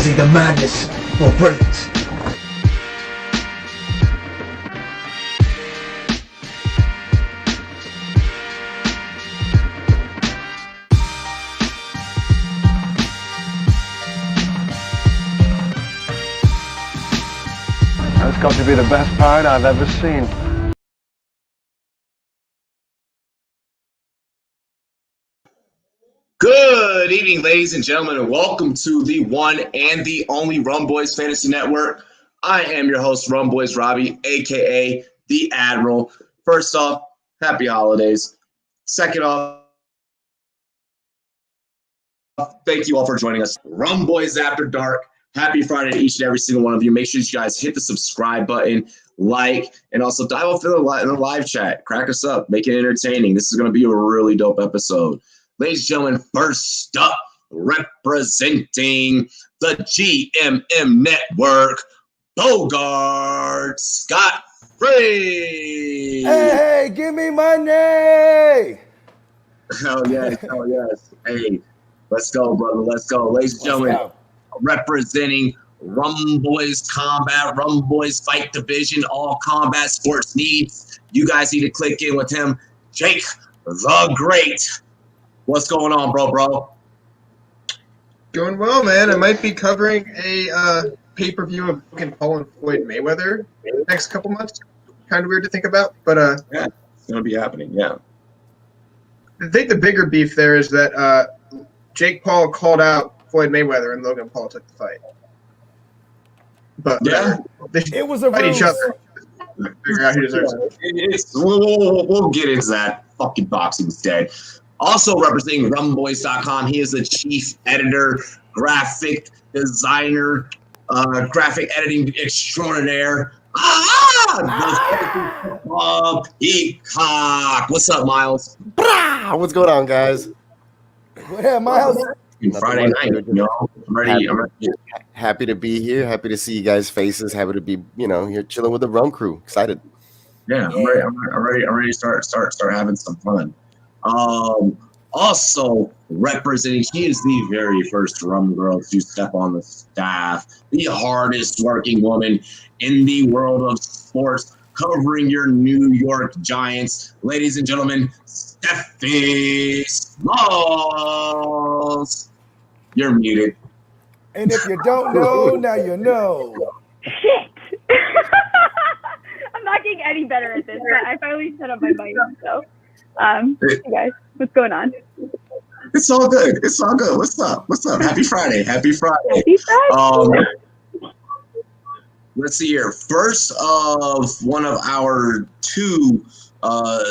See the madness will brilliance. That's got to be the best part I've ever seen. Good evening, ladies and gentlemen, and welcome to the one and the only Rumboyz Fantasy Network. I am your host, Rumboyz Robbie, aka the Admiral. First off, happy holidays. Second off, thank you all for joining us. Rumboyz After Dark. Happy Friday to each and every single one of you. Make sure you guys hit the subscribe button, like, and also dive off in the live chat. Crack us up. Make it entertaining. This is going to be a really dope episode. Ladies and gentlemen, first up, representing the GMM Network, Bogart Scott Free. Hey, give me money. Hell yes, hell yes. Hey, let's go, brother. Let's go. Ladies and gentlemen, representing Rumboyz Combat, Rumboyz Fight Division, all combat sports needs. You guys need to click in with him. Jake the Great. What's going on, bro? Going well, man. I might be covering a pay-per-view of Logan Paul and Floyd Mayweather in the next couple months. Kind of weird to think about, but yeah, it's gonna be happening. Yeah. I think the bigger beef there is that Jake Paul called out Floyd Mayweather and Logan Paul took the fight. But yeah, they It was a fight each ruse. other. Figure out who deserves it. We'll get into that. Fucking boxing's dead. Also representing Rumboyz.com, he is the chief editor, graphic designer, graphic editing extraordinaire. Peacock. What's up, Miles? What's going on, guys? What up, Miles? Friday night, you know. I'm ready. Happy to be here. Happy to see you guys' faces. Happy to be, here chilling with the Rum crew. Excited. Yeah, I'm ready. I'm ready to start having some fun. Also representing, she is the very first Rum girl to step on the staff, the hardest working woman in the world of sports, covering your New York Giants. Ladies and gentlemen, Steffi Smalls. You're muted. And if you don't know, now you know. Shit! I'm not getting any better at this, but I finally set up my mic, so hey guys, what's going on? It's all good. It's all good. What's up? Happy Friday. Happy Friday. Happy Friday. Let's see here. First of one of our two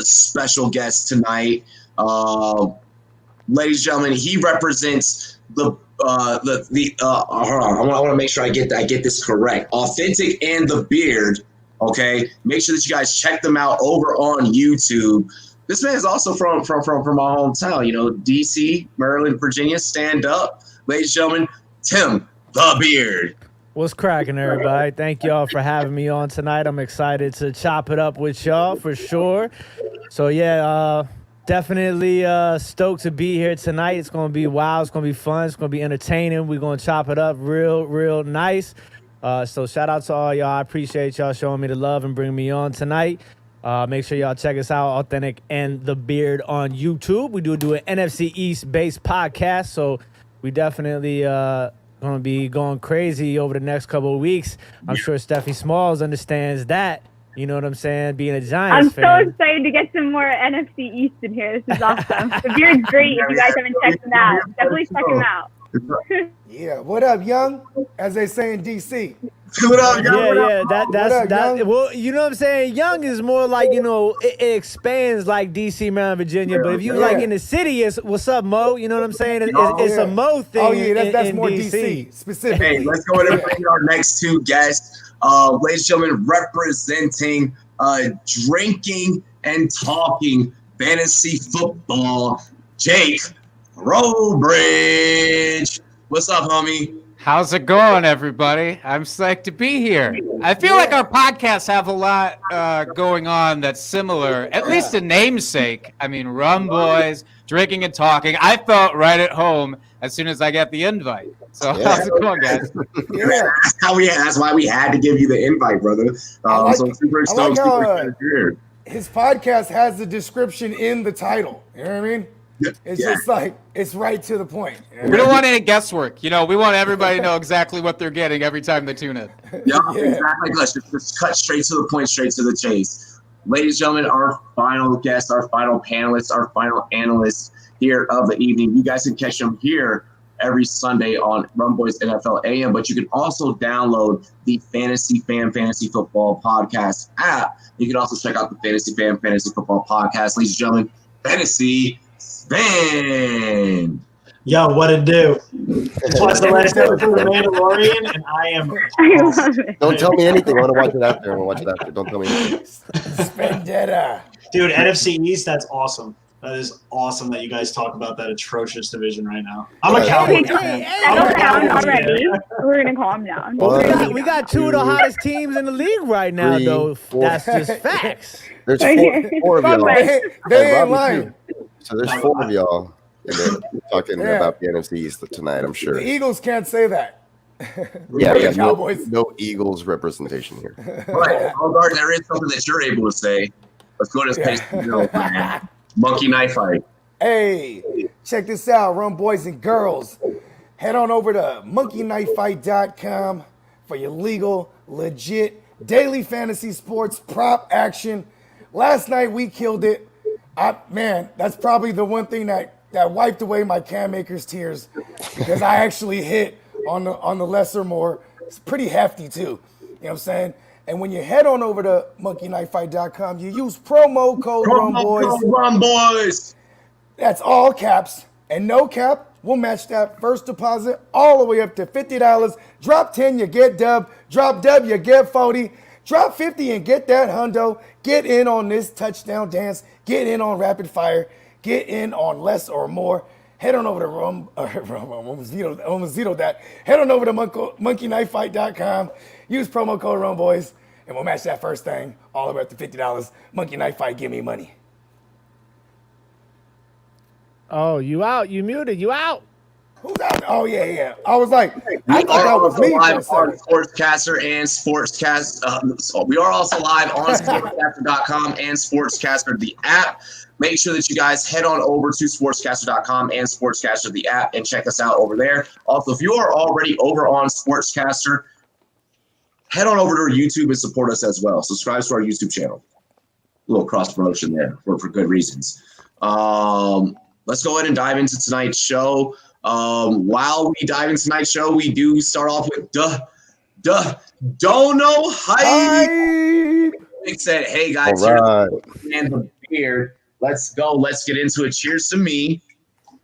special guests tonight. Ladies and gentlemen, he represents hold on. I want to make sure I get this correct. Authentic and the Beard. Okay, make sure that you guys check them out over on YouTube. This man is also from my hometown, DC, Maryland, Virginia. Stand up, ladies and gentlemen. Tim the Beard. What's cracking, everybody? Thank y'all for having me on tonight. I'm excited to chop it up with y'all for sure. So yeah, definitely stoked to be here tonight. It's gonna be wild. It's gonna be fun. It's gonna be entertaining. We're gonna chop it up real nice. So shout out to all y'all. I appreciate y'all showing me the love and bringing me on tonight. Make sure y'all check us out, Authentic and the Beard on YouTube. We do an NFC East based podcast, so we definitely gonna be going crazy over the next couple of weeks. I'm sure Steffi Smalls understands that. You know what I'm saying? Being a Giants fan. I'm so excited to get some more NFC East in here. This is awesome. The Beard's great. If you guys haven't checked him out, definitely check him out. Yeah, what up, young? As they say in DC. What up, young? Yeah, that. Well, you know what I'm saying? Young is more like, it expands like DC, Maryland, Virginia. But if you like in the city, it's what's up, Mo? You know what I'm saying? It's a Mo thing. Oh yeah, that's in more DC specifically. Hey, let's go ahead and bring our next two guests. Ladies and gentlemen, representing drinking and talking fantasy football, Jake Robridge. What's up, homie? How's it going, everybody? I'm psyched to be here. I feel like our podcasts have a lot going on that's similar, at least in namesake. I mean, Rumboyz, drinking and talking. I felt right at home as soon as I get the invite. So Yeah. how's it going, guys? Yeah. That's why we had to give you the invite, brother. So I'm super stoked. how, super excited here. His podcast has the description in the title. You know what I mean? It's just like, it's right to the point. You know? We don't want any guesswork. You know, we want everybody to know exactly what they're getting every time they tune in. Yeah, exactly. Let's just cut straight to the point, straight to the chase. Ladies and gentlemen, our final guest, our final panelist, our final analyst here of the evening. You guys can catch them here every Sunday on Rumboyz NFL AM, but you can also download the Fantasy Football Podcast app. You can also check out the Fantasy Football Podcast. Ladies and gentlemen, Fantasy Fan. Yo, what it do? Just watched the last episode of The Mandalorian, and I am. I love it. Don't tell me anything. I want to watch it after. Don't tell me anything. Spendetta. Dude, NFC East, that's awesome. That is awesome that you guys talk about that atrocious division right now. I'm a Cowboys fan. Settle down already. We're gonna calm down. We got two of the hottest teams in the league right now, Three, though. four. That's just facts. There's four of y'all. They ain't lying. So there's four of y'all. And then talking about the NFC East tonight, I'm sure. The Eagles can't say that. Yeah, we got Cowboys. no Eagles representation here. Right. Although there is something that you're able to say. Let's go to this page. Monkey Knife Fight. Hey, check this out, Run Boys and Girls. Head on over to monkeyknifefight.com for your legal, legit, daily fantasy sports prop action. Last night we killed it. Man, that's probably the one thing that wiped away my Cam Akers tears, because I actually hit on the lesser more. It's pretty hefty too. You know what I'm saying? And when you head on over to monkeyknifefight.com, you use promo code Rumboyz. That's all caps and no cap. We'll match that first deposit all the way up to $50. Drop 10, you get dub. Drop dub, you get 40. Drop 50 and get that hundo. Get in on this touchdown dance. Get in on rapid fire. Get in on less or more. Head on over to almost vetoed that. Head on over to monkeyknifefight.com. Use promo code Rumboyz, and we'll match that first thing all the way up to $50. Monkey Knife Fight, give me money. Oh, you out? You muted? You out? Who's out? Oh yeah. I was like, I thought that was me. Live on Sportscaster and Sportscast. So we are also live on sportscaster.com and Sportscaster the app. Make sure that you guys head on over to sportscaster.com and Sportscaster the app and check us out over there. Also, if you are already over on Sportscaster, head on over to our YouTube and support us as well. Subscribe to our YouTube channel. A little cross promotion there for good reasons. Let's go ahead and dive into tonight's show. While we dive into tonight's show, we do start off with don't know hype. Nick said, "Hey guys, All right. and the beard. Let's go. Let's get into it. Cheers to me.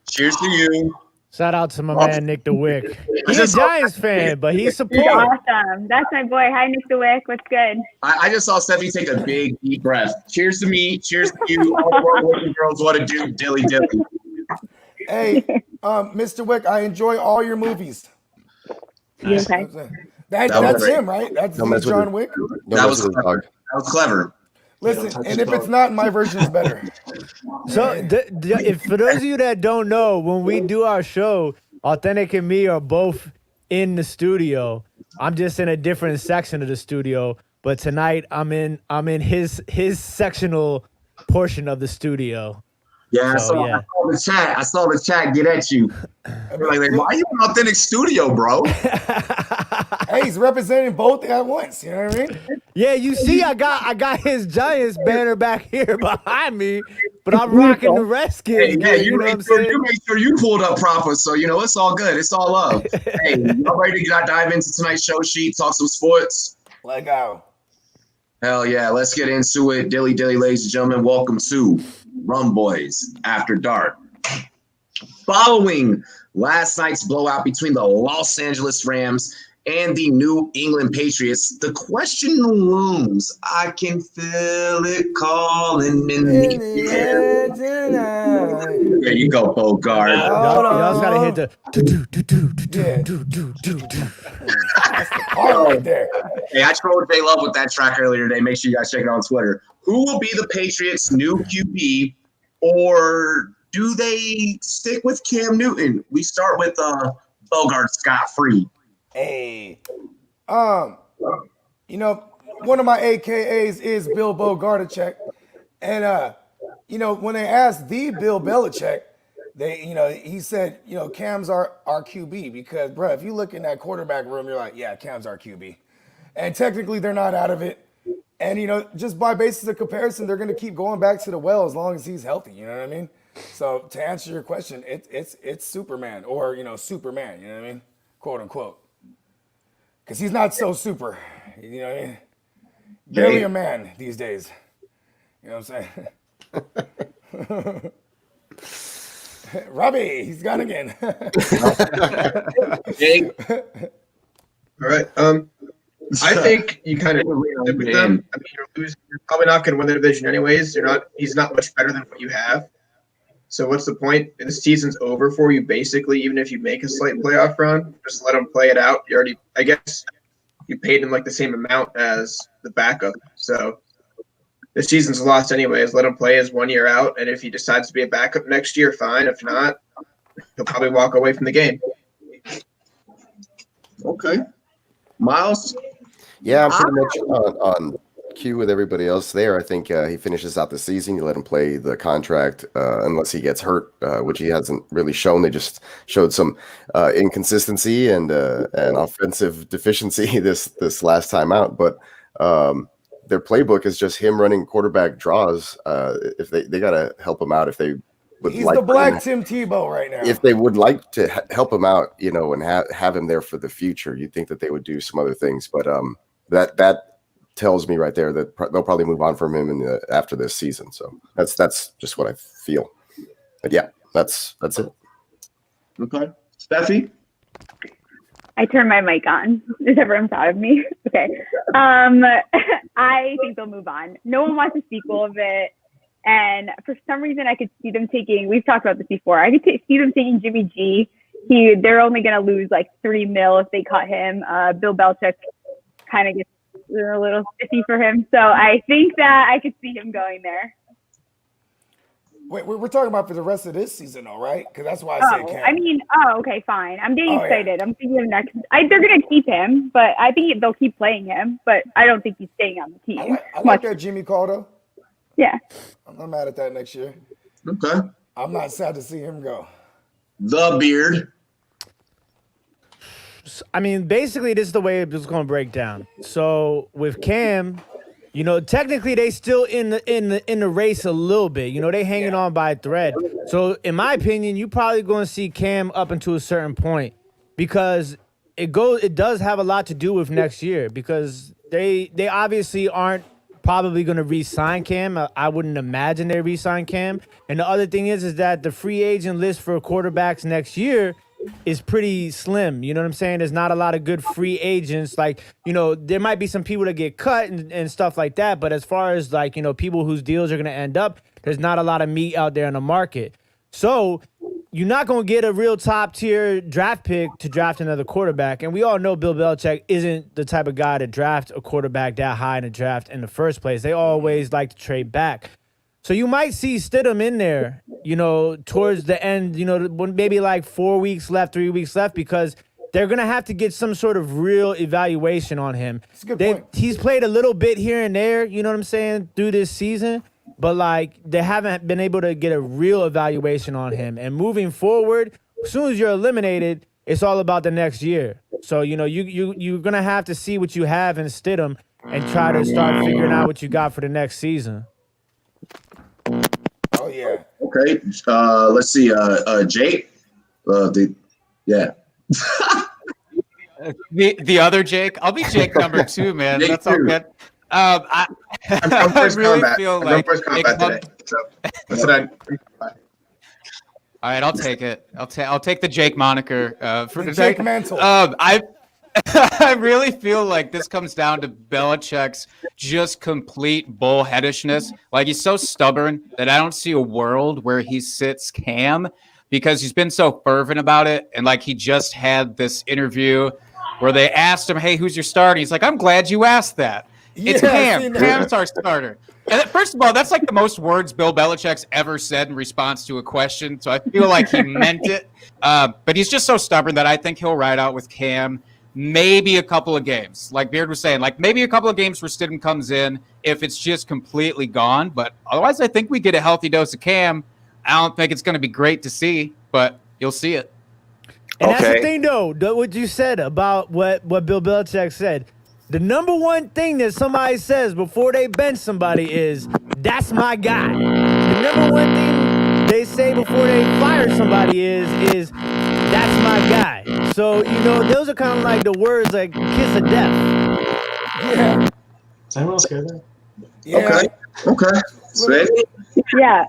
Cheers to you." Shout out to my man Nick the Wick. He's a Giants fan, but he's supporting. Awesome. That's my boy. Hi, Nick the Wick. What's good? I just saw Stephanie take a big deep breath. Cheers to me. Cheers to you. All the working girls, what to do? Dilly dilly. Hey, Mr. Wick, I enjoy all your movies. You okay? That's him, right? That's John Wick. That was clever. Listen, and if it's not, my version is better. So, if for those of you that don't know, when we do our show, Authentic and me are both in the studio. I'm just in a different section of the studio, but tonight I'm in his sectional portion of the studio. Yeah, I saw the chat get at you. Like, why are you in Authentic studio, bro? Hey, he's representing both at once. You know what I mean? Yeah, you see, I got his Giants banner back here behind me, but I'm rocking the Redskins. Hey, you know what I'm saying? You make sure you pulled up proper, so it's all good. It's all love. Hey, y'all ready to dive into tonight's show sheet, talk some sports? Let go. Hell yeah, let's get into it. Dilly dilly, ladies and gentlemen, welcome to Rumboyz After Dark. Following last night's blowout between the Los Angeles Rams and the New England Patriots, the question looms. I can feel it calling in the air. There you go, Bogart. Y'all gotta hit the That's the part right there. Hey, I trolled J Love with that track earlier today. Make sure you guys check it out on Twitter. Who will be the Patriots' new QB, or do they stick with Cam Newton? We start with Bogart Scott-Free. Hey, you know, one of my AKAs is Bill Bogartacek, and you know, when they asked the Bill Belichick, he said, Cam's our QB because, bro, if you look in that quarterback room, you're like, yeah, Cam's our QB, and technically they're not out of it, and just by basis of comparison, they're going to keep going back to the well as long as he's healthy. You know what I mean? So to answer your question, it's Superman or Superman. You know what I mean? Quote unquote. Because he's not so super, you know what I mean? Barely a man these days. You know what I'm saying? Robbie, he's gone again. All right. I think you kind of live with them. I mean, you're probably not going to win the division anyways. He's not much better than what you have. So what's the point? The season's over for you, basically, even if you make a slight playoff run. Just let him play it out. I guess you paid him like the same amount as the backup. So the season's lost anyways. Let him play his 1 year out. And if he decides to be a backup next year, fine. If not, he'll probably walk away from the game. Okay. Miles? Yeah, I'm pretty much on cue with everybody else there. I think he finishes out the season. You let him play the contract unless he gets hurt, which he hasn't really shown. They just showed some inconsistency and offensive deficiency this last time out. But their playbook is just him running quarterback draws. If they got to help him out if they would. He's the black Tim Tebow right now. If they would like to help him out, and have him there for the future, you'd think that they would do some other things. But that tells me right there that they'll probably move on from him after this season. So that's just what I feel. But yeah, that's it. Okay. Steffi? I turned my mic on. Is everyone proud of me? Okay. I think they'll move on. No one wants a sequel of it. And for some reason, I could see them we've talked about this before. I could see them taking Jimmy G. They're only going to lose like $3 million if they cut him. Bill Belichick kind of gets a little stiffy for him. So I think that I could see him going there. Wait, we're talking about for the rest of this season, though, right? Because that's why I said Cam. Okay, fine. I'm getting excited. Yeah. I'm thinking of next. They're going to keep him, but I think they'll keep playing him. But I don't think he's staying on the team. I like that Jimmy call, though. Yeah. I'm not mad at that next year. Okay. I'm not sad to see him go. The Beard. I mean, basically, this is the way it's going to break down. So with Cam, technically they still in the race a little bit. They hanging on by a thread. So in my opinion, you probably going to see Cam up until a certain point because it does have a lot to do with next year because they obviously aren't probably going to re-sign Cam. I wouldn't imagine they re-sign Cam. And the other thing is that the free agent list for quarterbacks next year is pretty slim. You know what I'm saying? There's not a lot of good free agents. Like, there might be some people that get cut and stuff like that. But as far as like, people whose deals are going to end up, there's not a lot of meat out there in the market. So you're not going to get a real top tier draft pick to draft another quarterback. And we all know Bill Belichick isn't the type of guy to draft a quarterback that high in the draft in the first place. They always like to trade back. So you might see Stidham in there, towards the end, maybe like 4 weeks left, 3 weeks left, because they're going to have to get some sort of real evaluation on him. That's a good point. He's played a little bit here and there, you know what I'm saying, through this season, but like they haven't been able to get a real evaluation on him. And moving forward, as soon as you're eliminated, it's all about the next year. So, you're going to have to see what you have in Stidham and try to start figuring out what you got for the next season. Oh yeah. Okay. Let's see. Jake. Yeah. The other Jake. I'll be Jake number 2, man. Jake That's all two. good. I'm first really combat. feel I'm like first combat today. So that's what all right, I'll take it. I'll take the Jake moniker for The Jake mantle. I really feel like this comes down to Belichick's just complete bullheadishness. Like, he's so stubborn that I don't see a world where he sits Cam because he's been so fervent about it. And like, he just had this interview where they asked him, "Hey, who's your starter?" He's like, "I'm glad you asked that. It's Cam. Cam's our starter." And first of all, that's like the most words Bill Belichick's ever said in response to a question. So I feel like he meant it. But he's just so stubborn that I think he'll ride out with Cam maybe a couple of games. Like Beard was saying, like maybe a couple of games where Stidham comes in if it's just completely gone. But otherwise, I think we get a healthy dose of Cam. I don't think it's going to be great to see, but you'll see it. And that's the thing, though, what you said about what Bill Belichick said. The number one thing that somebody says before they bench somebody is, that's my guy. The number one thing they say before they fire somebody is that's my guy. So, those are kind of like the words like kiss of death. Yeah. Is anyone else good there? Yeah. Okay. Sweet. Yeah.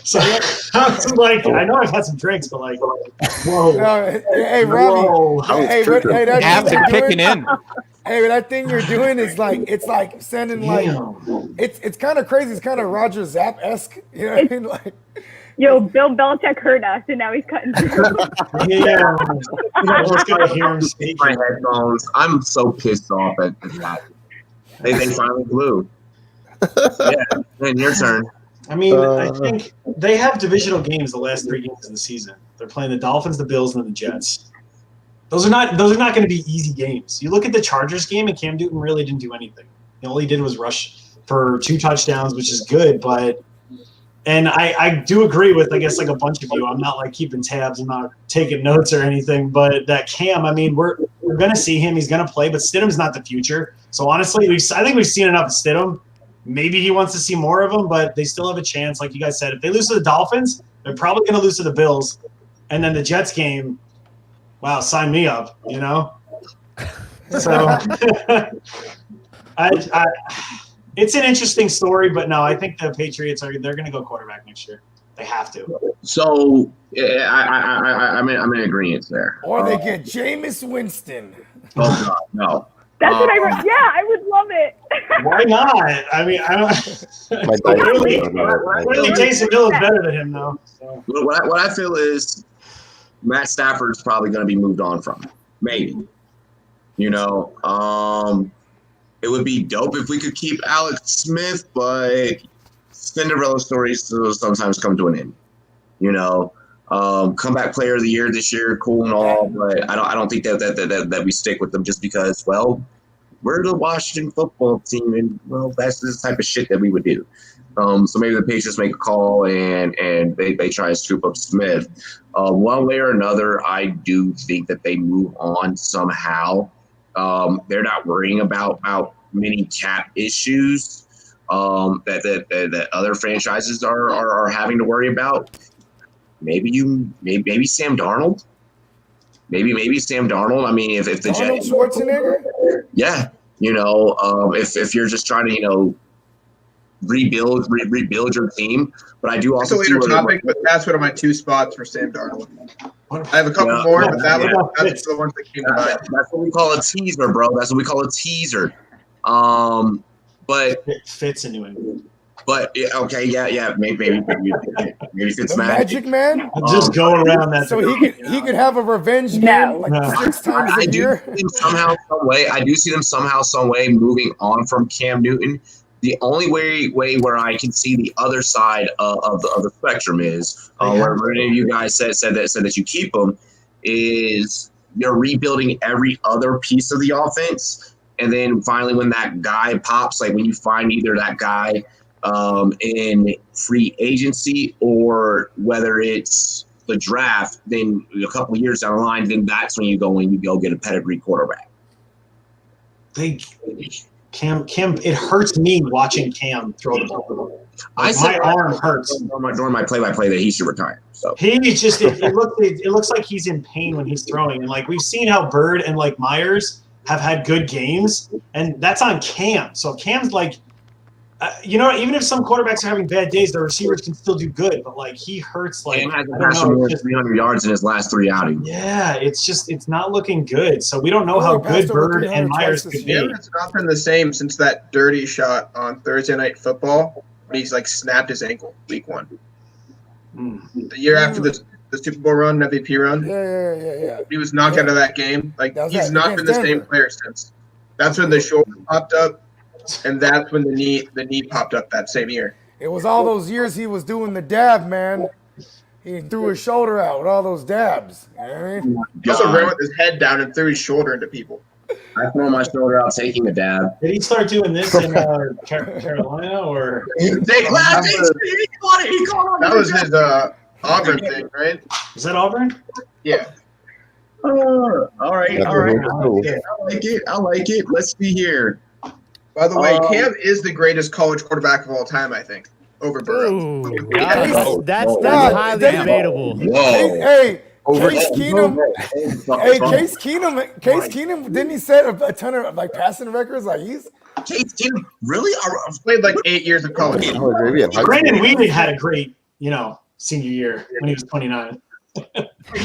So I was like, I know I've had some drinks, but like, whoa. Hey, Robbie. Whoa. Hey, that Abs thing are you're kicking doing, in. hey, that thing you're doing is like, it's like sending like, it's kind of crazy. It's kind of Roger Zapp-esque. You know what I mean? Like, Yo, Bill Belichick heard us, and now he's cutting through. Yeah. I was going to hear him speak. My headphones. I'm so pissed off at that. They finally blew. Yeah. Then your turn. I mean, I think they have divisional games the last 3 games of the season. They're playing the Dolphins, the Bills, and then the Jets. Those are not going to be easy games. You look at the Chargers game, and Cam Newton really didn't do anything. All he did was rush for 2 touchdowns, which is good, but and I do agree with, I guess, like a bunch of you. I'm not like keeping tabs. I'm not taking notes or anything, but that Cam, I mean, we're going to see him. He's going to play, but Stidham's not the future. So honestly, I think we've seen enough of Stidham. Maybe he wants to see more of them, but they still have a chance. Like you guys said, if they lose to the Dolphins, they're probably going to lose to the Bills. And then the Jets game, wow, sign me up, So it's an interesting story, but no, I think the Patriots they're going to go quarterback next year. They have to. So I'm in agreement there. or they get Jameis Winston. Oh God, no. That's what I wrote. Yeah, I would love it. Why not? I mean, I don't. Really, Taysom Hill is better than him, though. So. What I feel is Matt Stafford's probably going to be moved on from. Maybe. It would be dope if we could keep Alex Smith, but Cinderella stories sometimes come to an end. Comeback player of the year this year, cool and all, but I don't think that we stick with them just because, well, we're the Washington football team, and well, that's the type of shit that we would do. So maybe the Patriots make a call and they try and scoop up Smith. One way or another, I do think that they move on somehow. They're not worrying about many cap issues that other franchises are having to worry about. Maybe Sam Darnold. Maybe Sam Darnold. I mean, if the Arnold Jets, Schwarzenegger? yeah, if you're just trying to rebuild your team, but I do also it's a later topic, but that's one of my 2 spots for Sam Darnold. I have a couple more, but that's the ones that came to mind. That's what we call a teaser, bro. That's what we call a teaser. But it fits in New England. But okay, yeah, maybe Fitz The Magic Man? Just go around that. So he could have a revenge game like 6 times a year. I do see them somehow, some way moving on from Cam Newton. The only way where I can see the other side of the spectrum is where many of you guys said that you keep them is you're rebuilding every other piece of the offense, and then finally when that guy pops, like when you find either that guy in free agency or whether it's the draft, then a couple of years down the line, then that's when you go get a pedigree quarterback. Cam, it hurts me watching Cam throw the ball. My arm hurts during my play-by-play that he should retire. So he just it looks like he's in pain when he's throwing, and like we've seen how Bird and like Myers have had good games, and that's on Cam. So Cam's like, even if some quarterbacks are having bad days, the receivers can still do good, but like he hurts. Like Cam hasn't passed for more than 300 yards in his last 3 outings. Yeah, it's not looking good. So we don't know how good Bird and Myers could be. It's not been the same since that dirty shot on Thursday Night Football when he's like snapped his ankle week 1. The year after the Super Bowl run, MVP run. Yeah. He was knocked out of that game. Like he's not been the same player since. That's when the shoulder popped up. and that's when the knee popped up that same year. It was all those years he was doing the dab, man. He threw his shoulder out with all those dabs. You know what I mean? He also ran with his head down and threw his shoulder into people. I throw my shoulder out taking a dab. Did he start doing this in Carolina or? He caught it. That was his Auburn thing, right? Was that Auburn? Yeah. All right. I like it. Let's see here. By the way, Cam is the greatest college quarterback of all time, I think, over Burrow. Ooh, that's highly debatable. Whoa. Hey, Case Keenum, didn't he set a ton of like passing records? Like Case Keenum, really? He's played like 8 years of college. Brandon Weeden had a great, senior year when he was 29.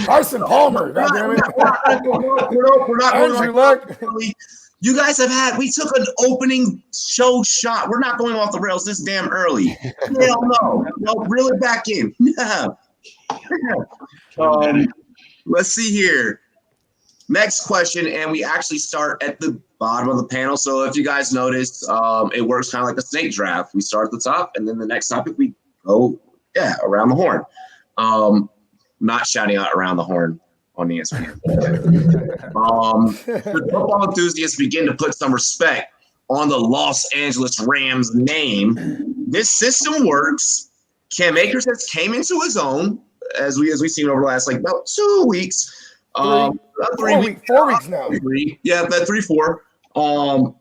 Carson Palmer, goddammit. We're not Andrew Luck. You guys we took an opening show shot. We're not going off the rails this damn early. Hell no. No, reel it back in. Let's see here. Next question, and we actually start at the bottom of the panel. So if you guys noticed, it works kind of like a snake draft. We start at the top, and then the next topic we go, around the horn. Not shouting out around the horn on ESPN. The football enthusiasts begin to put some respect on the Los Angeles Rams name. This system works. Cam Akers has came into his own, as we've seen over the last about 2 weeks. 4 weeks now. 3. Yeah, that 3-4.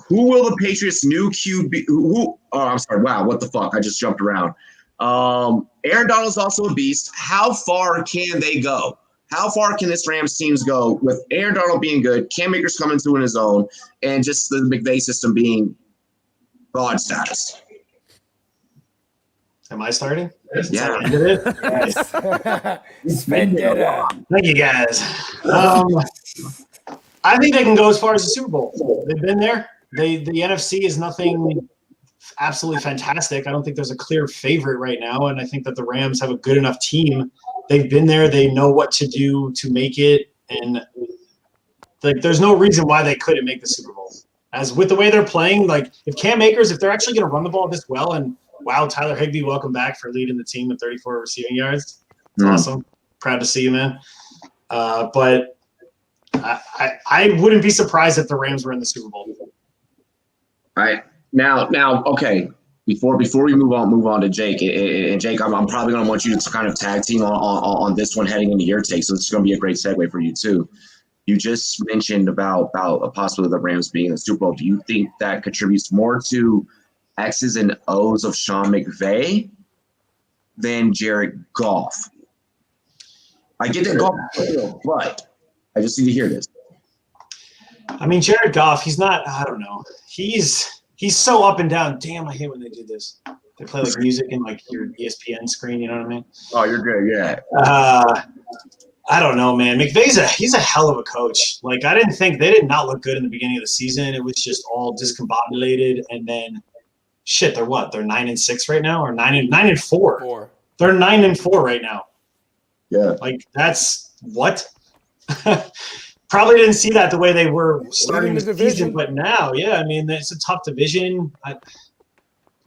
Who will the Patriots' new QB? Oh, I'm sorry. Wow, what the fuck? I just jumped around. Aaron Donald's also a beast. How far can they go? How far can this Rams teams go with Aaron Donald being good, Cam Akers coming through in his own, and just the McVay system being God status? Am I starting? Yeah. Spend it up. Thank you, guys. I think they can go as far as the Super Bowl. They've been there. The NFC is nothing absolutely fantastic. I don't think there's a clear favorite right now, and I think that the Rams have a good enough team. They've been there. They know what to do to make it, and there's no reason why they couldn't make the Super Bowl. As with the way they're playing, if Cam Akers, if they're actually going to run the ball this well, and wow, Tyler Higbee, welcome back for leading the team with 34 receiving yards. It's awesome. Proud to see you, man. But I wouldn't be surprised if the Rams were in the Super Bowl. All right. Now, okay. Before we move on to Jake, and Jake, I'm probably going to want you to kind of tag team on this one heading into your take, so it's going to be a great segue for you too. You just mentioned about a possibility of the Rams being in the Super Bowl. Do you think that contributes more to X's and O's of Sean McVay than Jared Goff? I get that Goff, but I just need to hear this. I mean, Jared Goff, he's not. I don't know. He's so up and down. Damn, I hate when they do this. They play music in your ESPN screen. You know what I mean? Oh, you're good. Yeah. I don't know, man. McVay's he's a hell of a coach. I didn't think they did not look good in the beginning of the season. It was just all discombobulated, and then shit. They're what? They're 9-6 right now, or 9-4. They're 9-4 right now. Yeah. That's what. Probably didn't see that the way they were starting the season, but now, yeah, I mean, it's a tough division. I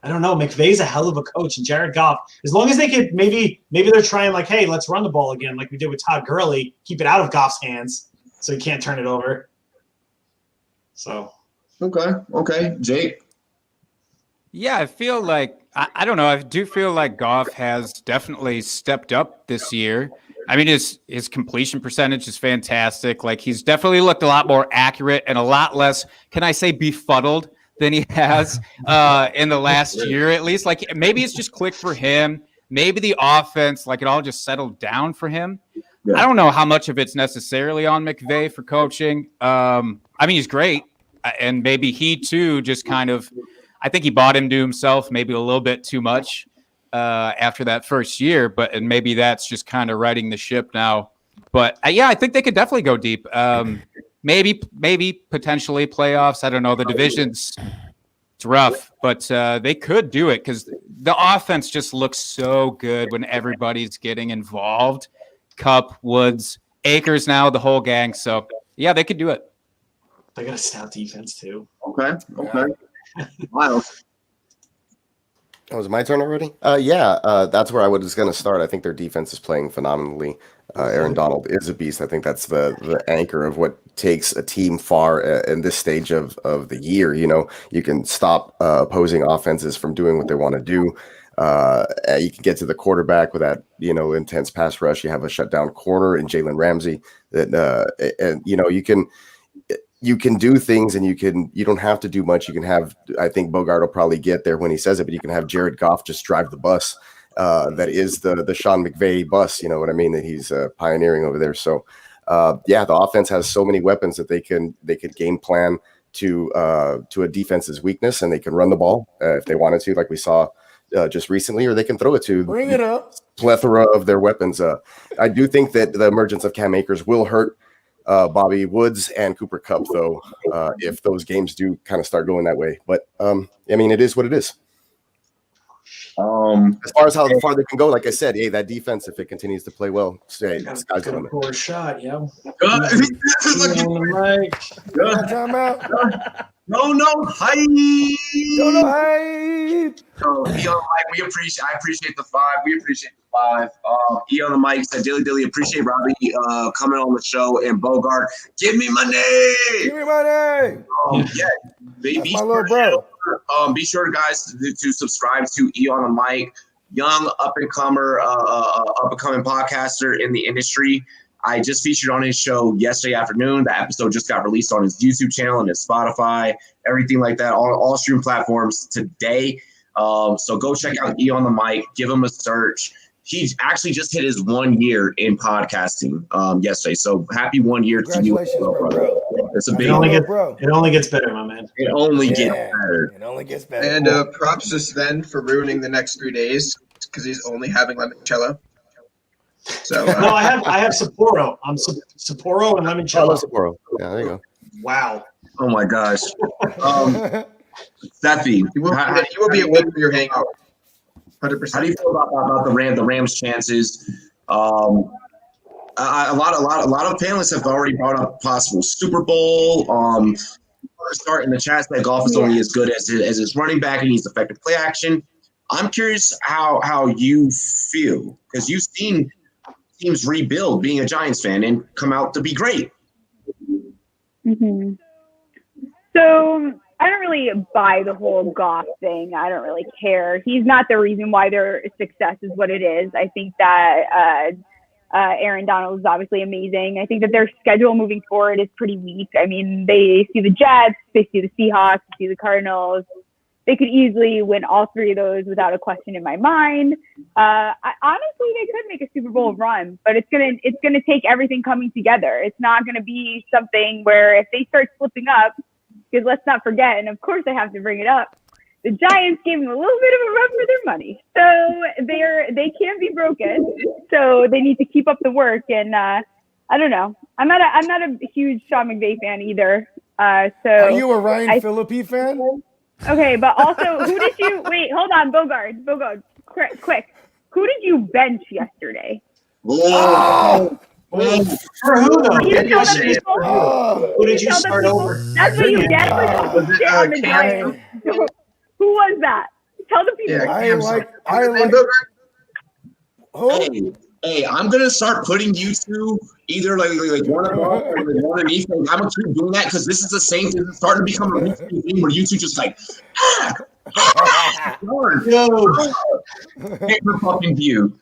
don't know. McVay's a hell of a coach, and Jared Goff, as long as they could, maybe they're trying hey, let's run the ball again, like we did with Todd Gurley, keep it out of Goff's hands so he can't turn it over. So. Okay. Jake? Yeah, I feel I don't know. I do feel like Goff has definitely stepped up this year. I mean, his completion percentage is fantastic. He's definitely looked a lot more accurate and a lot less, can I say, befuddled than he has in the last year, at least. Maybe it's just clicked for him. Maybe the offense, it all just settled down for him. Yeah. I don't know how much of it's necessarily on McVay for coaching. I mean, he's great. And maybe he, too, just kind of, I think he bought into himself maybe a little bit too much after that first year, and maybe that's just kind of riding the ship now. But I think they could definitely go deep. Maybe potentially playoffs. I don't know. The division's it's rough, but they could do it because the offense just looks so good when everybody's getting involved. Kupp, Woods, Akers now, the whole gang. So yeah, they could do it. They got a stout defense too. Okay. Miles. Oh, was it my turn already? That's where I was going to start. I think their defense is playing phenomenally. Aaron Donald is a beast. I think that's the anchor of what takes a team far in this stage of the year. You know, you can stop opposing offenses from doing what they want to do. You can get to the quarterback with that, intense pass rush. You have a shutdown corner in Jalen Ramsey and you can do things, and you don't have to do much. You can have, I think Bogart will probably get there when he says it, but you can have Jared Goff just drive the bus. That is the Sean McVay bus, you know what I mean, that he's pioneering over there. So the offense has so many weapons that they could game plan to a defense's weakness, and they can run the ball if they wanted to, like we saw just recently, or they can throw it to Bring it up. Plethora of their weapons. I do think that the emergence of Cam Akers will hurt Bobby Woods and Cooper Kupp, though, if those games do kind of start going that way. But it is what it is. As far as how far they can go, like I said, that defense, if it continues to play well, sky's the limit. Poor shot, yeah. Time out. No hype. No hype. I appreciate the 5. We appreciate the 5. E on the mic said, Dilly, appreciate Robbie coming on the show, and Bogart, give me money. Give me money. Be my little bro. Be sure, guys, to subscribe to E on the mic, young up and coming podcaster in the industry. I just featured on his show yesterday afternoon. The episode just got released on his YouTube channel and his Spotify, everything like that, all stream platforms today. So go check out E on the mic. Give him a search. He actually just hit his 1 year in podcasting yesterday. So happy 1 year to you, bro. It's a big It only gets better, my man. It only gets better. It only gets better. And props to Sven for ruining the next 3 days because he's only having limoncello. So no, I have Sapporo. I'm Sapporo and limoncello. Sapporo. Yeah, there you go. Wow. Oh my gosh. Steffi, you will be awake for your hangover. 100%. How do you feel about the Rams' chances? A lot of panelists have already brought up possible Super Bowl. Start in the chat that Goff is only as good as his running back, and he's effective play action. I'm curious how you feel, because you've seen teams rebuild being a Giants fan and come out to be great. Mm-hmm. So I don't really buy the whole Goff thing. I don't really care. He's not the reason why their success is what it is. I think that Aaron Donald is obviously amazing. I think that their schedule moving forward is pretty weak. I mean, they see the Jets, they see the Seahawks, they see the Cardinals. They could easily win all 3 of those without a question in my mind. Honestly, they could make a Super Bowl run, but it's gonna take everything coming together. It's not gonna be something where if they start slipping up, because let's not forget, and of course I have to bring it up, the Giants gave them a little bit of a run for their money, so they can't be broken. So they need to keep up the work. And I don't know. I'm not a huge Sean McVay fan either. So are you a Ryan Phillippe fan? Okay, but also, who did you wait? Hold on, Bogart, quick. Who did you bench yesterday? Oh. For who though? Who did you start over? That's what you get for shit on the Giants. Who was that? Tell the people. Hey, I'm gonna start putting you two either like one of them or one of each. I'm gonna keep doing that because this is the same thing. It's starting to become a thing where you two just like, take the fucking view.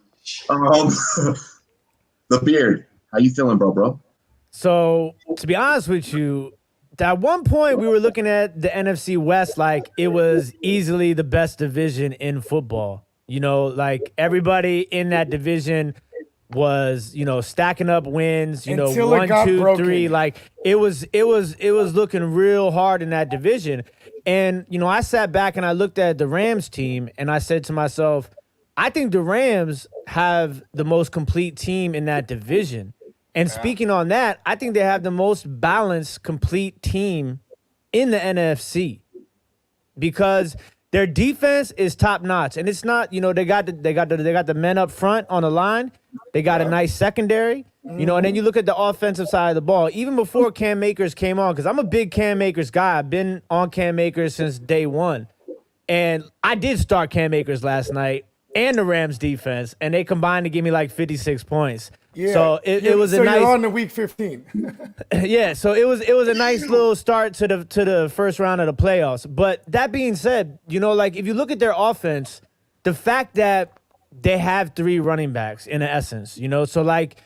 The beard. How you feeling, bro? So to be honest with you, at one point we were looking at the NFC West like it was easily the best division in football. You know, like everybody in that division was, stacking up wins, Until 1, 2, broken. 3. Like it was looking real hard in that division. And, I sat back and I looked at the Rams team and I said to myself, I think the Rams have the most complete team in that division. And speaking on that, I think they have the most balanced, complete team in the NFC. Because their defense is top notch, and it's not, they got the men up front on the line. They got a nice secondary, and then you look at the offensive side of the ball. Even before Cam Akers came on, because I'm a big Cam Akers guy. I've been on Cam Akers since day one, and I did start Cam Akers last night and the Rams defense, and they combined to give me like 56 points. Yeah. So it was so a nice. You're on the week 15. Yeah, so it was a nice little start to the first round of the playoffs. But that being said, like if you look at their offense, the fact that they have 3 running backs in essence, so like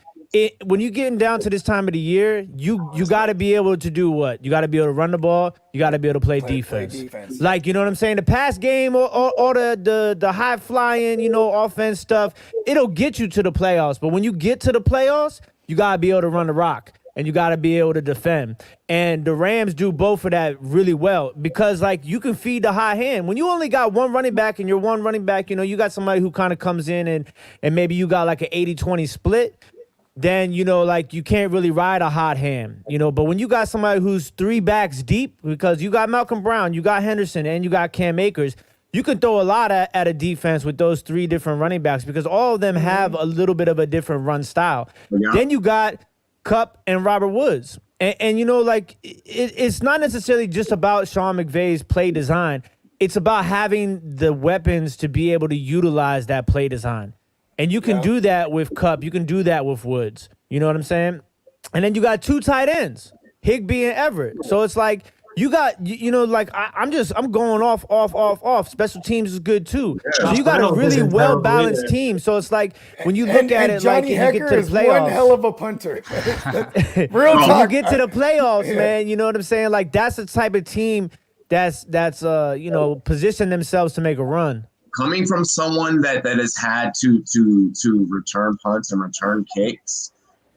when you're getting down to this time of the year, you got to be able to do what? You got to be able to run the ball. You got to be able to play defense. Like, you know what I'm saying? The pass game or the high flying, offense stuff, it'll get you to the playoffs. But when you get to the playoffs, you got to be able to run the rock and you got to be able to defend. And the Rams do both of that really well because, like, you can feed the high hand. When you only got one running back and you're one running back, you got somebody who kind of comes in and maybe you got like an 80-20 split, then, like you can't really ride a hot hand, But when you got somebody who's 3 backs deep, because you got Malcolm Brown, you got Henderson, and you got Cam Akers, you can throw a lot at a defense with those 3 different running backs because all of them have a little bit of a different run style. Yeah. Then you got Kupp and Robert Woods. And like it's not necessarily just about Sean McVay's play design. It's about having the weapons to be able to utilize that play design. And you can do that with Kupp. You can do that with Woods. You know what I'm saying? And then you got 2 tight ends, Higbee and Everett. So it's like you got, like I'm going off. Special teams is good too. Yeah. So you got a really well-balanced team. So it's like when you look at it, Johnny like Hecker you get to the is playoffs, one hell of a punter. Real talk. When you get to the playoffs, man, you know what I'm saying? Like that's the type of team that's position themselves to make a run. Coming from someone that has had to return punts and return kicks,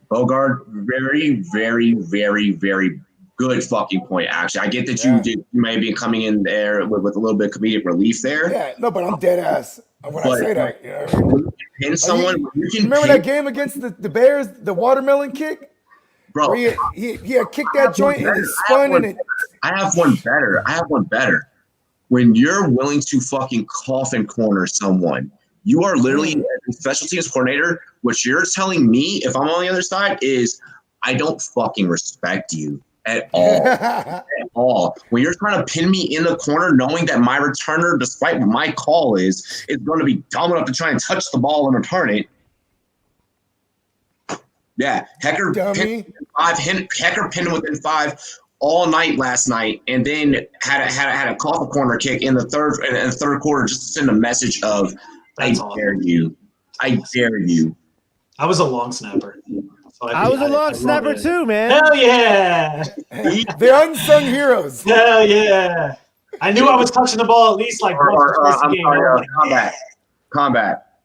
Bogart, very, very, very, very good fucking point. Actually, I get that you may be coming in there with a little bit of comedic relief there. Yeah, no, but I'm dead ass when I say that. You know what I mean? Pin someone. You remember that game against the Bears, the watermelon kick? Bro, where he had kicked that joint and it spun and it. I have one better. When you're willing to fucking coffin corner someone, you are literally a special teams coordinator. What you're telling me, if I'm on the other side, is I don't fucking respect you at all. At all. When you're trying to pin me in the corner, knowing that my returner, despite what my call is going to be dumb enough to try and touch the ball and return it. Yeah, Hecker pinned him within 5 all night last night, and then had a coffin corner kick in the third quarter just to send a message of dare you. I dare you. I was a long snapper. So I was a long snapper too, man. Hell yeah. The unsung heroes. Hell yeah. I knew I was touching the ball at least like once the game. Combat.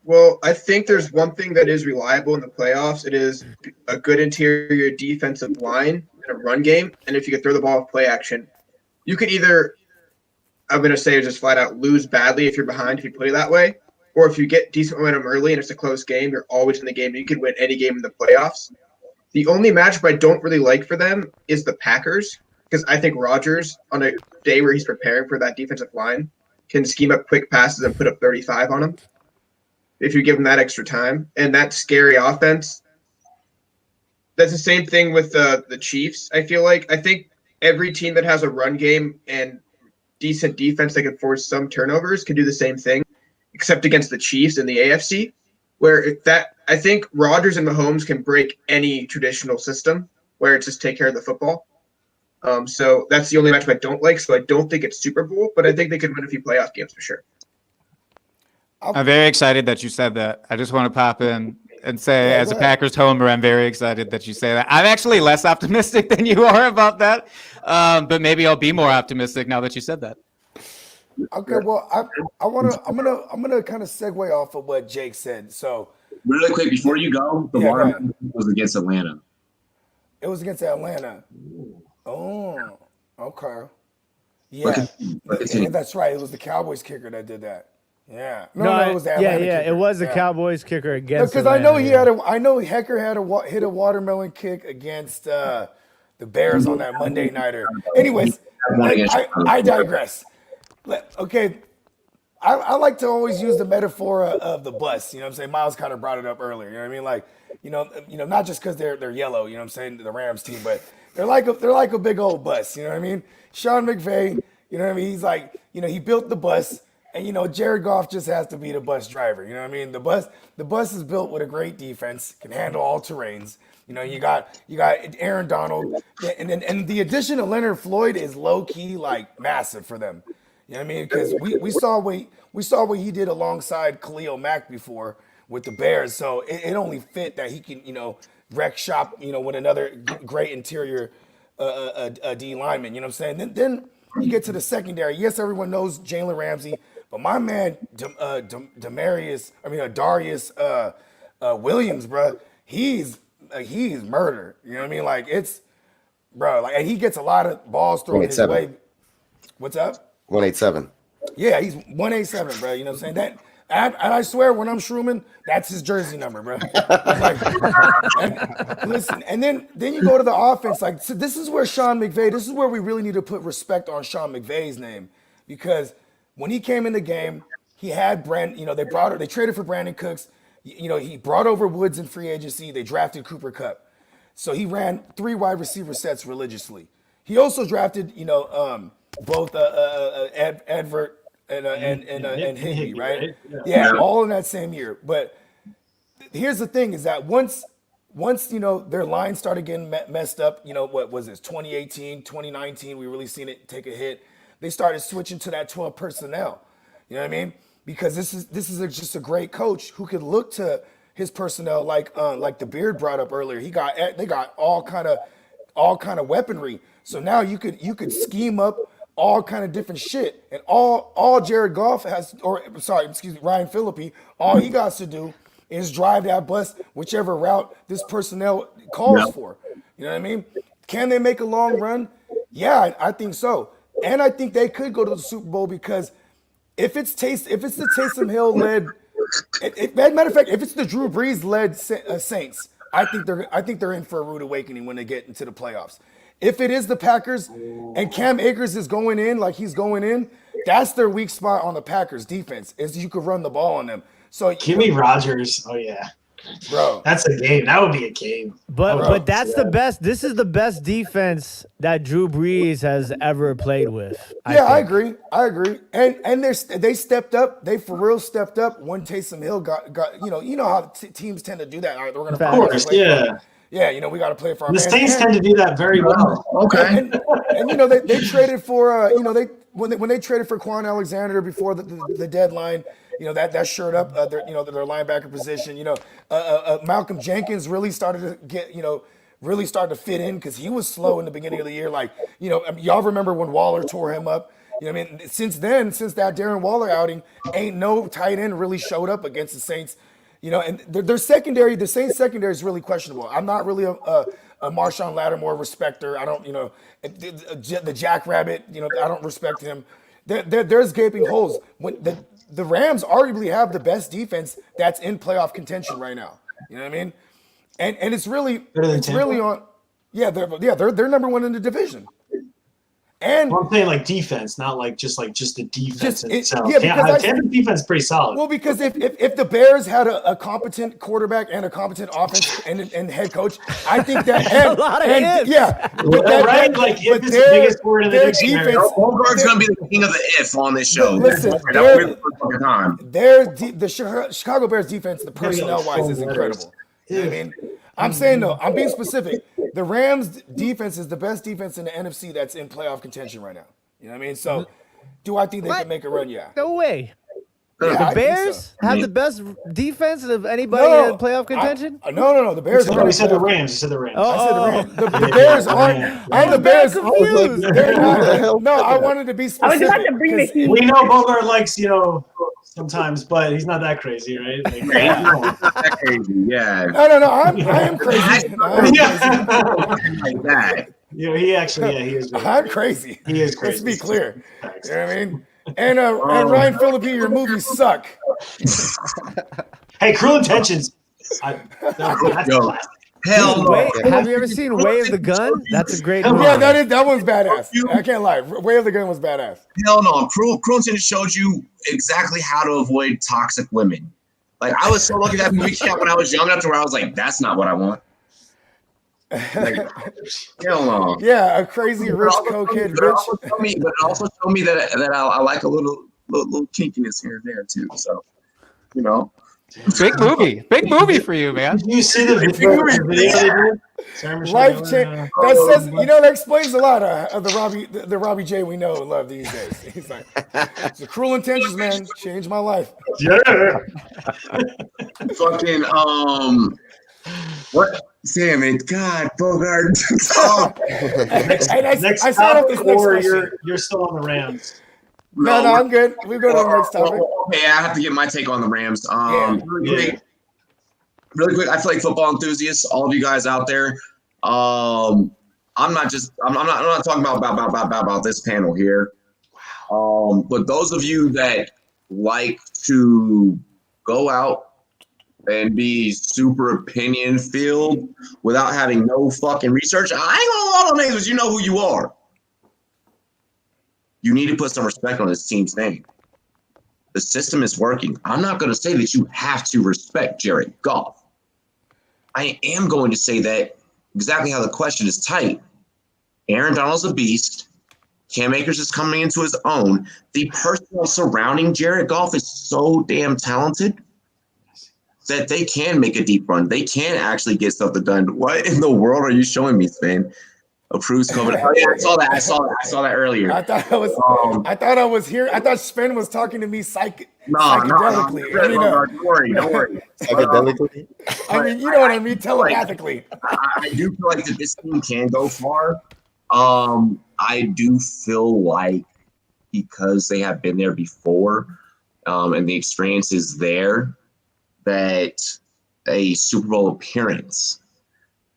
Well, I think there's one thing that is reliable in the playoffs. It is a good interior defensive line and a run game. And if you could throw the ball with play action, you could either, I'm going to say just flat out lose badly if you're behind, if you play that way. Or if you get decent momentum early and it's a close game, you're always in the game. You could win any game in the playoffs. The only matchup I don't really like for them is the Packers, because I think Rodgers, on a day where he's preparing for that defensive line, can scheme up quick passes and put up 35 on him if you give him that extra time. And that scary offense, that's the same thing with the Chiefs, I feel like. I think every team that has a run game and decent defense that can force some turnovers can do the same thing, except against the Chiefs in the AFC, where I think Rodgers and Mahomes can break any traditional system where it's just take care of the football. So that's the only matchup I don't like. So I don't think it's Super Bowl, but I think they could win a few playoff games for sure. I'm very excited that you said that. I just want to pop in and say, as a Packers homer, I'm very excited that you say that. I'm actually less optimistic than you are about that, but maybe I'll be more optimistic now that you said that. Okay, well, I'm gonna kind of segue off of what Jake said. So, really quick before you go, the watermelon was against Atlanta. It was against Atlanta. Oh, okay. Yeah, that's right. It was the Cowboys kicker that did that. Yeah. No, it was the Atlanta kicker. It was the Cowboys kicker against. Because I know I know Hecker hit a watermelon kick against the Bears on that Monday nighter. Anyways, I digress. Okay, I like to always use the metaphor of the bus. You know what I'm saying? Miles kind of brought it up earlier. You know what I mean? Like, not just because they're yellow. You know what I'm saying? The Rams team, but they're like a big old bus. You know what I mean? Sean McVay. You know what I mean? He's like, he built the bus, and Jared Goff just has to be the bus driver. You know what I mean? The bus is built with a great defense, can handle all terrains. You got Aaron Donald, and the addition of Leonard Floyd is low key like massive for them. You know what I mean? Because we saw what he did alongside Khalil Mack before with the Bears, so it only fit that he can wreck shop with another great interior D lineman. You know what I'm saying? Then you get to the secondary. Yes, everyone knows Jalen Ramsey, but my man Darius Williams, bro, he's murder. You know what I mean? Like and he gets a lot of balls thrown his way. What's up? 187. Yeah, he's 187, bro. You know what I'm saying? That, and I swear, when I'm shrooming, that's his jersey number, bro. Listen, and then you go to the offense. Like, so this is where Sean McVay. This is where we really need to put respect on Sean McVay's name, because when he came in the game, he had they traded for Brandon Cooks. He brought over Woods in free agency. They drafted Cooper Kupp, so he ran 3 wide receiver sets religiously. He also drafted, both Advert and Higbee, right? Yeah, all in that same year. But here's the thing: is that once their line started getting messed up, what was this? 2018, 2019, we really seen it take a hit. They started switching to that 12 personnel. You know what I mean? Because this is just a great coach who could look to his personnel like the Beard brought up earlier. They got all kind of weaponry. So now you could scheme up all kind of different shit, and all Jared Goff Ryan Phillippe, all he got to do is drive that bus whichever route this personnel calls for. You know what I mean? Can they make a long run? Yeah, I think so, and I think they could go to the Super Bowl, because if it's the Taysom Hill led, matter of fact, if it's the Drew Brees led Saints, I think they're in for a rude awakening when they get into the playoffs. If it is the Packers and Cam Akers is going in like he's going in, that's their weak spot on the Packers defense, is you could run the ball on them. So Kimmy Rogers, oh yeah, bro, that's a game. That would be a game. But that's the best. This is the best defense that Drew Brees has ever played with. I agree. And they stepped up. They for real stepped up when Taysom Hill got. You know how teams tend to do that. All right, we're gonna. Of course, yeah. Yeah, we got to play for our. The Saints tend to do that very well. Okay. And they traded for when they traded for Quan Alexander before the deadline. That shored up their linebacker position. Malcolm Jenkins really started to get really started to fit in, because he was slow in the beginning of the year. Like y'all remember when Waller tore him up. Since that Darren Waller outing, ain't no tight end really showed up against the Saints. And their secondary, the Saints secondary is really questionable. I'm not really a Marshawn Lattimore respecter. I don't, the Jackrabbit, I don't respect him. There's gaping holes. When the Rams arguably have the best defense that's in playoff contention right now. You know what I mean? And it's really on. Yeah, they're number one in the division. And I'm saying like defense, not like just the defense itself. Tampa's defense is pretty solid. Well, because if the Bears had a competent quarterback and a competent offense and head coach, I think that a lot of ifs. Yeah, right? Like if it's the biggest word in the dictionary. Bogard's gonna be the king of the if on this show. Listen, the Chicago Bears defense, the personnel wise, is incredible. You know what I mean? I'm saying though, I'm being specific. The Rams defense is the best defense in the NFC that's in playoff contention right now. You know what I mean? So, do I think they can make a run? Yeah. No way. Yeah, the Bears have the best defense of anybody in playoff contention? No. The Bears. You said the Rams. You said the Rams. I said the Rams. The Bears aren't. And the Bears aren't. No, I wanted to be specific. I was about to bring the heat. We know Bogart likes, sometimes, but he's not that crazy, right? Like, Not that crazy, yeah. No. I am crazy. Like that. He actually, he is. I'm crazy. He is crazy. Let's be clear. You know what I mean? And Ryan Phillippe, your movies suck. Hey, Cruel Intentions. That's classic. Hell Dude, no. have you ever seen Way of the Gun? That's a great movie. Yeah, that one's badass. I can't lie. Way of the Gun was badass. Hell no. Cruel Intentions showed you exactly how to avoid toxic women. Like, I was so lucky that movie came out when I was young enough to where I was like, that's not what I want. Like, hell no. Yeah, a crazy rich cokehead bitch. But it also showed me that I like a little kinkiness here and there too. So, you know. Big movie for you, man. Did you see the video they did? Life change. That says, that explains a lot of the Robbie J we know and love these days. He's like, it's a Cruel Intentions, man. Changed my life. Yeah. Fucking what? Damn it, God, Bogart. Next topic, or you're still on the Rams. No, I'm good. We go to the next topic. Okay, I have to get my take on the Rams. Really quick. I feel like football enthusiasts, all of you guys out there. I'm not talking about this panel here. But those of you that like to go out and be super opinion filled without having no fucking research, I ain't gonna lie on names, but you know who you are. You need to put some respect on this team's name. The system is working. I'm not going to say that you have to respect Jared Goff. I am going to say that exactly how the question is tight. Aaron Donald's a beast. Cam Akers is coming into his own. The personnel surrounding Jared Goff is so damn talented that they can make a deep run. They can actually get something done. What in the world are you showing me, Sven? Approves COVID. Oh, yeah, I saw that earlier. I thought I was here. I thought Sven was talking to me psychedelically. No, don't worry. Psychedelically? I mean, you know what I mean, telepathically. I do feel like that this team can go far. I do feel like because they have been there before, and the experience is there, that a Super Bowl appearance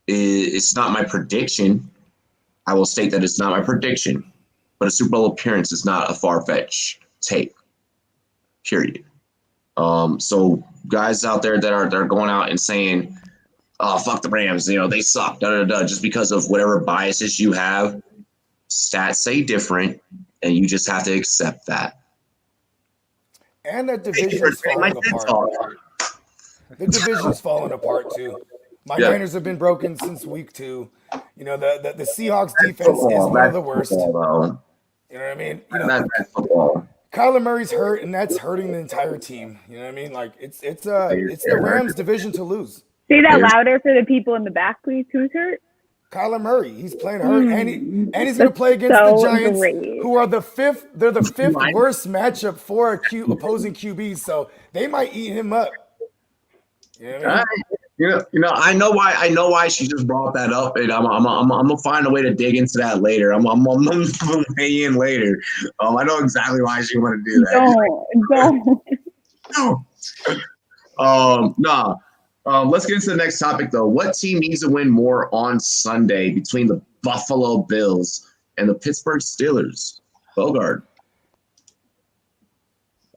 it's not my prediction. I will state that it's not my prediction, but a Super Bowl appearance is not a far-fetched take, period. So guys out there that are going out and saying, oh, fuck the Rams, they suck, just because of whatever biases you have, stats say different, and you just have to accept that. And that division's falling apart. The division's falling apart, too. My Niners have been broken since week 2. The Seahawks defense is one of the worst. You know what I mean? Kyler Murray's hurt, and that's hurting the entire team. You know what I mean? Like it's the Rams' division to lose. Say that louder for the people in the back, please. Who's hurt? Kyler Murray. He's playing hurt, and he's going to play against the Giants, who are the fifth. They're the 5th worst matchup for opposing QBs, so they might eat him up. You know what I mean? I know why she just brought that up, and I'm gonna find a way to dig into that later. I'm gonna weigh in later. I know exactly why she wanted to do that. No. Let's get into the next topic though. What team needs to win more on Sunday between the Buffalo Bills and the Pittsburgh Steelers? Bogart.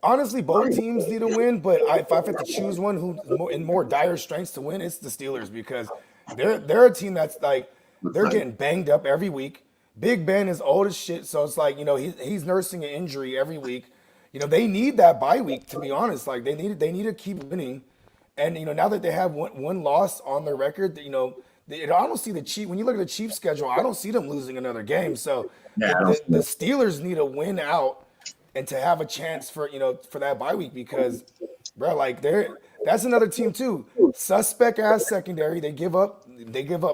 Honestly, both teams need to win, but if I have to choose one who's in more dire strengths to win, it's the Steelers because they're a team that's like they're getting banged up every week. Big Ben is old as shit, so it's like he's nursing an injury every week. They need that bye week to be honest. Like they need to keep winning, and now that they have one loss on their record, I don't see the Chiefs. When you look at the Chiefs schedule, I don't see them losing another game. So the Steelers need to win out. And to have a chance for that bye week because, bro, like that's another team too. Suspect ass secondary. They give up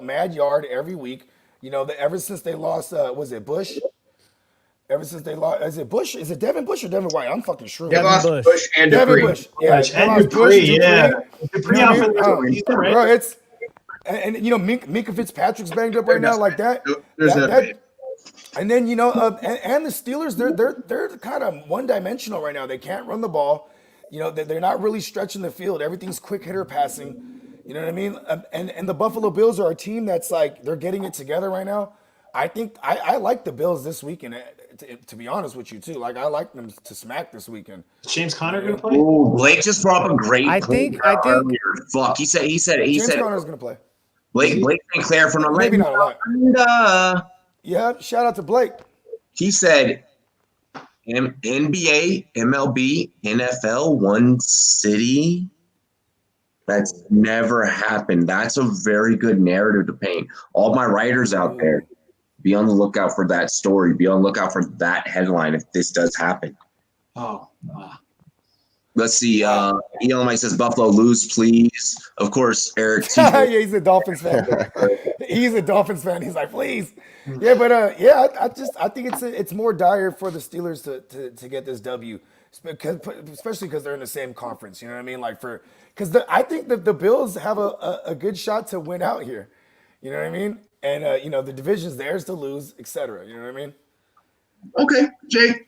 mad yard every week. Ever since they lost, was it Bush? Ever since they lost, is it Bush? Is it Devin Bush or Devin White? I'm fucking sure. They lost Bush and Devin Dupree. Bush. Yeah, and Dupree. Dupree out for the season, right? Bro, it's and Minka Fitzpatrick's banged up right now like that. And then and the Steelers, they're kind of one-dimensional right now. They can't run the ball. They're not really stretching the field. Everything's quick hitter passing. You know what I mean? And the Buffalo Bills are a team that's like they're getting it together right now. I think I like the Bills this weekend. To be honest with you too, like I like them to smack this weekend. James Conner gonna play? Ooh, Blake just brought up a great. I think. Fuck, he said. James Conner's gonna play. Blake St. Clair from Maybe not a lot. Orlando. Yeah, shout out to Blake. He said NBA, MLB, NFL, one city. That's never happened. That's a very good narrative to paint. All my writers out there, be on the lookout for that story. Be on the lookout for that headline if this does happen. Oh, wow. Let's see. Elon Mike says Buffalo lose, please. Of course, Eric. Yeah, he's a Dolphins fan. He's a Dolphins fan. He's like, please. Yeah, but I think it's more dire for the Steelers to get this W, especially because they're in the same conference. You know what I mean? Like I think that the Bills have a good shot to win out here. You know what I mean? And the division's theirs to lose, etc. You know what I mean? Okay, Jay.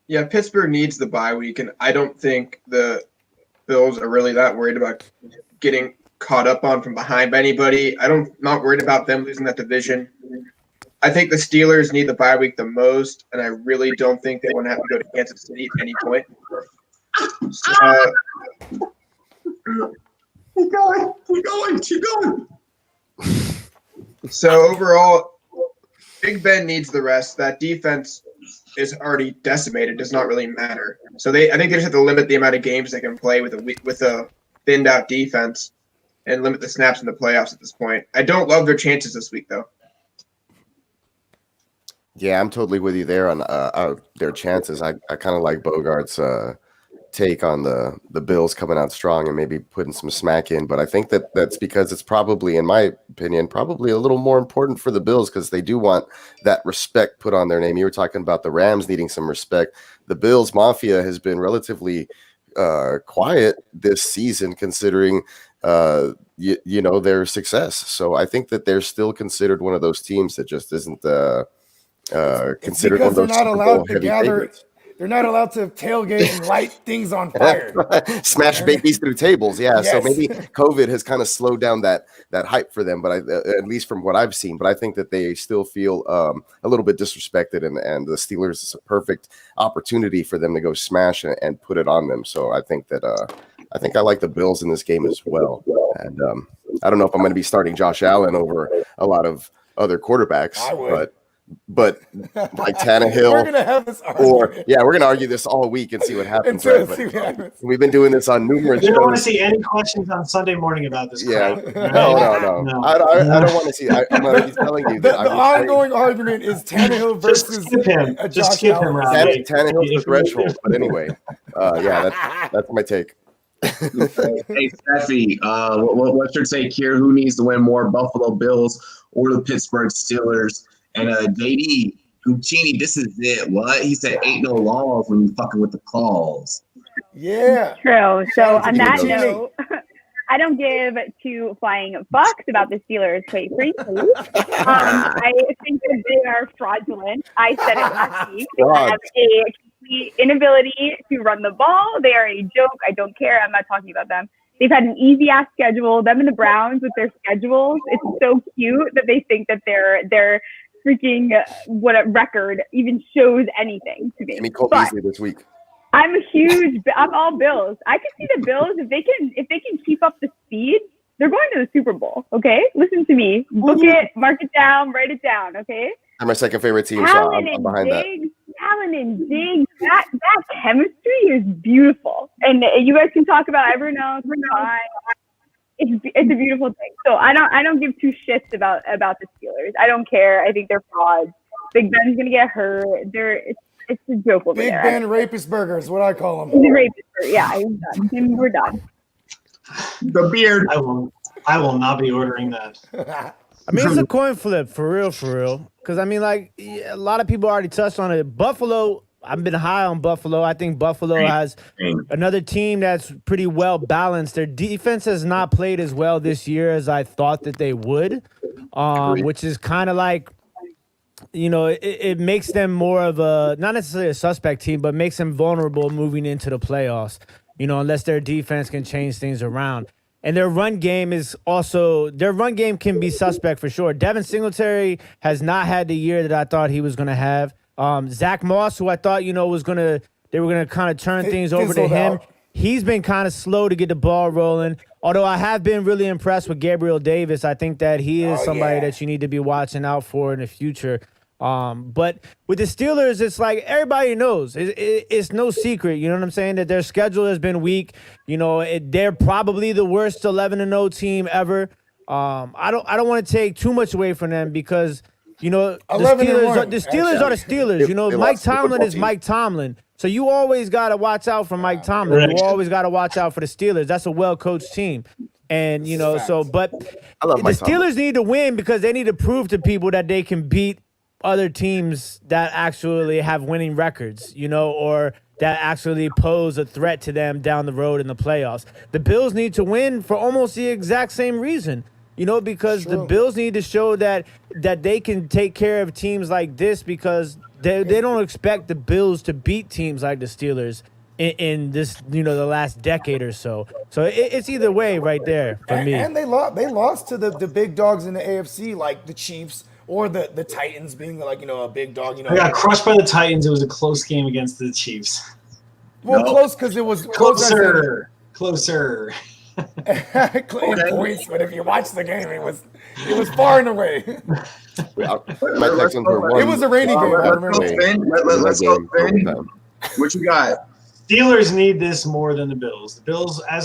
Yeah, Pittsburgh needs the bye week, and I don't think the Bills are really that worried about getting caught up on from behind by anybody. Not worried about them losing that division. I think the Steelers need the bye week the most, and I really don't think they want to have to go to Kansas City at any point. Keep going. So overall, Big Ben needs the rest. That defense is already decimated. Does not really matter. So I think they just have to limit the amount of games they can play with a thinned out defense, and limit the snaps in the playoffs at this point. I don't love their chances this week though. Yeah, I'm totally with you there on their chances. I kind of like Bogart's take on the Bills coming out strong and maybe putting some smack in, but I think that's because it's probably, in my opinion, probably a little more important for the Bills because they do want that respect put on their name. You were talking about the Rams needing some respect. The Bills Mafia has been relatively quiet this season considering their success. So I think that they're still considered one of those teams that just isn't considered one of those Super Bowl heavy favorites. They're not allowed to tailgate and light things on fire. Smash babies through tables. Yeah. Yes. So maybe COVID has kind of slowed down that hype for them, but at least from what I've seen, but I think that they still feel a little bit disrespected and the Steelers is a perfect opportunity for them to go smash and put it on them. So I think that I like the Bills in this game as well. And I don't know if I'm going to be starting Josh Allen over a lot of other quarterbacks, but like Tannehill, we're gonna have this argument. we're gonna argue this all week and see what happens. We've been doing this on numerous shows. You don't want to see any questions on Sunday morning about this. Yeah, crap, no. I don't want to see. I'm already telling you that the ongoing argument is Tannehill versus Just skip him. Tannehill's the threshold, but anyway, that's my take. Hey, Steffi, what should say here? Who needs to win more, Buffalo Bills or the Pittsburgh Steelers? And JD Guccini, this is it. What? He said ain't no laws when you fucking with the calls. Yeah. True. So on that note, I don't give two flying fucks about the Steelers. Wait, frankly. I think that they are fraudulent. I said it last week. They have a complete inability to run the ball. They are a joke. I don't care. I'm not talking about them. They've had an easy-ass schedule. Them and the Browns with their schedules. It's so cute that they think that they're freaking what a record even shows anything to me. Jimmy Cole Beasley this week. I'm all Bills. I can see the Bills if they can keep up the speed. They're going to the Super Bowl. Okay, listen to me. Book it, mark it down, write it down. Okay. I'm my second favorite team, so I'm behind that. Allen and Diggs, that chemistry is beautiful, and you guys can talk about everyone else. It's a beautiful thing. So I don't give two shits about the Steelers. I don't care. I think they're frauds. Big Ben's gonna get hurt. It's a joke over there. Big Ben rapist burger is what I call him. He's a rapist burger. Yeah, he's done. We're done. The beard. I will not be ordering that. I mean, it's a coin flip for real. Because I mean, like a lot of people already touched on it. Buffalo. I've been high on Buffalo. I think Buffalo has another team that's pretty well balanced. Their defense has not played as well this year as I thought that they would, which is kind of like, it makes them more of a, not necessarily a suspect team, but makes them vulnerable moving into the playoffs, unless their defense can change things around. And their run game can be suspect for sure. Devin Singletary has not had the year that I thought he was going to have. Zach Moss, who I thought, they were going to kind of turn things over to him. He's been kind of slow to get the ball rolling. Although I have been really impressed with Gabriel Davis. I think that he is somebody that you need to be watching out for in the future. But with the Steelers, it's like everybody knows. It's no secret, you know what I'm saying, that their schedule has been weak. You know, they're probably the worst 11-0 team ever. I don't want to take too much away from them because, you know, the Steelers are the Steelers. You know, Mike Tomlin is Mike Tomlin. So you always got to watch out for Mike Tomlin. You always got to watch out for the Steelers. That's a well-coached team. And, you know, but the Steelers need to win because they need to prove to people that they can beat other teams that actually have winning records, you know, or that actually pose a threat to them down the road in the playoffs. The Bills need to win for almost the exact same reason, you know, because the Bills need to show that they can take care of teams like this because they don't expect the Bills to beat teams like the Steelers in this, you know, the last decade or so. So it's either way right there for me. And they lost to the big dogs in the AFC, like the Chiefs or the Titans being like, you know, a big dog. You know, I got crushed by the Titans. It was a close game against the Chiefs. Well, close because it was closer. In points, but if you watch the game, it was far and away. It was a rainy game. I remember. Let's go, Ben. What you got? Steelers need this more than the Bills. The Bills, I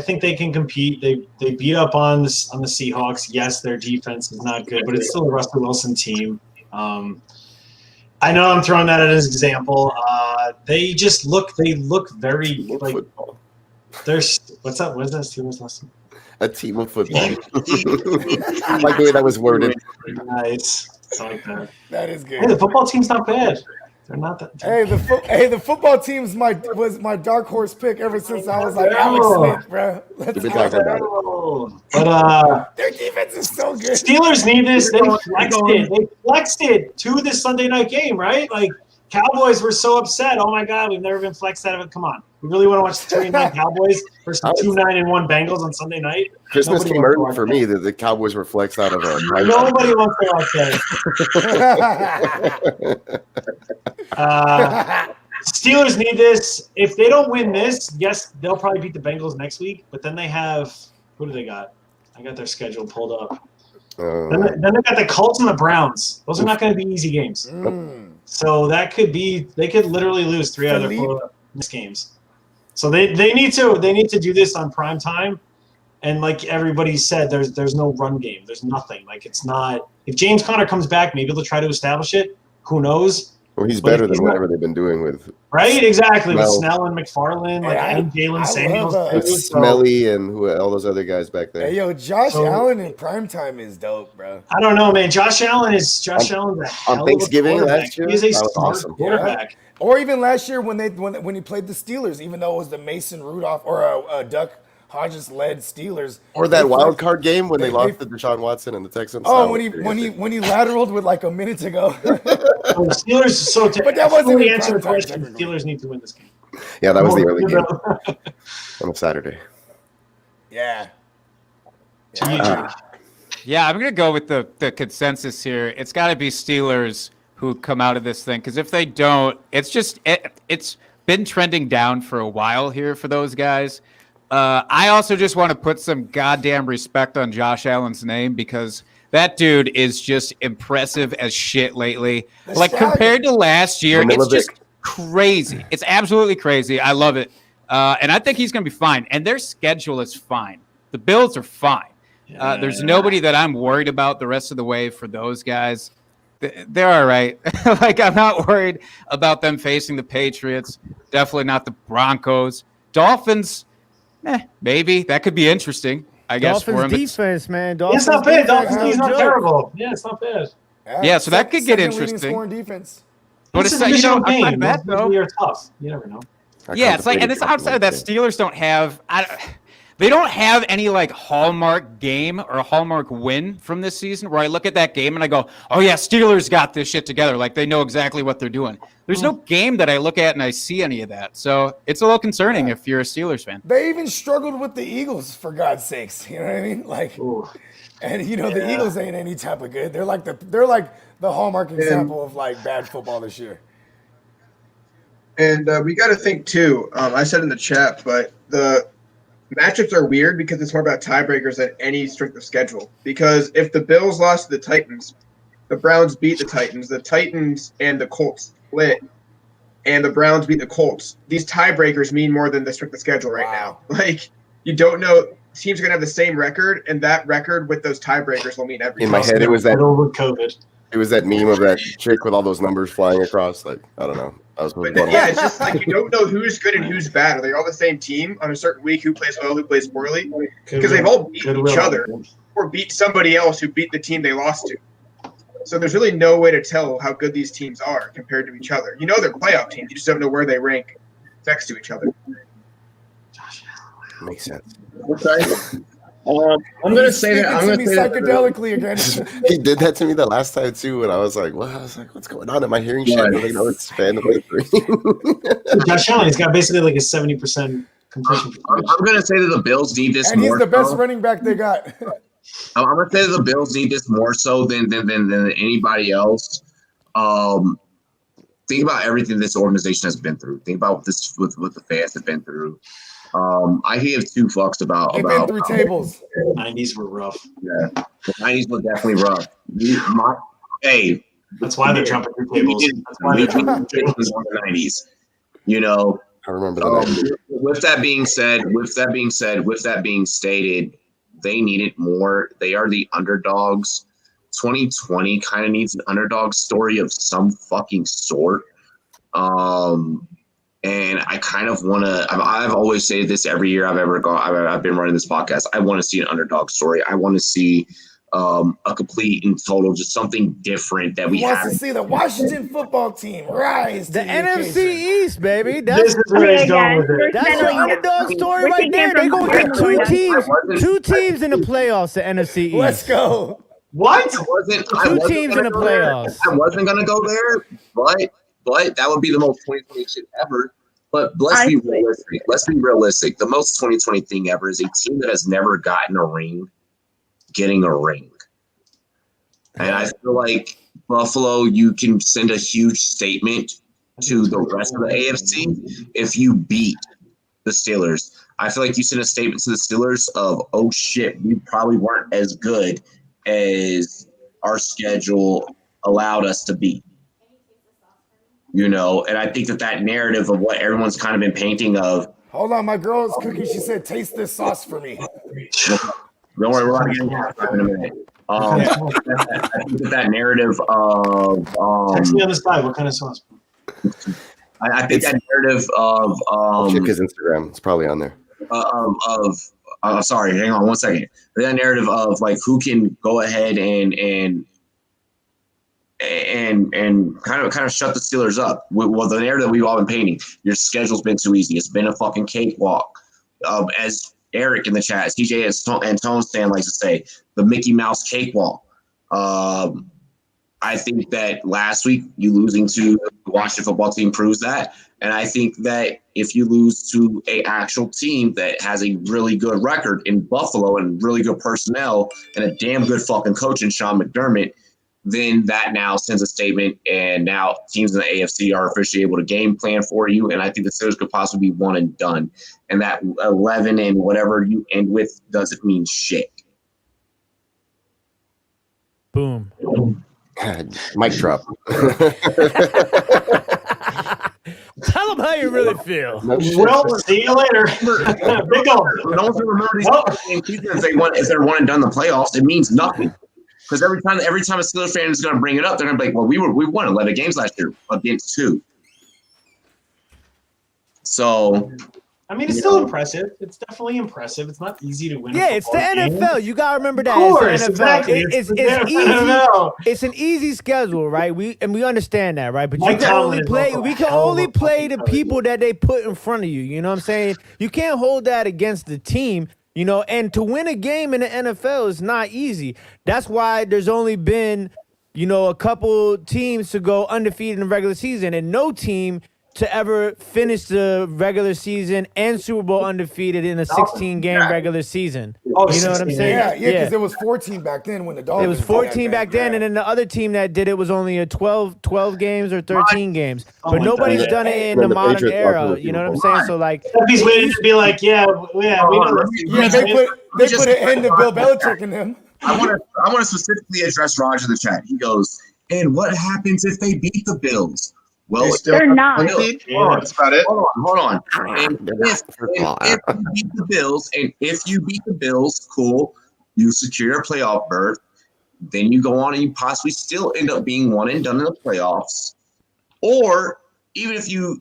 think they can compete. They beat up on the Seahawks. Yes, their defense is not good, but it's still a Russell Wilson team. I know I'm throwing that as an example. They look very like there's what's up? What's that Steelers last name? A team of football. I like the way that was worded. Nice. I like that. That is good. Hey, the football team's not bad. They're not that. The football team's was my dark horse pick ever since I was like Alex Smith, bro. Let's go. But their defense is so good. Steelers need this. They flexed it to this Sunday night game, right? Like Cowboys were so upset. Oh my God, we've never been flexed out of it. Come on, we really want to watch the 3-9 Cowboys versus 2-9-1 Bengals on Sunday night. Christmas came early for me that the Cowboys were flexed out of it. Nobody wants to watch that. Steelers need this. If they don't win this, yes, they'll probably beat the Bengals next week. But then they have who do they got? I got their schedule pulled up. Then they got the Colts and the Browns. Those are not going to be easy games. So that could be they could literally lose 3 out of their 4 games. So they need to do this on prime time. And like everybody said, there's no run game. There's nothing. Like it's not. If James Conner comes back, maybe they'll try to establish it. Who knows? Well, he's better than whatever they've been doing with. Right, exactly. With Snell and McFarland, and Jalen Samuels, Smelly, and all those other guys back there. Hey, yo, Josh Allen in primetime is dope, bro. I don't know, man. Josh Allen's a hell on Thanksgiving of a last year. He's a smart quarterback. Yeah. Or even last year when he played the Steelers, even though it was the Mason Rudolph or a Duck Hodges-led Steelers, or that wild card game when they lost to Deshaun Watson and the Texans. Oh, when he lateraled with like a minute to go. Steelers, but that wasn't the answer to the question. The Steelers need to win this game. Yeah, that was the early game on a Saturday. Yeah. Yeah, I'm gonna go with the consensus here. It's got to be Steelers who come out of this thing, because if they don't, it's been trending down for a while here for those guys. I also just want to put some goddamn respect on Josh Allen's name, because that dude is just impressive as shit lately. Compared to last year, it's just crazy. It's absolutely crazy. I love it. And I think he's going to be fine. And their schedule is fine. The Bills are fine. There's nobody that I'm worried about the rest of the way for those guys. They're all right. I'm not worried about them facing the Patriots. Definitely not the Broncos. Dolphins, maybe. That could be interesting, I guess, for him. Defense, man. It's not bad. Dolphins not terrible. Yeah, it's not bad. Yeah, so that could get interesting. Scoring defense. But it's a divisional game. They're tough. You never know. Yeah, and it's outside of that. Steelers don't have. They don't have any hallmark game or a hallmark win from this season where I look at that game and I go, oh yeah, Steelers got this shit together. They know exactly what they're doing. There's no game that I look at and I see any of that. So it's a little concerning if you're a Steelers fan. They even struggled with the Eagles, for God's sakes. You know what I mean? And the Eagles ain't any type of good. They're like the hallmark example of bad football this year. And we got to think too. I said in the chat, but the matchups are weird because it's more about tiebreakers than any strength of schedule. Because if the Bills lost to the Titans, the Browns beat the Titans and the Colts split, and the Browns beat the Colts. These tiebreakers mean more than the strength of schedule right now. Like, you don't know. Teams are going to have the same record, and that record with those tiebreakers will mean everything. In my head, it was that over COVID. It was that meme of that chick with all those numbers flying across. Like, I don't know. I was it's just like you don't know who's good and who's bad. Are they all the same team on a certain week? Who plays well, who plays poorly? Because they've all beat each other or beat somebody else who beat the team they lost to. So there's really no way to tell how good these teams are compared to each other. You know they're playoff teams. You just don't know where they rank next to each other. Makes sense. Okay. I'm gonna say that. I'm gonna say psychedelically again. He did that to me the last time too, and I was like, "What?" I was like, "What's going on? Am I hearing shit?" Like, no, it's fan play 3. Josh Allen, he's got basically like a 70% completion. I'm gonna say that the Bills need this, and more he's the best so. running back they got. I'm gonna say that the Bills need this more so than anybody else. Think about everything this organization has been through. Think about this what the fans have been through. I give 2 fucks about. They've been through tables. 90s were rough. Yeah, the 90s were definitely rough. That's why they're jumping through tables. That's why they're jumping through tables. The 90s. You know. I remember that. With that being stated, they need it more. They are the underdogs. 2020 kind of needs an underdog story of some fucking sort. And I kind of want to. I've always said this every year I've been running this podcast. I want to see an underdog story. I want to see a complete and total, just something different that we have. Wants to see the Washington football team rise. The NFC occasion. East, baby. That's the underdog story right there. They're gonna get 2 teams in the playoffs. The NFC East. Let's go. What? 2 teams in the playoffs. I wasn't gonna go there, but that would be the most 2020 shit ever. But let's be realistic. Let's be realistic. The most 2020 thing ever is a team that has never gotten a ring getting a ring. And I feel like Buffalo, you can send a huge statement to the rest of the AFC if you beat the Steelers. I feel like you send a statement to the Steelers of, oh shit, we probably weren't as good as our schedule allowed us to be. You know, and I think that narrative of what everyone's kind of been painting of. Hold on, my girl is cooking. She said, taste this sauce for me. Don't worry, we're going to get into in a minute. I think that narrative of text me on the side. What kind of sauce? I think that narrative of I'll check his Instagram. It's probably on there. Sorry, hang on 1 second. That narrative of like who can go ahead and kind of shut the Steelers up. Well, the narrative we've all been painting. Your schedule's been too easy. It's been a fucking cakewalk. As Eric in the chat, TJ and Tone Stan likes to say, the Mickey Mouse cakewalk. I think that last week you losing to the Washington football team proves that. And I think that if you lose to an actual team that has a really good record in Buffalo and really good personnel and a damn good fucking coach in Sean McDermott, then that now sends a statement, and now teams in the AFC are officially able to game plan for you. And I think the Steelers could possibly be one and done. And that 11 and whatever you end with doesn't mean shit. Boom. Mic drop. Tell them how you really feel. Well, see you later. Big old. No one's gonna remember these seasons if they're one and done the playoffs. It means nothing. Because every time a Steelers fan is going to bring it up, they're going to be like, "Well, we won 11 games last year against 2." So, I mean, it's still impressive. It's definitely impressive. It's not easy to win. Yeah, it's the NFL. You gotta remember that. Of course, it's the NFL. exactly. It's easy. It's an easy schedule, right? We understand that, right? But you Mike can Tomlin only play. is We can only play the people that they put in front of you. You know what I'm saying? You can't hold that against the team. You know, and to win a game in the NFL is not easy. That's why there's only been, a couple teams to go undefeated in the regular season, and no team to ever finish the regular season and Super Bowl undefeated in a 16-game regular season. Oh, You know what I'm 16, saying? Yeah, because it was 14 back then when the Dolphins. It was did 14 that back then, and then the other team that did it was only a 12 games or 13 games. But like nobody's that. done it in Then the the modern Patriots era. lost You know what I'm the saying? So like, He's waiting to be like, we know. Yeah, they put an end to Bill Belichick in him. I want to specifically address Roger in the chat. He goes, and what happens if they beat the Bills? Well, They're not. Hold on, That's about it. hold on. And if you beat the Bills, and if you beat the Bills, cool, you secure a playoff berth. Then you go on and you possibly still end up being one and done in the playoffs. Or even if you,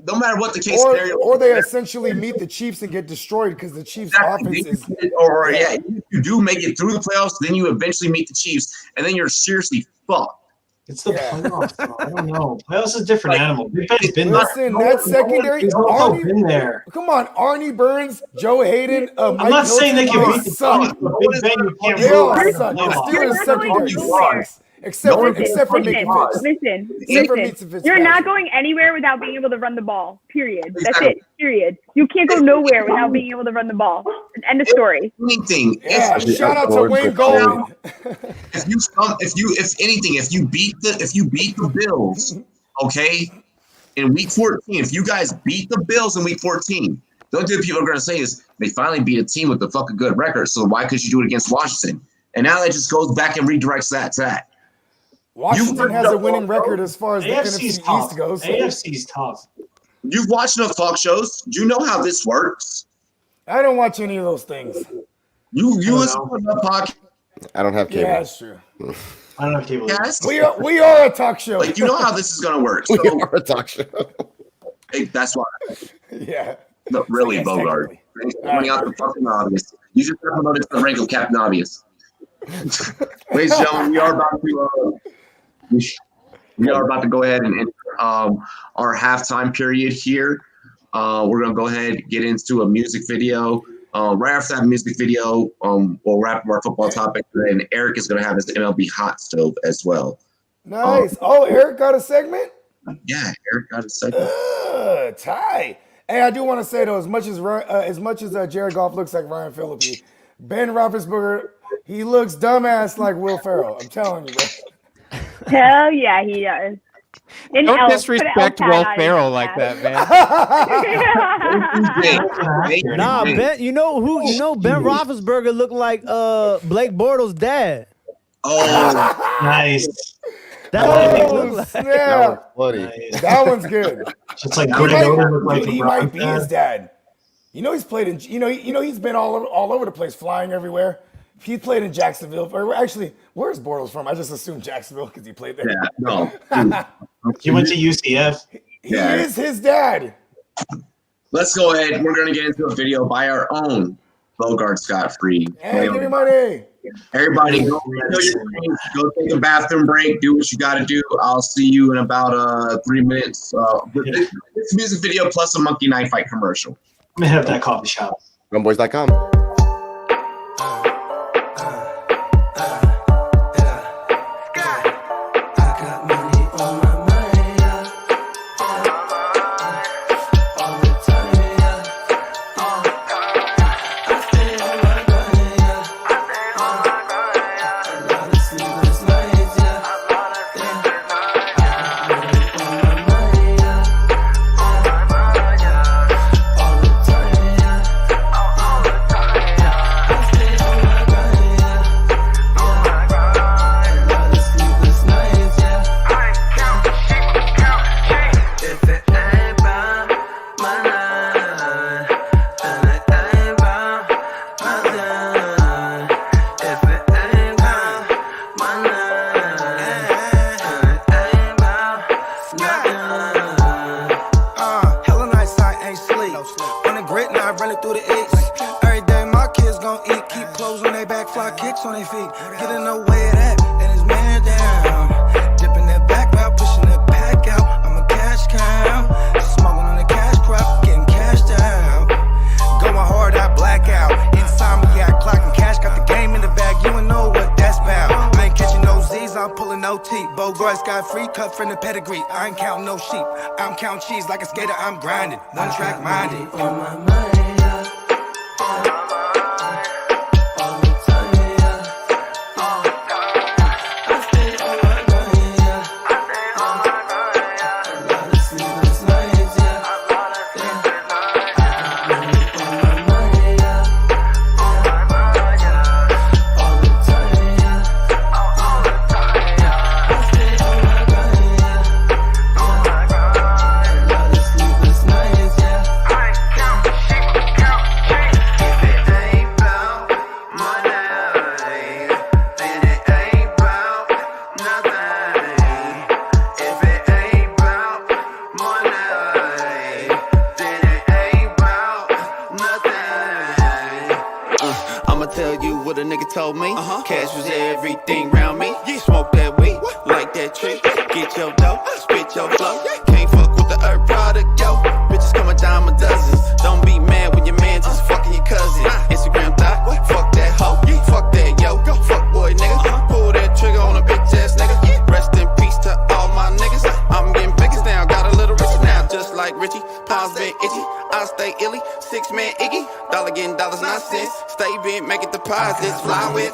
no matter what the case scenario, Or they essentially meet the Chiefs and get destroyed because the Chiefs' offense is. you do make it through the playoffs, then you eventually meet the Chiefs, and then you're seriously fucked. It's the playoffs. Though. I don't know. Playoffs is a different animal. Big Ben's been Listen, there. that secondary. He's also been there. Come on, Arnie Burns, Joe Hayden. I'm not saying they can beat the Chiefs, but Big Ben, you can't They all rule suck. The out. Steelers secondary sucks. Except for Mickey Fitz. Listen. You're not going anywhere without being able to run the ball. Period. That's it. Period. You can't go nowhere without being able to run the ball. End of story. Anything. Yeah, shout out to Wayne Goldman. If you beat the Bills, okay, in week 14, if you guys beat the Bills in week 14, the only thing people are going to say is they finally beat a team with a fucking good record. So why could you do it against Washington? And now that just goes back and redirects that to that. Washington has a winning record as far as the AFC's NFC tough. East goes. AFC's tough. You've watched enough talk shows. You know how this works. I don't watch any of those things. You listen to enough podcast. I don't have cable. Yeah, that's true. I don't have cable. We are a talk show. Like, you know how this is going to work. We So, are a talk show. hey, that's why. Yeah. No, really, Yes, Bogart. Thanks for pointing out the fucking obvious. You just have noticed the rank of Captain Obvious. Ladies and gentlemen, we are about to go ahead and enter our halftime period here. We're gonna go ahead and get into a music video. Right after that music video, we'll wrap up our football topic, and Eric is gonna have his MLB hot stove as well. Nice. Eric got a segment? Yeah, Eric got a segment. Ty. Hey, I do want to say though, as much as Jared Goff looks like Ryan Phillippe, Ben Roethlisberger, he looks dumbass like Will Ferrell. I'm telling you, bro. Hell yeah, he does. Don't disrespect Will Ferrell like that, man. Nah, Ben. You know Ben Roethlisberger looked like Blake Bortles' dad. Oh, nice. Snap. Funny. That one's good. It's like he might be his dad. You know he's played in. He's been all over the place, flying everywhere. He played in Jacksonville. Or actually, where's Bortles from? I just assumed Jacksonville because he played there. yeah, no. He went to UCF. He is his dad. Let's go ahead. We're gonna get into a video by our own Bogart Scott-Free. Hey, give me money. Everybody, go take a bathroom break. Do what you got to do. I'll see you in about 3 minutes. This music video plus a monkey knife fight commercial. I'm gonna have that coffee shop. Rumboyz.com. no teeth. Bogarts got free cut from the pedigree. I ain't count no sheep. I'm count cheese like a skater. I'm grinding. One track minded. On my mind. Told me cash was everything around me. Smoke that weed, like that tree. Get your dough, spit your flow. Can't fuck with the herb product, yo. Bitches come a dime a dozen. Don't be mad when your man just fucking your cousin. Instagram thought, fuck that hoe, fuck that yo. Fuck boy nigga, pull that trigger on a bitch ass nigga. Rest in peace to all my niggas. I'm getting biggest now, got a little rich now, just like Richie. Palms been itchy, I stay illy. 6-man Iggy, dollar getting dollars, not cents. Stay bent, make it deposits, fly with.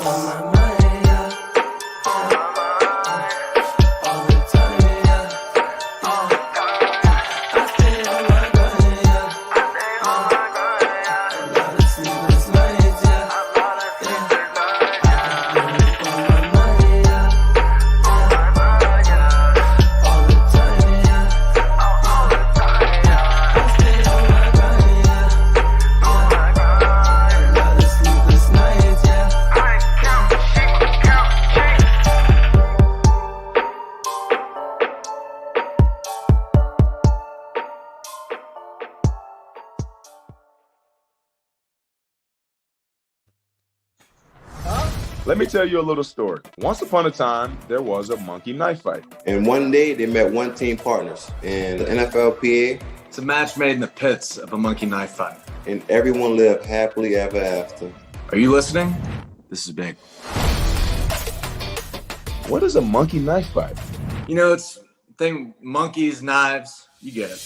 Let me tell you a little story. Once upon a time, there was a monkey knife fight. And one day, they met one team partners in the NFLPA. It's a match made in the pits of a monkey knife fight. And everyone lived happily ever after. Are you listening? This is big. What is a monkey knife fight? You know, it's thing monkeys, knives, you get it.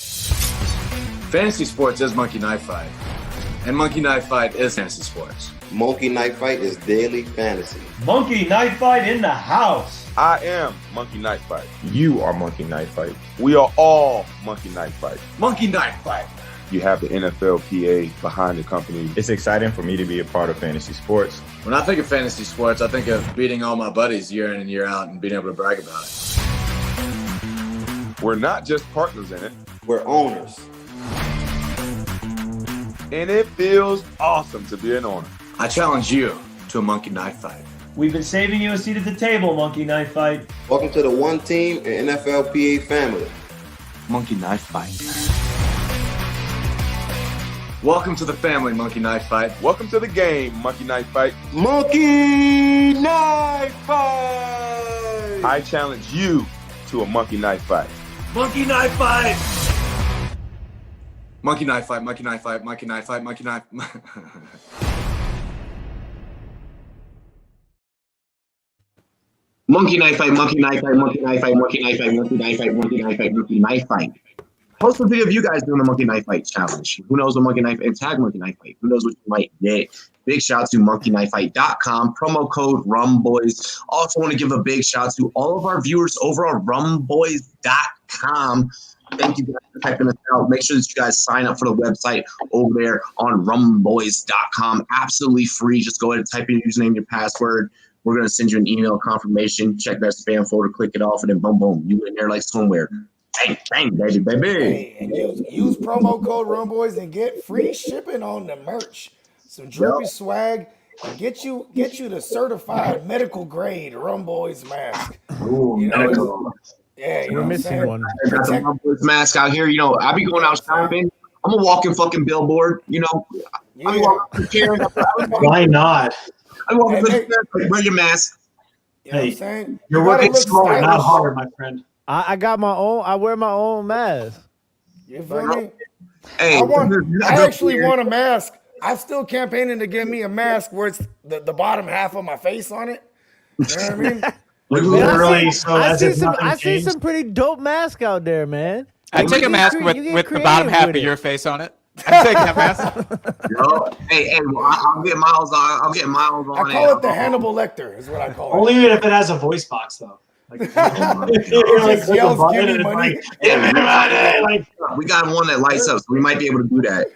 Fantasy sports is monkey knife fight. And monkey knife fight is fantasy sports. Monkey Knife Fight is daily fantasy. Monkey Knife Fight in the house. I am Monkey Knife Fight. You are Monkey Knife Fight. We are all Monkey Knife Fight. Monkey Knife Fight. You have the NFLPA behind the company. It's exciting for me to be a part of fantasy sports. When I think of fantasy sports, I think of beating all my buddies year in and year out and being able to brag about it. We're not just partners in it. We're owners. And it feels awesome to be an owner. I challenge you to a monkey knife fight. We've been saving you a seat at the table, Monkey Knife Fight. Welcome to the one team and NFLPA family. Monkey Knife Fight. Welcome to the family, Monkey Knife Fight. Welcome to the game, Monkey Knife Fight. Monkey Knife Fight! I challenge you to a monkey knife fight. Monkey Knife Fight! Monkey Knife Fight, Monkey Knife Fight, Monkey Knife Fight, Monkey Knife... Monkey Knife Fight, Monkey Knife Fight, Monkey Knife Fight, Monkey Knife Fight, Monkey Knife Fight, Monkey Knife Fight, Monkey Knife Fight. Post a video of you guys doing the Monkey Knife Fight challenge. Who knows what Monkey Knife and tag Monkey Knife Fight. Who knows what you might get. Big shout out to monkeyknifefight.com, promo code Rumboyz. Also want to give a big shout out to all of our viewers over on rumboyz.com. Thank you guys for checking us out. Make sure that you guys sign up for the website over there on rumboyz.com. Absolutely free. Just go ahead and type in your username and your password. We're going to send you an email confirmation. Check that spam folder, click it off, and then boom, boom. You in there like swimwear. Bang, bang, baby, baby. Hey, and use promo code Rumboyz and get free shipping on the merch. Some drippy swag. And get you the certified medical grade Rumboyz mask. Ooh, medical. Yeah, We're missing one. I got the Rumboyz mask out here. You know, I be going out shopping. I'm a walking fucking billboard. You know, I be walking carrying up. Why not? I walk up to wear your mask. You know what I'm saying? You're working smart, not hard, my friend. I got my own. I wear my own mask. You feel me? Hey, I actually want a mask. I'm still campaigning to get me a mask where it's the bottom half of my face on it. You know what I mean? Literally, so I as see if some. nothing I see changed. some pretty dope masks out there, man. I take a mask with the bottom half of your face on it. I take that mask. Yo, hey, well, I'll get Miles on. I'll get Miles on. I call it the Hannibal Lecter, is what I call it. Only if it has a voice box, though. Like, if He like, just yells, "Give me and money." like, give me money. Like, we got one that lights up, so we might be able to do that.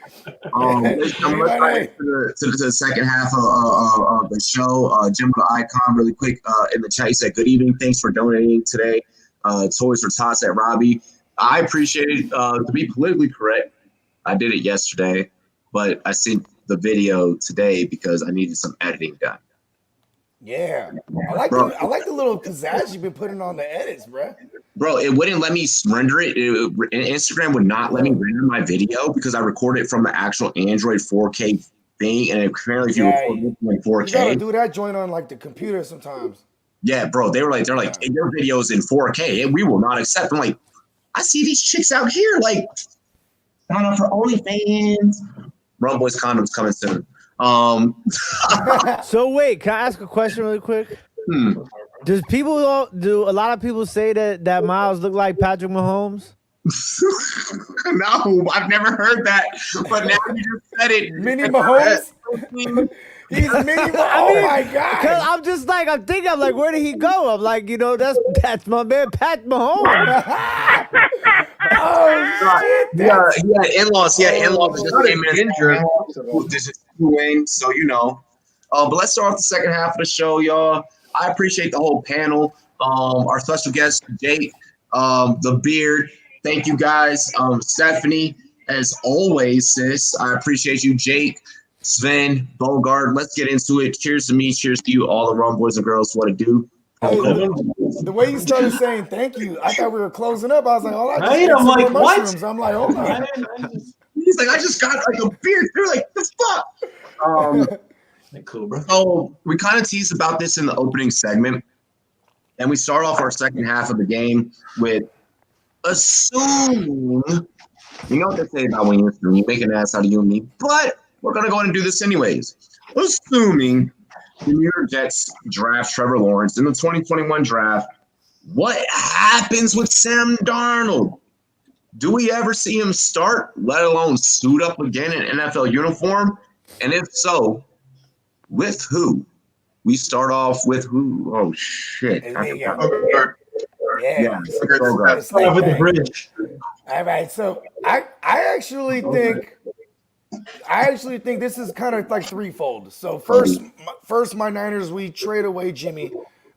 Let's get to the second half of the show. Jim with the icon, really quick in the chat, he said, "Good evening. Thanks for donating today. Toys for Tots at Robbie. I appreciate it. To be politically correct, I did it yesterday, but I sent the video today because I needed some editing done." Yeah, I like the little pizzazz you've been putting on the edits, bro. Bro, it wouldn't let me render it. Instagram would not let me render my video because I recorded it from the actual Android 4K thing, and apparently if you record it in 4K, You gotta do that joint on like the computer sometimes. Yeah, bro, they're like, hey, your video's in 4K, and we will not accept. I'm like, I see these chicks out here, like, sign up for OnlyFans. Rumboyz condoms coming soon. So wait, can I ask a question really quick? Do a lot of people say that Miles look like Patrick Mahomes? No, I've never heard that. But now you just said it. Mini Mahomes? He's mini Mahomes. Oh my God. Because I'm just like, I'm like, where did he go? I'm like, that's my man Pat Mahomes. Oh shit! He had in-laws. He had in-laws that just came in. This is Wayne, so you know. But let's start off the second half of the show, y'all. I appreciate the whole panel. Our special guest, Jake, the Beard. Thank you guys. Stephanie, as always, sis. I appreciate you, Jake, Sven, Bogard. Let's get into it. Cheers to me. Cheers to you, all the Rumboyz and girls. What to do? Hey, the way you started saying thank you, I thought we were closing up. I was like, oh, I just Right? ate I'm some like, more what? mushrooms. I'm like, hold on. He's like, I just got like a beard. They're like, the fuck? Cool, bro. So we kind of teased about this in the opening segment. And we start off our second half of the game with assume. You know what they say about when you're you make an ass out of you and me. But we're going to go ahead and do this anyways. Assuming the New York Jets draft Trevor Lawrence in the 2021 draft, what happens with Sam Darnold? Do we ever see him start, let alone suit up again in NFL uniform? And if so, with who? We start off with who? Oh, shit. Yeah. Start with the bridge. All right, so I actually think this is kind of like threefold. So first, my Niners, we trade away Jimmy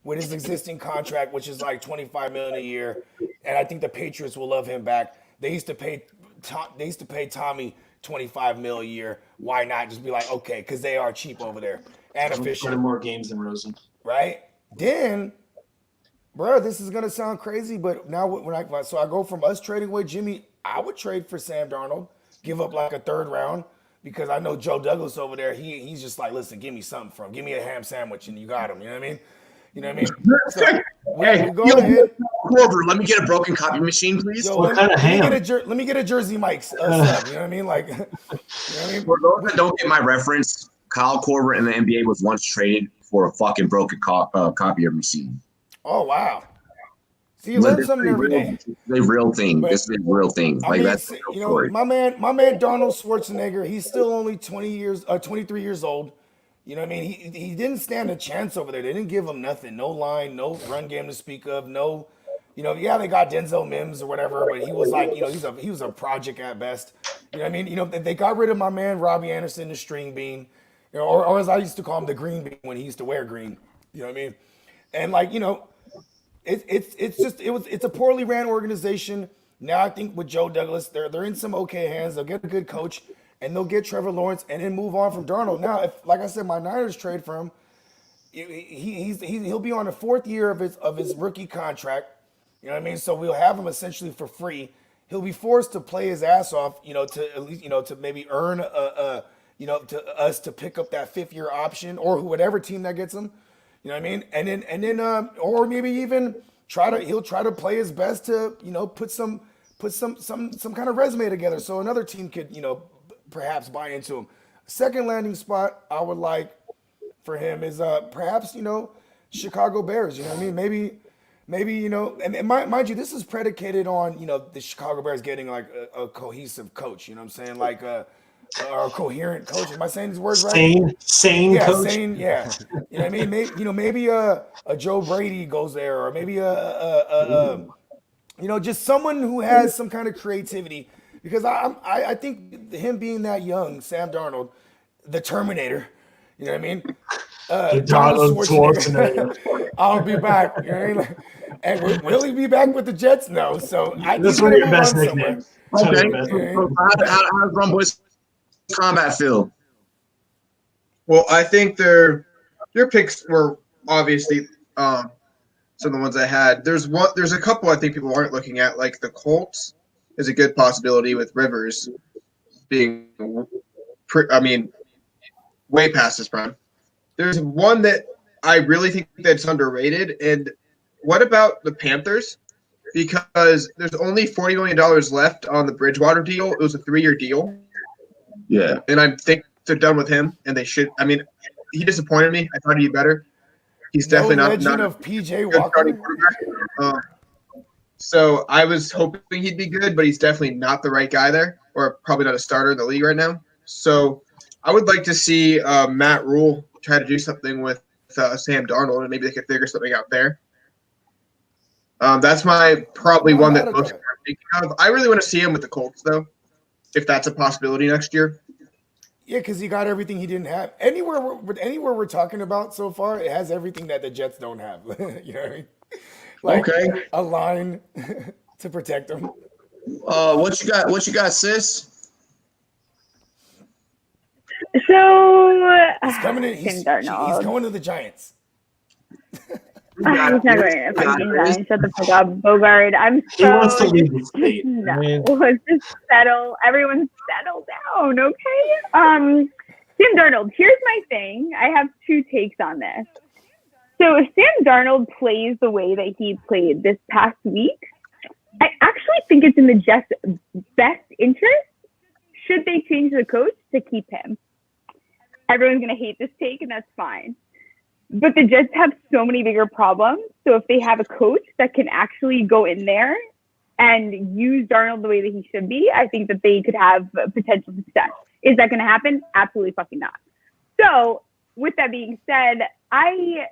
with his existing contract, which is like $25 million a year, and I think the Patriots will love him back. They used to pay Tommy $25 million a year. Why not just be like, okay, because they are cheap over there and efficient. More games than Rosen, right? Then, bro, this is gonna sound crazy, but now when I go from us trading away Jimmy, I would trade for Sam Darnold, give up like a third round because I know Joe Douglas over there. He's just like, listen, give me something give me a ham sandwich and you got him. You know what I mean? You know what I mean? So, hey, go ahead. Corver, let me get a broken copy machine, please. Yo, what kind of ham? Let me get a Jersey Mike's sub. You know what I mean? Like, you know what I mean? For those that don't get my reference, Kyle Korver in the NBA was once traded for a fucking broken copier machine. Oh wow! See, you learn something every day. It's a real thing. This is a real thing. I Like mean, that's you know, my man Donald Schwarzenegger. He's still only 23 years old. You know what I mean? He didn't stand a chance over there. They didn't give him nothing. No line, no run game to speak of. No, you know, yeah, they got Denzel Mims or whatever, but he was like, you know, he was a project at best. You know what I mean? You know, they got rid of my man Robbie Anderson, the string bean, you know, or as I used to call him, the green bean when he used to wear green. You know what I mean? And like, you know, it's a poorly ran organization. Now I think with Joe Douglas, they're in some okay hands. They'll get a good coach, and they'll get Trevor Lawrence, and then move on from Darnold. Now, if like I said, my Niners trade for him, he'll be on the fourth year of his rookie contract. You know what I mean? So we'll have him essentially for free. He'll be forced to play his ass off, you know, to at least, you know, to maybe earn to us to pick up that fifth year option or whatever team that gets him. You know what I mean? And then or maybe even he'll try to play his best to, you know, put some kind of resume together so another team could, you know, perhaps buy into him. Second landing spot I would like for him is perhaps, you know, Chicago Bears. You know what I mean? Maybe you know, and mind you, this is predicated on the Chicago Bears getting like a cohesive coach. You know what I'm saying? Like a coherent coach. Am I saying these words right? Sane coach. Sane. Yeah. You know what I mean? Maybe a Joe Brady goes there, or maybe just someone who has some kind of creativity. Because I think him being that young, Sam Darnold, the Terminator. You know what I mean? Donald Schwarzenegger. I'll be back. You know what I mean? And will he be back with the Jets? No. So That's one of your best nicknames. Okay. How's Rumboyz combat feel? Well, I think your picks were obviously some of the ones I had. There's a couple I think people aren't looking at, like the Colts is a good possibility with Rivers being, way past his prime. There's one that I really think that's underrated. And what about the Panthers? Because there's only $40 million left on the Bridgewater deal. It was a 3-year deal. Yeah. And I think they're done with him, and they should. I mean, he disappointed me. I thought he'd be better. He's definitely not of PJ Walker. So I was hoping he'd be good, but he's definitely not the right guy there, or probably not a starter in the league right now. So I would like to see Matt Rule try to do something with Sam Darnold, and maybe they could figure something out there. That's probably one that most people are thinking of. I really want to see him with the Colts, though, if that's a possibility next year. Yeah, because he got everything he didn't have. Anywhere we're talking about so far, it has everything that the Jets don't have. You know what I mean? Like a line to protect him. What you got, sis? So he's coming in. He's going to the Giants. He's not going to fucking Giants. Shut the fuck up, Bogart. I'm so. He wants to leave the state. No, just settle. Everyone settle down, okay? Sam Darnold. Here's my thing. I have 2 takes on this. So if Sam Darnold plays the way that he played this past week, I actually think it's in the Jets' best interest, should they change the coach, to keep him. Everyone's going to hate this take, and that's fine. But the Jets have so many bigger problems. So if they have a coach that can actually go in there and use Darnold the way that he should be, I think that they could have potential success. Is that going to happen? Absolutely fucking not. So with that being said, I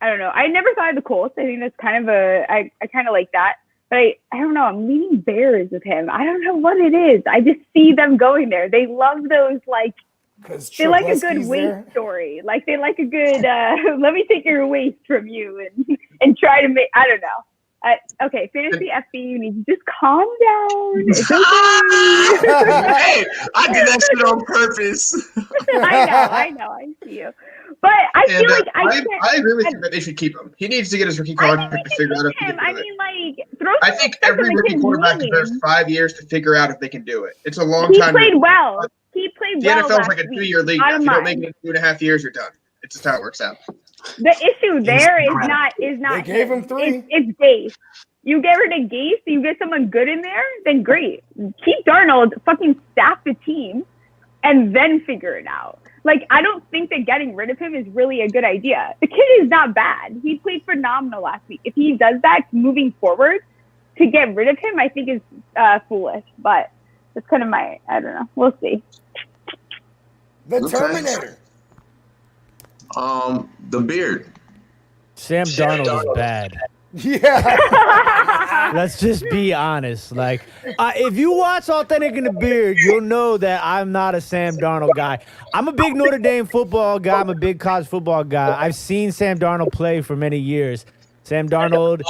don't know. I never thought of the Colts. I think that's kind of I kind of like that. But I don't know. I'm leaning Bears with him. I don't know what it is. I just see them going there. They love those, like, they like a good waist story. Like, they like a good, let me take your waist from you and try to make, I don't know. Okay, Fantasy FB, you need to just calm down. It's okay. Hey, I did that shit on purpose. I know. I see you. But I feel like I agree with you that they should keep him. He needs to get his rookie contract to figure out if he can do it. I think every rookie quarterback deserves 5 years to figure out if they can do it. It's a long time. He played well. He played well. The NFL is like a 2-year league. If you don't make it in 2.5 years, you're done. It's just how it works out. The issue there is not. They gave him 3. It's Gase. You get rid of Gase, you get someone good in there, then great. Keep Darnold, fucking staff the team, and then figure it out. Like, I don't think that getting rid of him is really a good idea. The kid is not bad. He played phenomenal last week. If he does that moving forward, to get rid of him, I think is foolish. But that's kind of I don't know. We'll see. The Terminator. The beard. Sam Darnold is bad. Yeah. Let's just be honest. Like, if you watch Authentic in the Beard, you'll know that I'm not a Sam Darnold guy. I'm a big Notre Dame football guy. I'm a big college football guy. I've seen Sam Darnold play for many years. Sam Darnold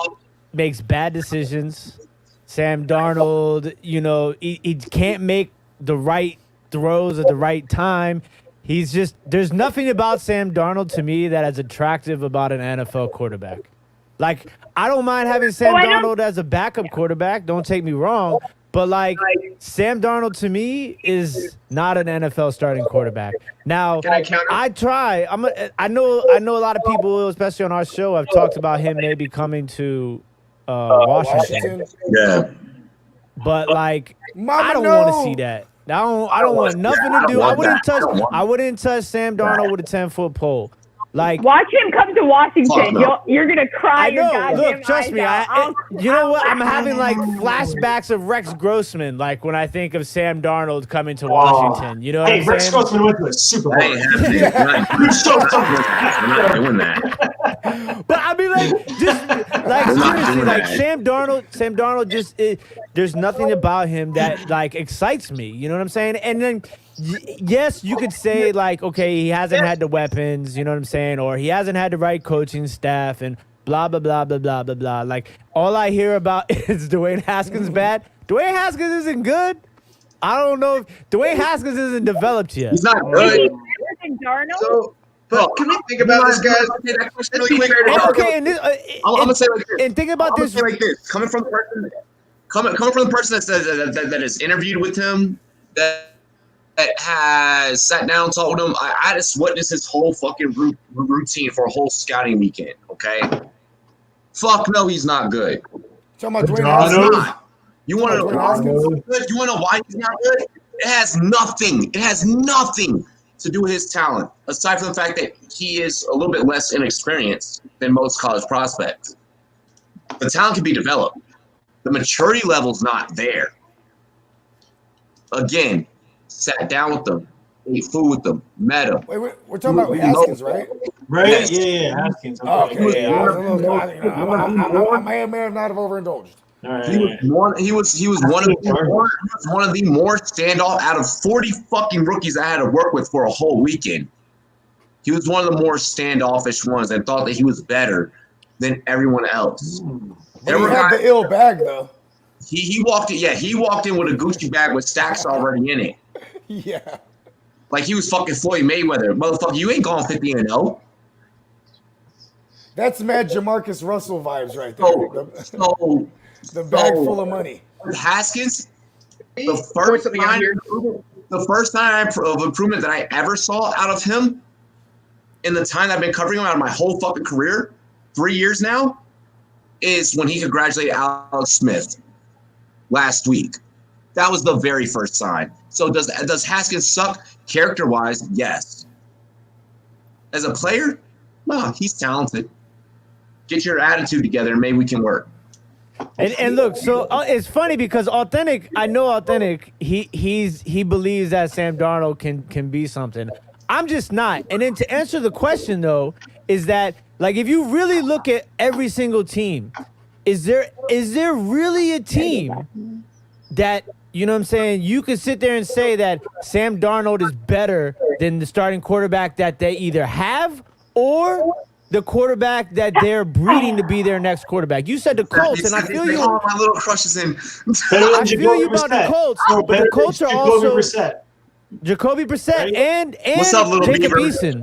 makes bad decisions. Sam Darnold, he can't make the right throws at the right time. There's nothing about Sam Darnold to me that is attractive about an NFL quarterback. Like, I don't mind having Sam Darnold as a backup quarterback. Don't take me wrong. But, like, Sam Darnold to me is not an NFL starting quarterback. Now, I know a lot of people, especially on our show, have talked about him maybe coming to Washington. Yeah. But, like, I don't want to see that. I don't want nothing to do. I wouldn't touch Sam Darnold with a 10-foot pole. Like, watch him come to Washington, Fuck no. you're gonna cry. I know. Your goddamn Look, trust eyes me. out. You know what? I'm having like flashbacks of Rex Grossman, like when I think of Sam Darnold coming to Washington. You know what Hey, I'm Rex saying? Grossman went to a Super Bowl. That ain't happening. We're not doing that. But I mean, like, just like I'm not seriously, doing like that. Sam Darnold just there's nothing about him that like excites me. You know what I'm saying? And then yes, you could say like, okay, he hasn't had the weapons. You know what I'm saying? Or he hasn't had the right coaching staff and blah blah blah blah blah blah blah. Like all I hear about is Dwayne Haskins bad. Dwayne Haskins isn't good. I don't know if Dwayne Haskins isn't developed yet. He's not Is good. he better than Darnold? So, but can we think about this, guys? Let's be fair to Darnold. Okay, and this, I'm gonna say like this. and think about this. Say like this. Coming from the person that has interviewed with him, that has sat down, talked with him. I just witnessed his whole fucking routine for a whole scouting weekend. Okay. Fuck no, he's not good. Talking about Dwayne He's Haskins. not. You want to know why he's not good? You want to know why he's not good? It has nothing. It has nothing to do with his talent, aside from the fact that he is a little bit less inexperienced than most college prospects. The talent can be developed. The maturity level's not there. Again, sat down with them, ate food with them, met them. Wait, we're talking about Haskins, right? Right? Yes. Yeah, Haskins. Oh, Okay. okay. Yeah, I may have not have overindulged. He was one of the more standoff out of 40 fucking rookies I had to work with for a whole weekend. He was one of the more standoffish ones and thought that he was better than everyone else. But he had the ill bag though. He walked in. Yeah, he walked in with a Gucci bag with stacks already in it. Yeah. Like he was fucking Floyd Mayweather. Motherfucker, you ain't going 50-0. That's mad Jamarcus Russell vibes right there. The bag full of money. Haskins, the first time of improvement that I ever saw out of him in the time I've been covering him out of my whole fucking career, 3 years now, is when he congratulated Alex Smith last week. That was the very first sign. So does Haskins suck character-wise? Yes. As a player, no, he's talented. Get your attitude together and maybe we can work. And look, so it's funny because I know Authentic, he believes that Sam Darnold can be something. I'm just not. And then to answer the question though, is that like if you really look at every single team, is there really a team that, you know what I'm saying, you could sit there and say that Sam Darnold is better than the starting quarterback that they either have or the quarterback that they're breeding to be their next quarterback? You said the Colts, and I feel you. All my little crushes in. I feel you about the Colts, but the Colts are also Jacoby Brissett and What's up, little Jacob Beaver? Eason.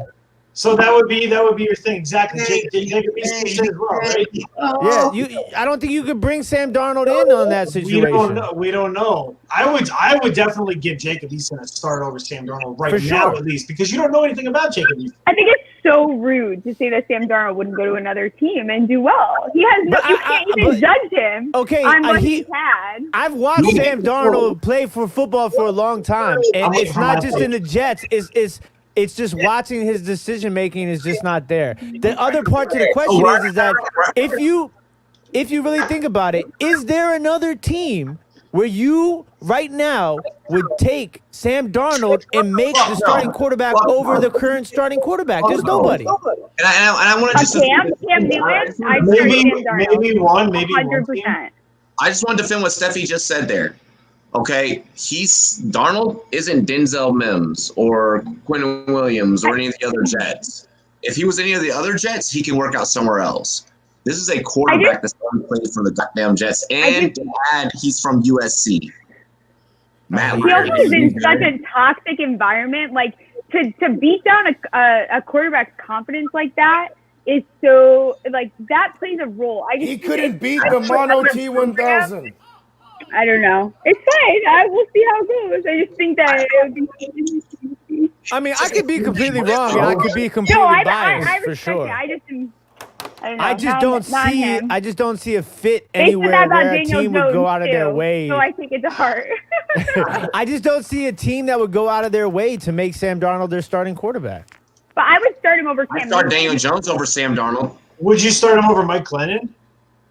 So that would be your thing, exactly. Jacob Eason as well, right? Yeah, I don't think you could bring Sam Darnold in on that situation. We don't know. I would definitely give Jacob Eason a start over Sam Darnold right For now, sure. at least, because you don't know anything about Jacob Eason. I think it's so rude to say that Sam Darnold wouldn't go to another team and do well. He has no. You can't even judge him. Okay, on what he's had. I've watched Sam Darnold play for football for a long time, and it's not just in the Jets. It's just watching his decision making is just not there. The other part to the question is that if you really think about it, is there another team where you right now would take Sam Darnold and make the starting quarterback over the current starting quarterback? There's nobody. And I want to just Cam Newton, I'd start Sam Darnold. Maybe one. 100%. I just want to defend what Steffi just said there. Okay, Darnold isn't Denzel Mims or Quentin Williams or any of the other Jets. If he was any of the other Jets, he can work out somewhere else. This is a quarterback that's going to play for the goddamn Jets, and he's from USC. Matt He also is in such a toxic environment. Like to beat down a quarterback's confidence like that is so like that plays a role. He couldn't beat the Mono T1000. I don't know. It's fine. We'll see how it goes. I just think that it would be. I mean, I could be completely wrong, and I could be completely biased for sure. I just don't know. I just don't see a fit They said anywhere that about where a Daniel team would go Jones, out of their too, way. So I take it to heart. I just don't see a team that would go out of their way to make Sam Darnold their starting quarterback. But I would start him over I Cam start Newton. Daniel Jones over Sam Darnold. Would you start him over Mike Glennon?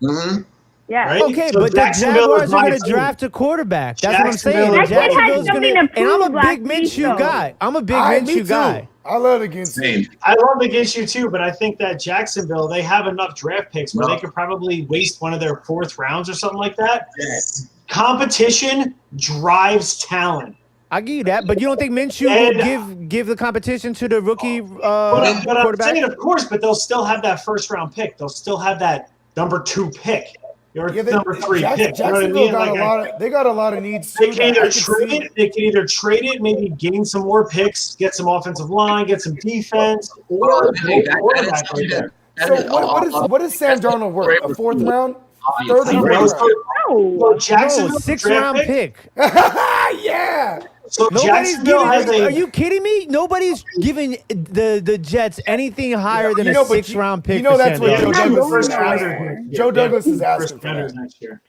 Mm-hmm. Yeah. Right? Okay, So but the Jacksonville Jaguars is are my going to team. draft a quarterback. That's what I'm saying. Jacksonville And is my That kid had Jacksonville's something gonna, to and I'm a prove big last week, Minshew though. guy. I'm a big Me Minshew too. guy. I love against you. Same. I love against you too, but I think that Jacksonville, they have enough draft picks where No. they could probably waste one of their 4th rounds or something like that. Yes. Competition drives talent. I give you that, but you don't think Minshew will give the competition to the rookie But I'm quarterback? saying, of course, but they'll still have that 1st round pick. They'll still have that number 2 pick. Your number 3 pick. You know what I mean? They got a lot of needs They too. can that I either trade it. They can either trade it, maybe gain some more picks, get some offensive line, get some defense, or quarterback right there. So what is Sam Darnold worth? A 4th round? 3rd I don't or know. 4th round? Well, Jacksonville No, 6th round pick. Yeah. So Nobody's Jacksonville has giving. a. Are you kidding me? Nobody's giving the Jets anything higher than a 6th round pick. You know that's what Joe Sam Douglas Darnold. is going to ask for. Joe Douglas is asking for rounders that. next year.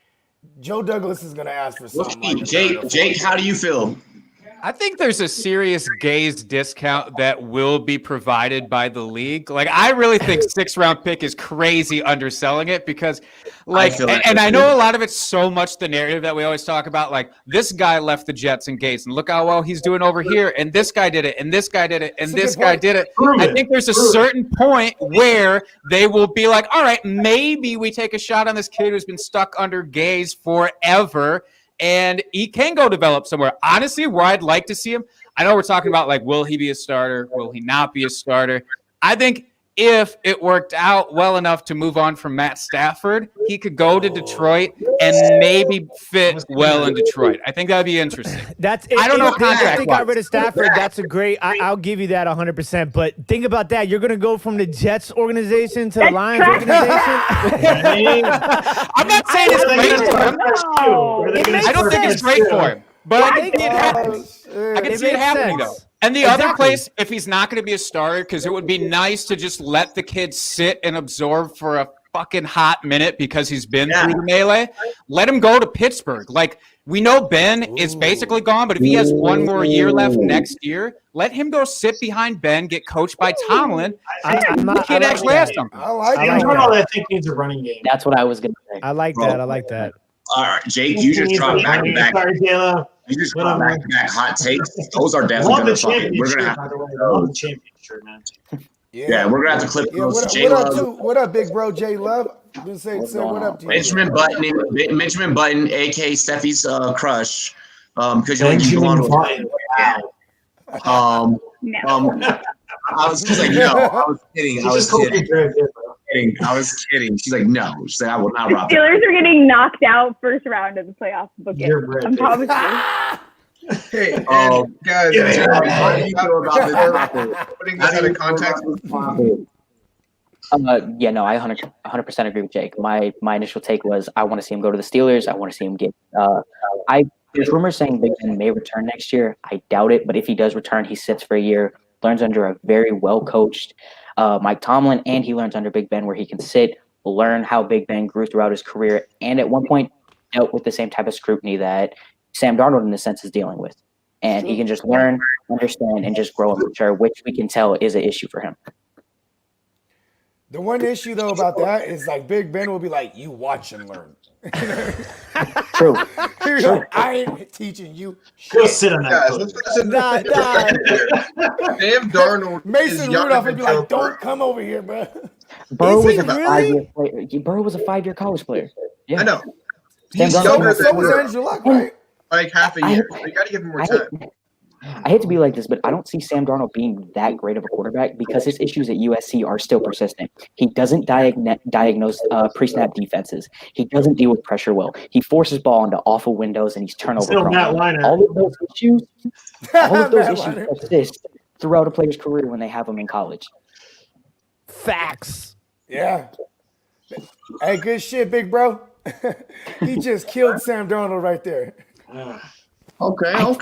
Joe Douglas is going to ask for something like that. Jake, how do you feel? I think there's a serious gaze discount that will be provided by the league. Like, I really think 6th round pick is crazy underselling it because, like, and I know a lot of it's so much the narrative that we always talk about. Like, this guy left the Jets in gaze, and look how well he's doing over here, and this guy did it, and this guy did it, and this guy did it. I think there's a certain point where they will be like, all right, maybe we take a shot on this kid who's been stuck under gaze forever. And he can go develop somewhere. Honestly, where I'd like to see him, I know we're talking about, like, will he be a starter? Will he not be a starter? I think if it worked out well enough to move on from Matt Stafford, he could go to Detroit and maybe fit well in Detroit. I think that would be interesting. I don't know If they got rid of contract-wise. Stafford, that's a great. I'll give you that 100%. But think about that. You're going to go from the Jets organization to the Lions organization. I'm not saying it's great for him. I don't think it's great for him. But I can see it happening. I can see it happening, though. And the other place, if he's not going to be a starter, because it would be nice to just let the kid sit and absorb for a fucking hot minute because he's been through the melee, let him go to Pittsburgh. Like, we know Ben is basically gone, but if he has one more year left next year, let him go sit behind Ben, get coached by Tomlin, and the kid actually has something. I think needs a running game. That's what I was going to say. I like that. I like that. All right, Jake, you just dropped back-to-back. Sorry, Taylor. You just dropped back-to-back hot takes. Those are definitely Love the going to fucking. We're championship, going to have by the way. to. Love the championship, man. Yeah, we're going to have to clip those. What up, big bro, J Love? Say what up to you? Benjamin Button, a.k.a. Steffi's crush. Because you like you Benjamin belong Button. I was just like, no, I was kidding. I was kidding. She's like, no. She's like, I will not rob The Steelers are getting knocked out 1st round of the playoffs. Book it. I'm promising. Hey, guys, how do you feel about this topic? Putting this out of context. Yeah, no, I 100% agree with Jake. My initial take was I want to see him go to the Steelers. I want to see him get. There's rumors saying Big Ben may return next year. I doubt it, but if he does return, he sits for a year, learns under a very well coached Mike Tomlin, and he learns under Big Ben where he can sit, learn how Big Ben grew throughout his career, and at one point dealt with the same type of scrutiny that Sam Darnold, in a sense, is dealing with. And he can just learn, understand, and just grow and mature, which we can tell is an issue for him. The one issue though about that is like Big Ben will be like, "You watch and learn." True. Like, I ain't teaching you. Go sit on that. Sam Darnold. Mason Rudolph would be like, "Don't come over here, bro." Burrow was a 5-year player. Burrow was a 5-year college player. Yeah. I know. Sam He's Darnold younger was than was Andrew Luck, right? Like half a year. So you got to give him more time. I hate to be like this, but I don't see Sam Darnold being that great of a quarterback because his issues at USC are still persistent. He doesn't diagnose pre-snap defenses. He doesn't deal with pressure well. He forces ball into awful windows and he's turnover prone. All of those issues persist throughout a player's career when they have them in college. Facts. Yeah. Hey, good shit, big bro. He just killed Sam Darnold right there. Okay. I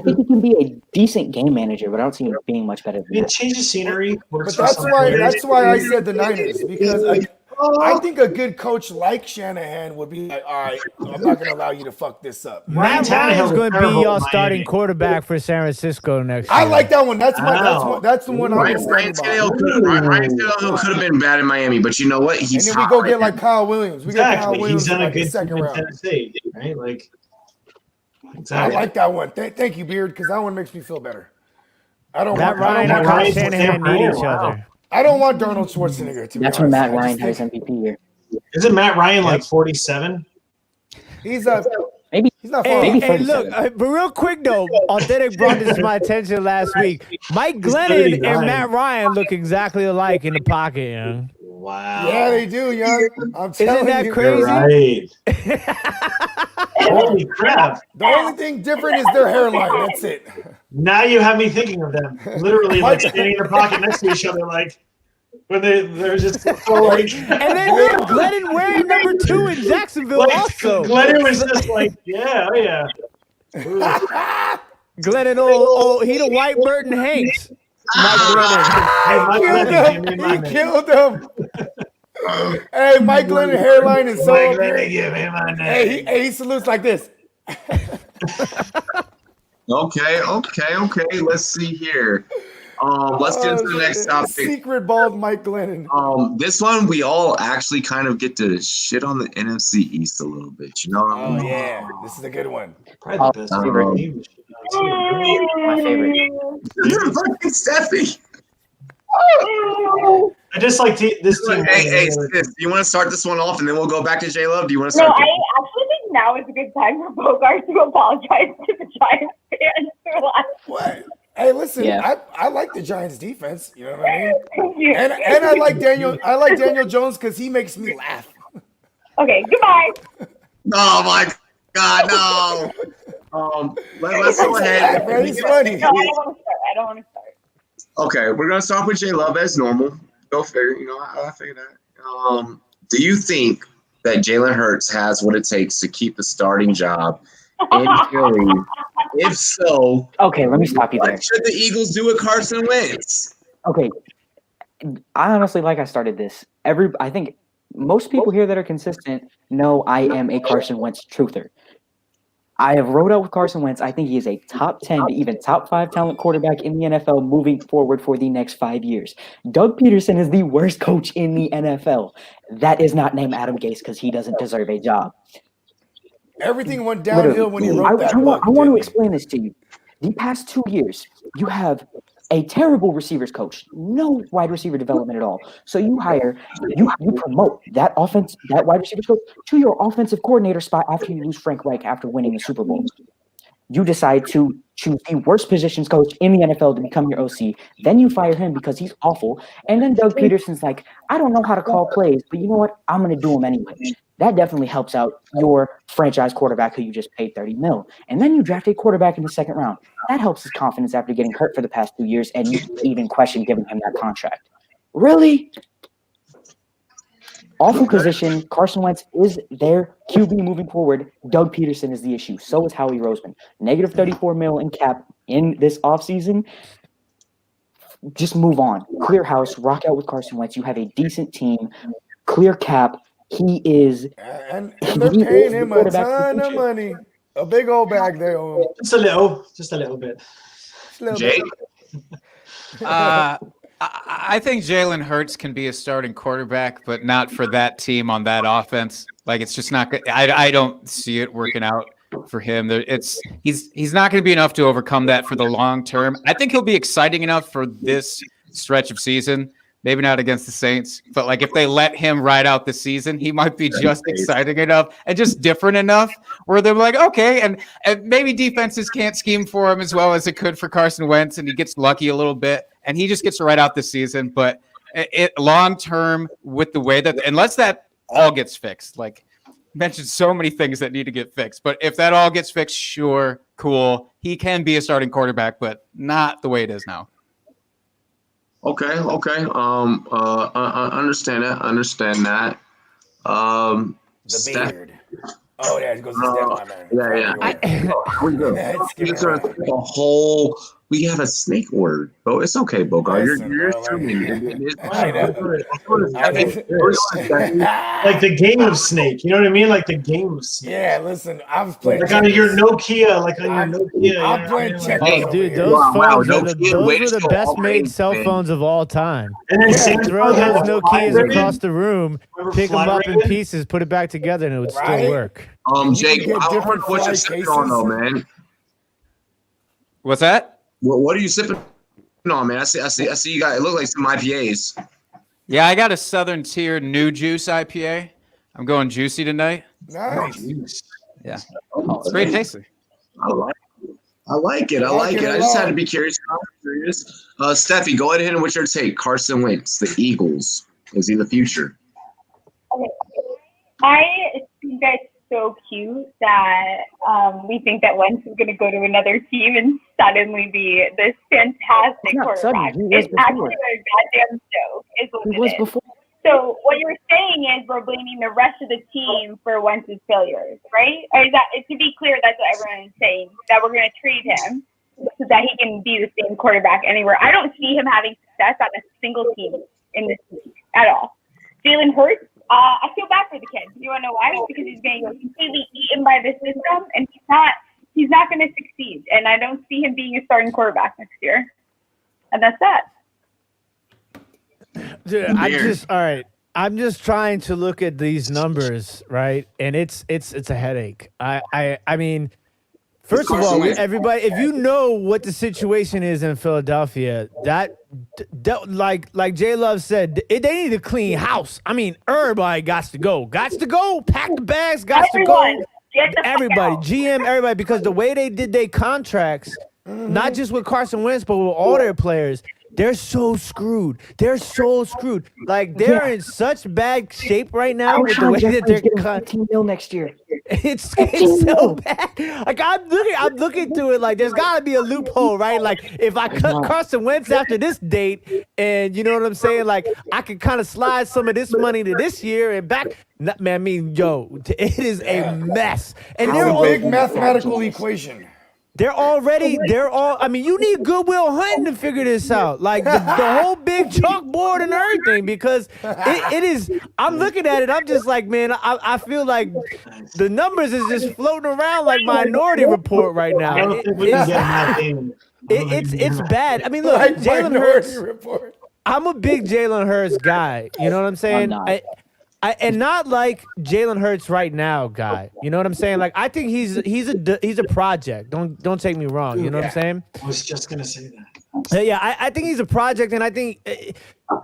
think he can be a decent game manager, but I don't see him being much better than that. Change the scenery. But that's why I said the Niners, because I think a good coach like Shanahan would be like, all right, I'm not going to allow you to fuck this up. Matt Ryan's going to be y'all starting quarterback for San Francisco next year. I like that one. That's the one I'm Ryan Tannehill could have been bad in Miami, but you know what? He's and then we go get like Kyle Williams. We got Kyle Williams He's done in a like the good second team in round. Tennessee, right? Like, I exactly. like that one. Thank you, Beard, because that one makes me feel better. I don't Matt want Ryan and Kyle Shanahan need each other. I don't want Darnold Schwarzenegger to be That's honest. when Matt I just Ryan had think his MVP year. Isn't Matt Ryan like 47? He's Maybe he's not far. Hey, look, but real quick though, Authentic brought this to my attention last week. Mike Glennon and 39. Matt Ryan look exactly alike in the pocket, young. Wow. Yeah, they do, young. I'm telling Isn't that you. crazy? Right. Holy crap. The only thing different is their hairline. That's it. Now you have me thinking of them. Literally like standing in their pocket next to each other, like when they're just so like. And then look, Glennon wearing number 2 in Jacksonville Like, also. Glennon was just like, yeah, oh yeah. Glennon, he the white Burton Hanks. Mike Glennon. He killed him. Hey, Mike Glennon hairline is so. Mike Glennon, give me my name. Hey, he salutes like this. Okay. Let's see here. Let's get into the next topic. Secret bald Mike Glennon. This one we all actually kind of get to shit on the NFC East a little bit. You know what I mean? Yeah, this is a good one. Probably the best My favorite. Fucking Steffi. I just like this team. Hey, sis, you want to start this one off and then we'll go back to J Love? Do you want to No, start? I actually think now is a good time for Bogart to apologize to the Giants fans for last. What? Hey, listen, Yeah. I like the Giants defense. You know what I mean? Thank you. And I like Daniel. I like Daniel Jones because he makes me laugh. Okay, goodbye. Oh my God, no. Let's go ahead. Bro, he's funny. No, I don't want to start. Okay, we're gonna start with J Love as normal. Go figure. You know, I figure that. Do you think that Jalen Hurts has what it takes to keep the starting job in Philly? If so, Okay, let me stop you there. what should the Eagles do with Carson Wentz? Okay, I honestly, like I started this. I think most people here that are consistent know I am a Carson Wentz truther. I have rode out with Carson Wentz. I think he is a top 10 to even top 5 talent quarterback in the NFL moving forward for the next 5 years. Doug Peterson is the worst coach in the NFL. That is not named Adam Gase because he doesn't deserve a job. Everything went downhill when he wrote that book. I want to explain this to you. The past 2 years, you have a terrible receivers coach, no wide receiver development at all. So you promote that wide receivers coach to your offensive coordinator spot after you lose Frank Reich after winning the Super Bowl. You decide to choose the worst positions coach in the NFL to become your OC. Then you fire him because he's awful. And then Doug Peterson's like, I don't know how to call plays, but you know what? I'm going to do them anyway. That definitely helps out your franchise quarterback who you just paid $30 million. And then you draft a quarterback in the second round. That helps his confidence after getting hurt for the past 2 years, and you even question giving him that contract. Really? Awful position. Carson Wentz is their QB moving forward. Doug Peterson is the issue. So is Howie Roseman. Negative $34 million in cap in this offseason. Just move on. Clear house. Rock out with Carson Wentz. You have a decent team. Clear cap. He is. And they're paying him a ton of money. A big old bag they owe him. Just a little bit. Jake? I think Jalen Hurts can be a starting quarterback, but not for that team on that offense. Like, it's just not good. I don't see it working out for him. He's not going to be enough to overcome that for the long term. I think he'll be exciting enough for this stretch of season. Maybe not against the Saints, but like if they let him ride out the season, he might be just exciting enough and just different enough where they're like, okay, and maybe defenses can't scheme for him as well as it could for Carson Wentz, and he gets lucky a little bit, and he just gets to ride out the season. But it long term, with the way that, unless that all gets fixed, like mentioned so many things that need to get fixed, but if that all gets fixed, sure, cool, he can be a starting quarterback, but not the way it is now. Okay. I understand that. The beard. Oh, yeah, it goes to step on man. Yeah. We go. These are the whole We have a snake word, Bo. It's okay, Bogart. Listen, You're bro, assuming. I know. Like the game of Snake. You know what I mean? Like the game of Snake. Yeah, listen, I've played Like on your Nokia, like on your Nokia. I'm playing checkers Hey, over dude, here. those Wow, phones wow, are Nokia, those way were to the go, best all made right, cell man. phones of all time. And then Samsung Throw had those the Nokias Fly across Raven. the room, Remember pick them Fly up in Raven? pieces, put it back together, and it would still Right? work. Jake, get I different wonder what fly you're sipping on, though, man. What's that? What are you sipping on, man? I see you got. It looks like some IPAs. Yeah, I got a Southern Tier New Juice IPA. I'm going juicy tonight. Nice. Yeah, it's very tasty. I like it. I just had to be curious. Steffi, go ahead and what's your take? Carson Wentz, the Eagles. Is he the future? Okay. I think that's so cute that we think that Wentz is going to go to another team and suddenly be this fantastic quarterback. It's actually a goddamn joke, is what it is. So what you're saying is we're blaming the rest of the team for Wentz's failures, right? Or is that, to be clear, that's what everyone is saying, that we're going to trade him so that he can be the same quarterback anywhere. I don't see him having success on a single team in this league at all. Jalen Hurts, I feel bad for the kid. You want to know why? Because he's going to go completely eaten by this system, and he's not going to succeed. And I don't see him being a starting quarterback next year. And that's that. Dude, I'm just trying to look at these numbers, right? And it's a headache. I mean, first of all, everybody, if you know what the situation is in Philadelphia, that like J Love said, they need a clean house. I mean, everybody got to go, pack the bags, to go. Everybody, GM, everybody, because the way they did their contracts, not just with Carson Wentz, but with all their players. They're so screwed. Like they're in such bad shape right now with the way that they're cut. $15 million next year. It's so bad. Like I'm looking through it. Like there's got to be a loophole, right? Like if I cut Carson Wentz after this date, and you know what I'm saying, like I can kind of slide some of this money to this year and back. Man, I mean, it is a mess. And It's a big mathematical equation. I mean, you need Goodwill Hunting to figure this out. Like the whole big chalkboard and everything, because it is, I'm looking at it, I'm just like, man, I feel like the numbers is just floating around like Minority Report right now. I don't think we can get nothing. It's bad. I mean, look, Like Jalen Minority Hurts, Report. I'm a big Jalen Hurts guy. You know what I'm saying? And not like Jalen Hurts right now guy. You know what I'm saying? Like I think he's a project. Don't take me wrong. You know what I'm saying? I was just gonna say that. Yeah, I think he's a project, and I think,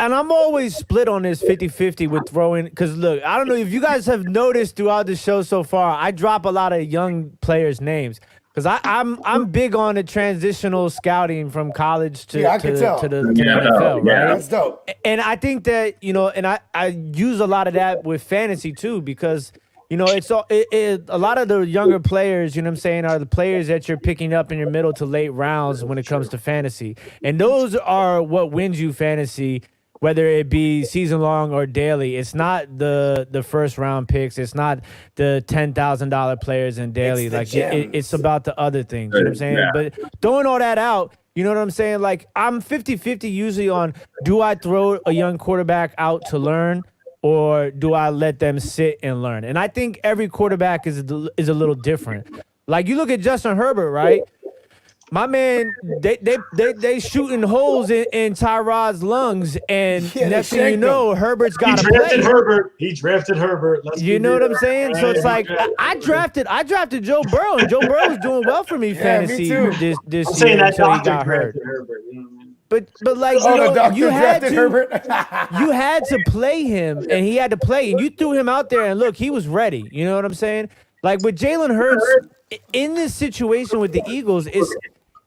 and I'm always split on this 50-50 with throwing, because look, I don't know if you guys have noticed throughout the show so far, I drop a lot of young players' names. Because I'm big on the transitional scouting from college to the NFL, right? That's dope. And I think that, and I use a lot of that with fantasy too, because, it's a lot of the younger players, you know what I'm saying, are the players that you're picking up in your middle to late rounds when it comes to fantasy. And those are what wins you fantasy, whether it be season long or daily. It's not the first round picks. It's not the $10,000 players in daily. It's about the other things. You know what I'm saying? Yeah. But throwing all that out, you know what I'm saying? Like I'm 50-50 usually on, do I throw a young quarterback out to learn, or do I let them sit and learn? And I think every quarterback is a little different. Like you look at Justin Herbert, right? My man, they shooting holes in Tyrod's lungs, and next thing you know, Herbert's got to play. He drafted Herbert. You know what I'm saying? So it's like I drafted Joe Burrow, and Joe Burrow's doing well for me fantasy this year until he got hurt. Herbert, you know what I mean? But like you had to play him, and he had to play, and you threw him out there, and look, he was ready. You know what I'm saying? Like with Jalen Hurts in this situation with the Eagles,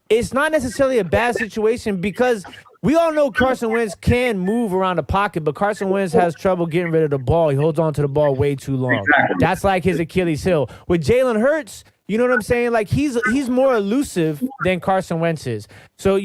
it's not necessarily a bad situation, because we all know Carson Wentz can move around the pocket, but Carson Wentz has trouble getting rid of the ball. He holds on to the ball way too long. Exactly. That's like his Achilles heel. With Jalen Hurts, you know what I'm saying? Like he's more elusive than Carson Wentz is. So,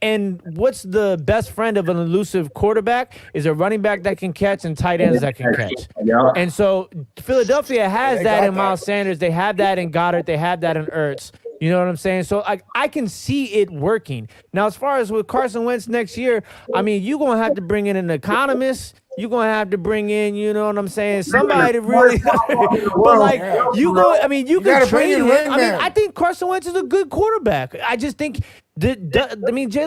and what's the best friend of an elusive quarterback is a running back that can catch and tight ends that can catch. Yeah. And so Philadelphia has that in Miles Sanders. They have that in Goddard. They have that in Ertz. You know what I'm saying? So I can see it working. Now, as far as with Carson Wentz next year, I mean, you're going to have to bring in an economist. You're going to have to bring in, you know what I'm saying, somebody to really, but like, you can trade him. I mean, I think Carson Wentz is a good quarterback. I just think, Jay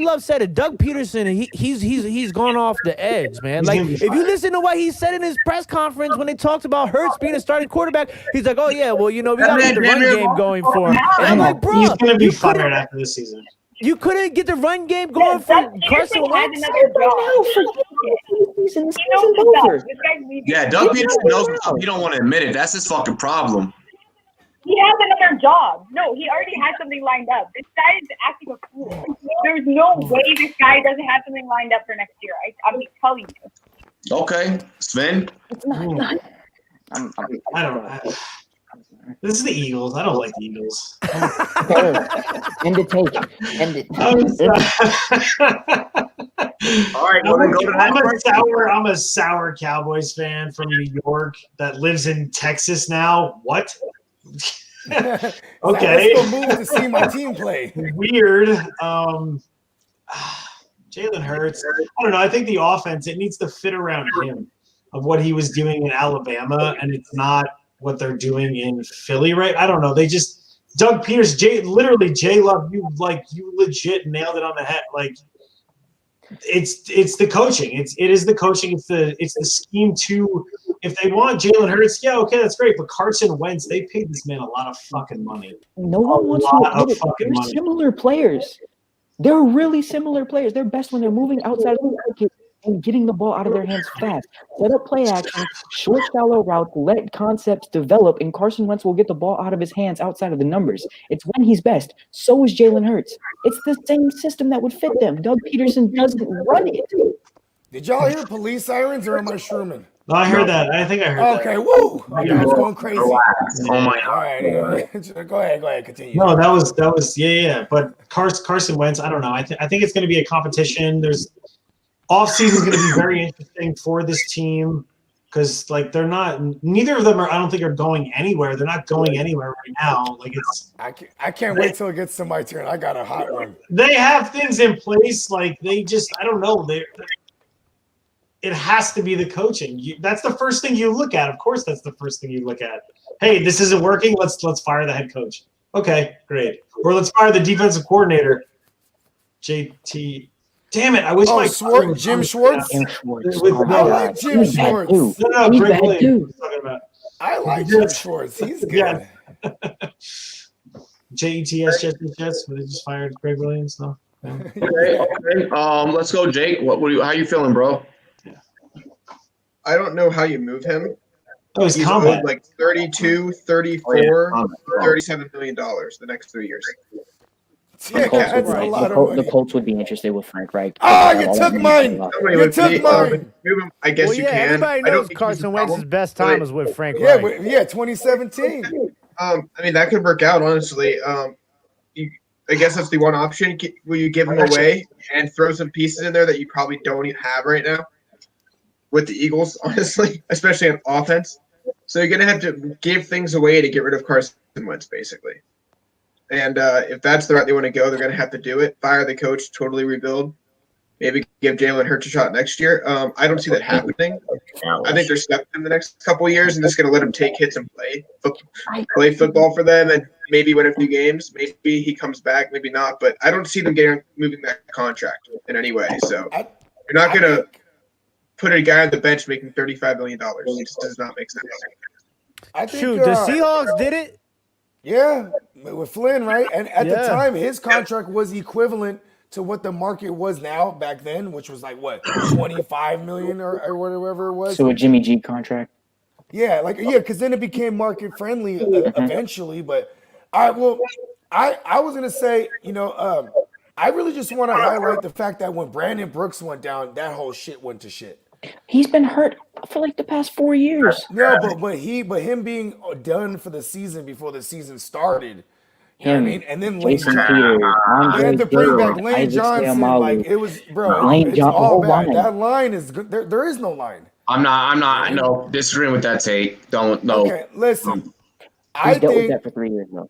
Love said it. Doug Peterson, he's gone off the edge, man. Like, if you listen to what he said in his press conference when they talked about Hurts being a starting quarterback, he's like, oh yeah, well, you know, we got to get the run game going for him. And I'm like, bro, he's going to be fired after this season. You couldn't get the run game going for Carson Wentz. Yeah, Doug Peterson knows what's up. He don't want to admit it. That's his fucking problem. He has another job. No, he already has something lined up. This guy is acting a fool. There's no way this guy doesn't have something lined up for next year. I'm telling you. Okay, Sven. It's not. I don't know. This is the Eagles. I don't like the Eagles. End it, take. End it. All right, well, then go to I'm a sour Cowboys fan from New York that lives in Texas now. What? Okay. Let's go move to see my team play. Weird. Jalen Hurts. I don't know. I think the offense, it needs to fit around him of what he was doing in Alabama, and it's not what they're doing in Philly, right? I don't know. They just Doug Peters, Jay Love, you legit nailed it on the head. Like it's the coaching. It is the coaching. It's the scheme too. If they want Jalen Hurts, yeah, okay, that's great. But Carson Wentz, they paid this man a lot of fucking money. No one wants to admit it. They're similar players. They're really similar players. They're best when they're moving outside of the pocket and getting the ball out of their hands fast. Set up play action, short, shallow routes, let concepts develop, and Carson Wentz will get the ball out of his hands outside of the numbers. It's when he's best. So is Jalen Hurts. It's the same system that would fit them. Doug Peterson doesn't run it. Did y'all hear police sirens or am I shrooming? No, I heard that. I think I heard that. Okay, woo! I was going crazy. Oh my God. All right, go ahead, continue. No, that was yeah. But Carson Wentz, I don't know. I think it's going to be a competition. Off-season is going to be very interesting for this team because, like, neither of them I don't think are going anywhere. They're not going anywhere right now. Like, I can't wait till it gets to my turn. I got a hot one. They have things in place. Like, I don't know. It has to be the coaching. That's the first thing you look at. Of course, that's the first thing you look at. Hey, this isn't working. Let's fire the head coach. Okay, great. Or let's fire the defensive coordinator. JT. Damn it! I wish Jim Schwartz. Jim Schwartz. I like Jim Schwartz. No, Greg Williams. I like Jim Schwartz. He's good. Yeah. JETS, Jets. They just fired Greg Williams. No. Okay. Let's go, Jake. How you feeling, bro? I don't know how you move him. Oh, he's owed like 32, 34, $37 million the next 3 years. The Colts would be interested with Frank Reich. You took mine. You took mine. Move him, I guess you can. Everybody knows Carson Wentz's best time was with Frank Reich. Yeah, 2017. I mean, that could work out, honestly. I guess that's the one option. Will you give him away and throw some pieces in there that you probably don't even have right now with the Eagles, honestly, especially on offense? So you're going to have to give things away to get rid of Carson Wentz, basically. And if that's the route they want to go, they're going to have to do it. Fire the coach, totally rebuild. Maybe give Jalen Hurts a shot next year. I don't see that happening. I think they're stuck in the next couple of years and just going to let him take hits and play football for them and maybe win a few games. Maybe he comes back, maybe not. But I don't see them moving that contract in any way. So you're not going to put a guy on the bench making $35 million. It just does not make sense. I think, Shoot, the Seahawks did it. Yeah, with Flynn, right? And at the time, his contract was equivalent to what the market was now back then, which was like, what, $25 million or whatever it was? So a Jimmy G contract? Yeah, because then it became market friendly eventually. But, all right, well, I was going to say, I really just want to highlight the fact that when Brandon Brooks went down, that whole shit went to shit. He's been hurt for like the past 4 years. No, but him being done for the season before the season started. You know what I mean? And then Jason Peters, they had to bring back Lane Johnson. Like it was, bro. It's all bad. That line is good. There is no line. I'm not disagreeing with that take. No. Okay, listen. He's dealt with that for 3 years now.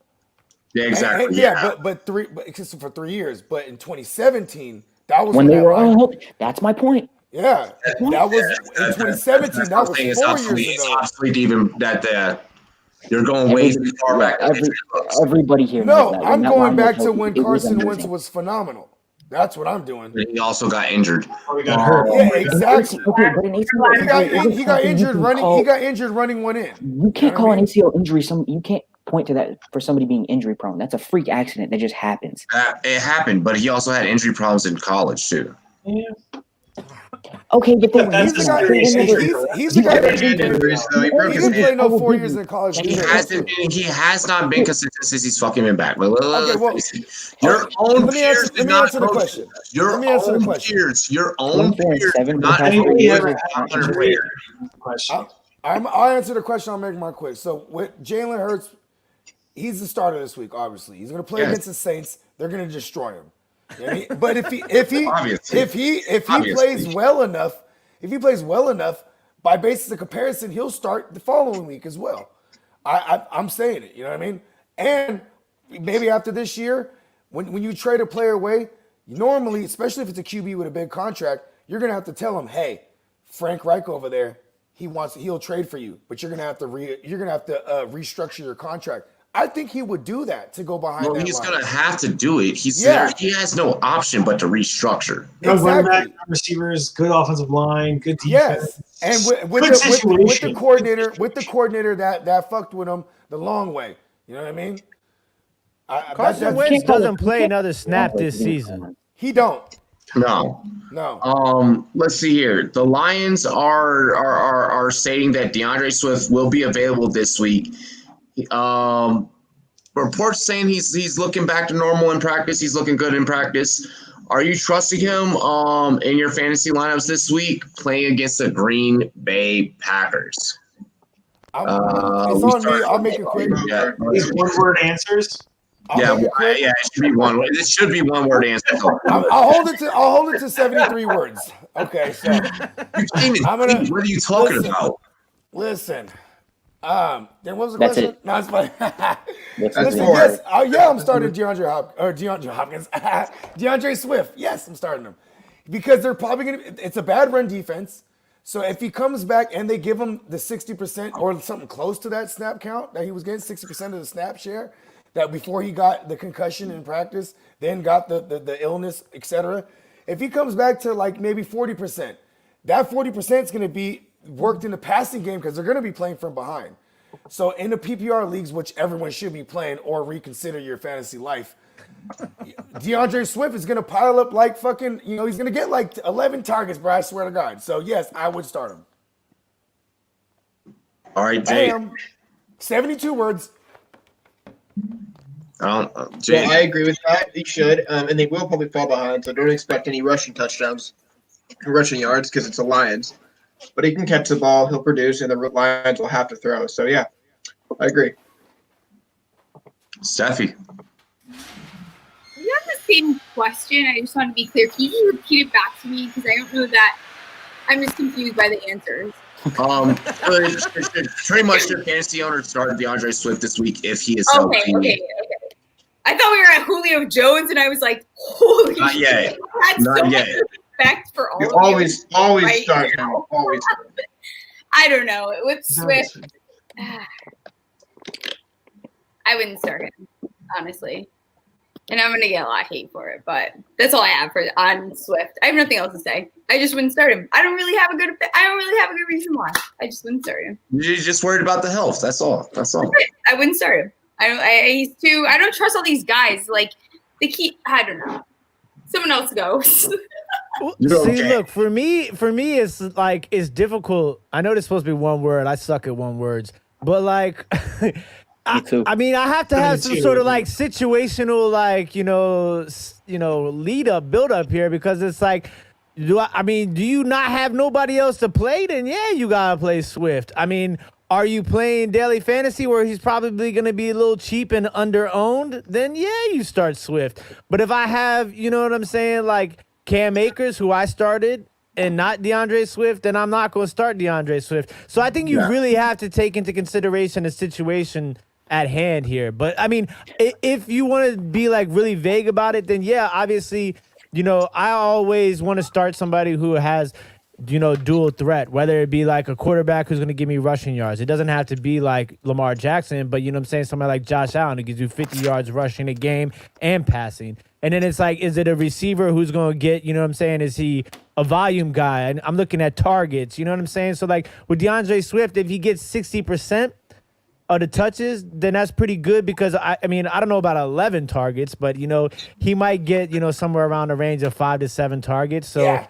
Yeah, exactly. And yeah, but it's for 3 years. But in 2017, that was when they were all line. healthy. That's my point. Yeah, that was in 2017. That was 4 years ago. It's obsolete even that you're going way too far back. Everybody here No, knows that. I'm that going line was back to healthy, when it was Carson Wentz amazing. was phenomenal. That's what I'm doing. He also got injured. Oh, he got hurt. Yeah, exactly. Okay, but an ACL He got injured running. He got injured running one in. You can't call an ACL injury. You can't point to that for somebody being injury prone. That's a freak accident that just happens. It happened, but he also had injury problems in college too. Yeah. Okay, but then He's the guy that he didn't play no 4 years in college. He has not been consistent since he's fucking been back. Okay, well, your own peers let me answer the question. Your own peers. I'll answer the question. I'll make mine quick. So with Jalen Hurts, he's the starter this week. Obviously, he's going to play against the Saints. They're going to destroy him. You know what I mean? But if he plays well enough, by basis of comparison, he'll start the following week as well. I'm saying it. You know what I mean? And maybe after this year, when you trade a player away, normally, especially if it's a QB with a big contract, you're gonna have to tell him, hey, Frank Reich over there, he'll trade for you, but you're gonna have to restructure your contract. I think he would do that to go behind. Well, that he's line. gonna have to do it. He has no option but to restructure. Good running back, receivers, good offensive line, good defense. Yes, and with the coordinator that fucked with him the long way. You know what I mean? Carson Wentz doesn't play another snap this season. He don't. No. Let's see here. The Lions are stating that DeAndre Swift will be available this week. Reports saying he's looking back to normal in practice. He's looking good in practice. Are you trusting him in your fantasy lineups this week playing against the Green Bay Packers? It's on me. I'll make it quick. Yeah. These one-word answers. It should be one. This should be one word answer. I'll hold it to 73 words. Okay, so what are you talking about? Listen. Then what was the That's question? it. No, it's fine. Listen, yes, I'm starting DeAndre Hopkins. DeAndre Swift. Yes, I'm starting him. Because they're probably it's a bad run defense. So if he comes back and they give him the 60% or something close to that snap count that he was getting, 60% of the snap share, that before he got the concussion in practice, then got the illness, etc. If he comes back to like maybe 40%, that 40% is going to be worked in the passing game because they're going to be playing from behind. So in the PPR leagues, which everyone should be playing or reconsider your fantasy life, DeAndre Swift is going to pile up like fucking, he's going to get like 11 targets, bro. I swear to God. So yes, I would start him. All right, Jay. Bam. 72 words. Jay. Well, I agree with that. He should, and they will probably fall behind. So don't expect any rushing touchdowns, rushing yards, because it's the Lions. But he can catch the ball, he'll produce, and the Lions will have to throw. So yeah, I agree. Steffi. You have the same question. I just want to be clear. Can you just repeat it back to me? Because I don't know that. I'm just confused by the answers. Pretty much your fantasy owner started DeAndre Swift this week if he is healthy. Okay. I thought we were at Julio Jones, and I was like, holy Not yet. Not yet. Respect for all You of always right start him. now. Always. I don't know. With Swift, I wouldn't start him, honestly. And I'm going to get a lot of hate for it, but that's all I have on Swift. I have nothing else to say. I just wouldn't start him. I don't really have a good reason why. I just wouldn't start him. You're just worried about the health. That's all. I wouldn't start him. I don't trust all these guys. Like, they keep, I don't know. Someone else goes. Look, for me, it's difficult. I know it's supposed to be one word. I suck at one words, but like, I mean, I have to have some sort of like situational, like, build up here, because it's like, do you not have nobody else to play? Then yeah, you gotta play Swift. I mean, are you playing daily fantasy where he's probably going to be a little cheap and under-owned? Then, yeah, you start Swift. But if I have, you know what I'm saying, like Cam Akers, who I started, and not DeAndre Swift, then I'm not going to start DeAndre Swift. So I think you really have to take into consideration the situation at hand here. But I mean, if you want to be like really vague about it, then yeah, obviously, I always want to start somebody who has, dual threat, whether it be like a quarterback who's going to give me rushing yards. It doesn't have to be like Lamar Jackson, but you know what I'm saying? Somebody like Josh Allen who gives you 50 yards rushing a game and passing. And then it's like, is it a receiver who's going to get, you know what I'm saying? Is he a volume guy? And I'm looking at targets, you know what I'm saying? So like with DeAndre Swift, if he gets 60% of the touches, then that's pretty good because I mean, I don't know about 11 targets, but he might get, somewhere around the range of 5 to 7 targets. So Yeah.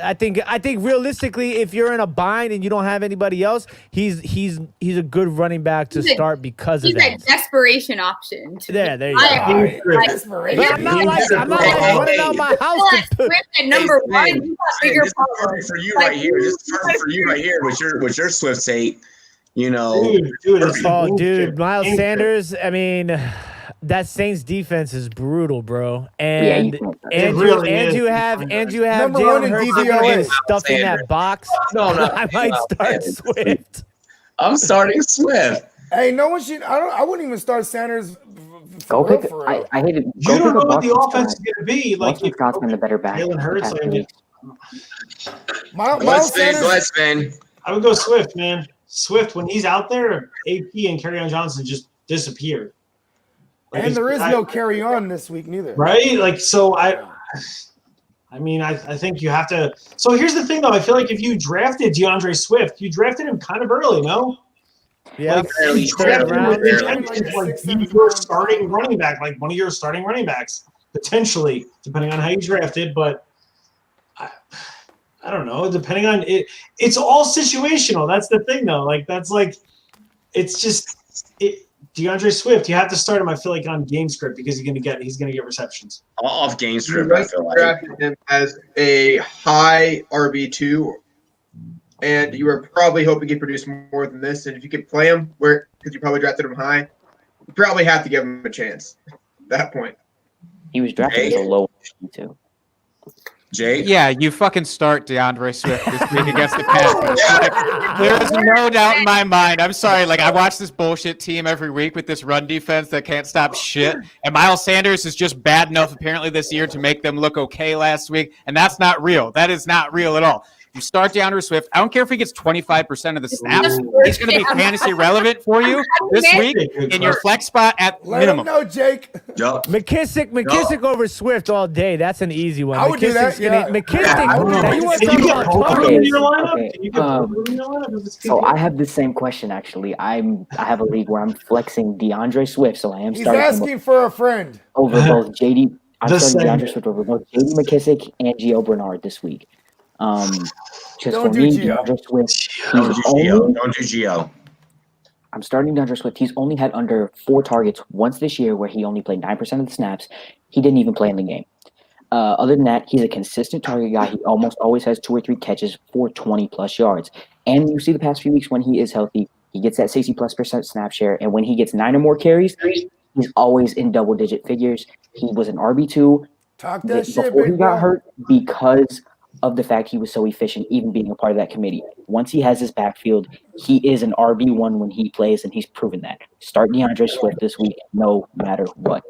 I think realistically, if you're in a bind and you don't have anybody else, he's a good running back to start because of that. He's a desperation option. There you go. Desperation. I'm not like running out my house. Swift at number one. You got bigger This is perfect for you right here. This is perfect for you right here with your Swift take. Dude, Miles Sanders. I mean, that Saints defense is brutal, bro. And you have Number one in Jalen Hurts DVOA. stuffed in that box. No, I might start Swift. I'm starting Swift. Hey, no one should. I wouldn't even start Sanders. Go For pick. real, for real. I hate it. You don't know what the offense is going to be. Like, Boston Scott's been the better back. Jalen Hurts. Miles Sanders. Spin. I would go Swift, man. Swift, when he's out there, AP and Kerryon Johnson just disappear. Like, And there is no carry on this week neither. Right? Like, so I think you have to. So here's the thing, though. I feel like if you drafted DeAndre Swift, you drafted him kind of early, no? Yeah, you drafted him with intentions like your starting running back, like one of your starting running backs, potentially, depending on how you drafted. But I don't know. Depending on it, it's all situational. That's the thing, though. Like it's just DeAndre Swift. You have to start him. I feel like on game script because he's gonna get receptions off game You script. I feel like drafted him as a high RB2, and you were probably hoping he'd produce more than this. And if you could play him because you probably drafted him high, you probably have to give him a chance at that point. He was drafted as a low too. Jake? Yeah, you fucking start DeAndre Swift this week against the Packers. Like, there's no doubt in my mind. I'm sorry. Like, I watch this bullshit team every week with this run defense that can't stop shit. And Miles Sanders is just bad enough, apparently, this year to make them look okay last week. And that's not real. That is not real at all. You start DeAndre Swift. I don't care if he gets 25% of the snaps. He's going to be fantasy relevant for you this week in your flex spot at minimum. Let him know, Jake. Yup. McKissick over Swift all day. That's an easy one. I would do that. Yeah. McKissick. You want to Can you talk get about Poker in your lineup? Okay. Can you get Poker in your lineup? So I have the same question actually. I have a league where I'm flexing DeAndre Swift, so I am He's starting him asking for a friend. over both JD. I'm The starting same. DeAndre Swift over both JD McKissick and Gio Bernard this week. Just Don't for do me, Gio. DeAndre Swift. Don't do Gio. Don't do Gio. I'm starting DeAndre Swift. He's only had under 4 targets once this year, where he only played 9% of the snaps. He didn't even play in the game. Other than that, he's a consistent target guy. He almost always has 2 or 3 catches for 20-plus yards. And you see the past few weeks when he is healthy, he gets that 60+% snap share. And when he gets 9 or more carries, he's always in double-digit figures. He was an RB2 Talk that shit, before he big got bro. hurt because of the fact he was so efficient, even being a part of that committee. Once he has his backfield, he is an RB1 when he plays, and he's proven that. Start DeAndre Swift this week, no matter what.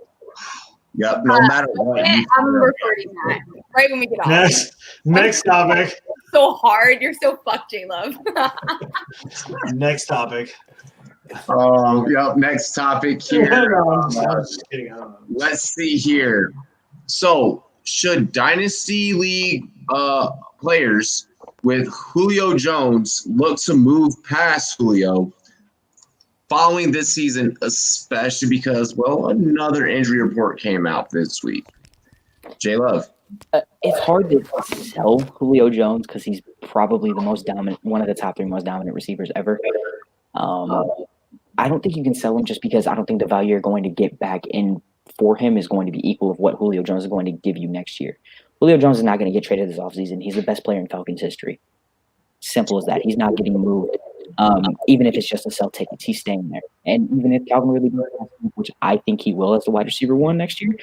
Yep. No matter what. I'm recording that right when we get off. Next topic. So hard. You're so fucked, J Love. Next topic. Yep. Next topic here. I'm just kidding. I don't know. Let's see here. So, should Dynasty League players with Julio Jones look to move past Julio following this season, especially because, well, another injury report came out this week? J Love. It's hard to sell Julio Jones because he's probably the most dominant, one of the top 3 most dominant receivers ever. I don't think you can sell him just because I don't think the value you're going to get back in for him is going to be equal of what Julio Jones is going to give you next year. Julio Jones is not going to get traded this offseason. He's the best player in Falcons history. Simple as that. He's not getting moved. Even if it's just a sell tickets, he's staying there. And even if Calvin really does, which I think he will as the wide receiver 1 next year,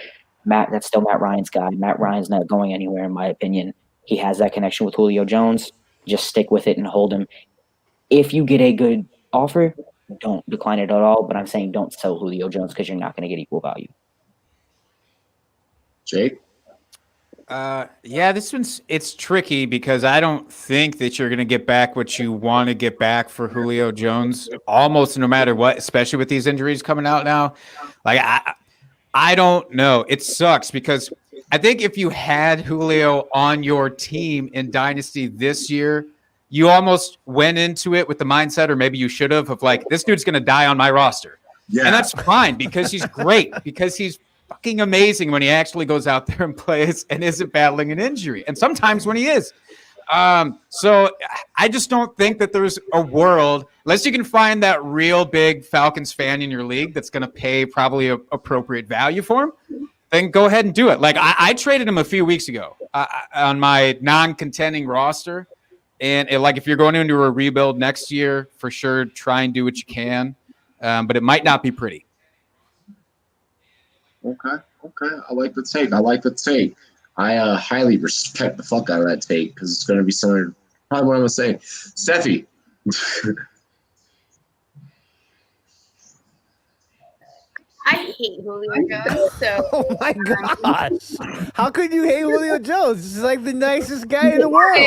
that's still Matt Ryan's guy. Matt Ryan's not going anywhere, in my opinion. He has that connection with Julio Jones. Just stick with it and hold him. If you get a good offer, don't decline it at all. But I'm saying don't sell Julio Jones because you're not going to get equal value. Jake? Yeah, it's tricky because I don't think that you're going to get back what you want to get back for Julio Jones almost no matter what, especially with these injuries coming out now. Like, I don't know. It sucks because I think if you had Julio on your team in Dynasty this year, you almost went into it with the mindset, or maybe you should have, of like, this dude's going to die on my roster. Yeah. And that's fine because he's great, because he's fucking amazing when he actually goes out there and plays and isn't battling an injury. And sometimes when he is. So I just don't think that there's a world, unless you can find that real big Falcons fan in your league that's going to pay probably appropriate value for him, then go ahead and do it. Like I traded him a few weeks ago on my non-contending roster. And like if you're going into a rebuild next year, for sure, try and do what you can. But it might not be pretty. Okay. I like the take. I highly respect the fuck out of that take because it's going to be similar. Probably what I'm going to say. Steffi. I hate Julio Jones. So Oh my gosh! How could you hate Julio Jones? He's like the nicest guy in the world.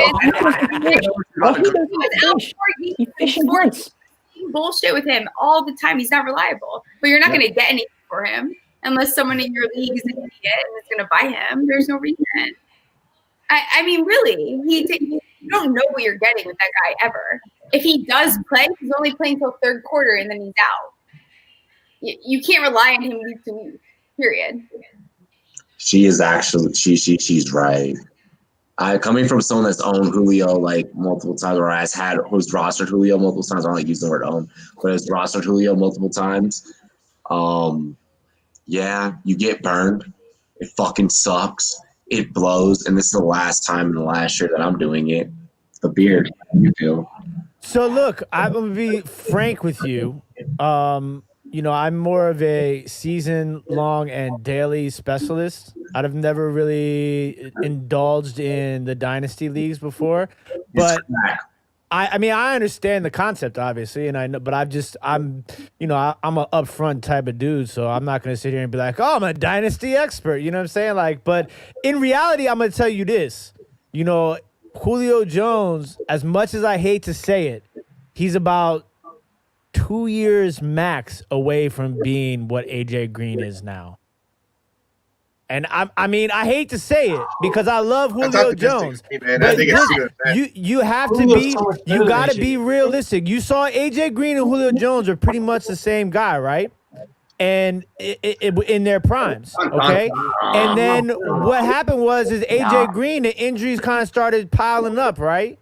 He's bullshit with him all the time. He's not reliable. But you're not going to get anything for him unless someone in your league is an idiot and is going to buy him. There's no reason. I mean, really, you don't know what you're getting with that guy ever. If he does play, he's only playing till third quarter and then he's out. You can't rely on him week to week. Period. She is actually she's right. Coming from someone that's owned Julio like multiple times, or who's rostered Julio multiple times. I don't like using the word own, but has rostered Julio multiple times. Yeah, you get burned. It fucking sucks. It blows, and this is the last time in the last year that I'm doing it. The beard, you do. So look, I'm gonna be frank with you. I'm more of a season-long and daily specialist. I've never really indulged in the dynasty leagues before, but I mean, I understand the concept, obviously, and I know, but I'm an upfront type of dude, so I'm not going to sit here and be like, oh, I'm a dynasty expert, you know what I'm saying? Like, but in reality, I'm going to tell you this, Julio Jones, as much as I hate to say it, he's about 2 years max away from being what AJ Green is now. And I mean, I hate to say it because I love Julio Jones. But you have to be, you got to be realistic. You saw AJ Green and Julio Jones are pretty much the same guy, right? And in their primes, okay? And then what happened was AJ Green, the injuries kind of started piling up, right?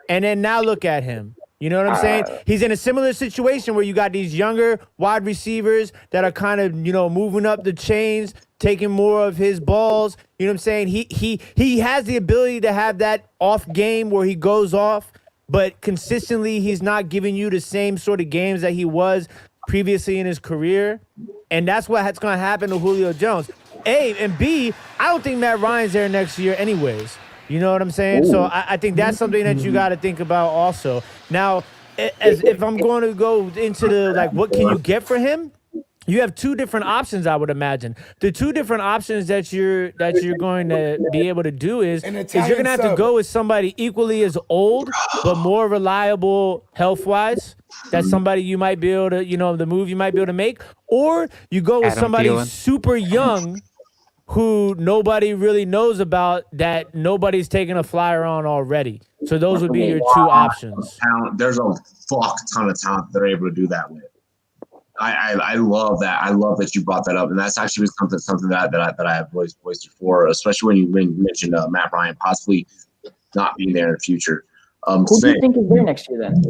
And then now look at him. You know what I'm saying? He's in a similar situation where you got these younger wide receivers that are kind of, moving up the chains, taking more of his balls. You know what I'm saying? He has the ability to have that off game where he goes off, but consistently he's not giving you the same sort of games that he was previously in his career. And that's what's going to happen to Julio Jones. A, and B, I don't think Matt Ryan's there next year anyways. You know what I'm saying? Ooh. So I think that's something that you got to think about also. Now, if I'm going to go into the, what can you get for him? You have two different options, I would imagine. The two different options that you're going to be able to do is you're going to have to go with somebody equally as old but more reliable health-wise. That's somebody you might be able to, the move you might be able to make. Or you go with somebody super young who nobody really knows about, that nobody's taking a flyer on already. So those would be your two options. There's a fuck ton of talent they're able to do that with. I love that. I love that you brought that up, and that's actually something that I have voiced before, especially when you mentioned Matt Ryan possibly not being there in the future. Who do you think is there next year then?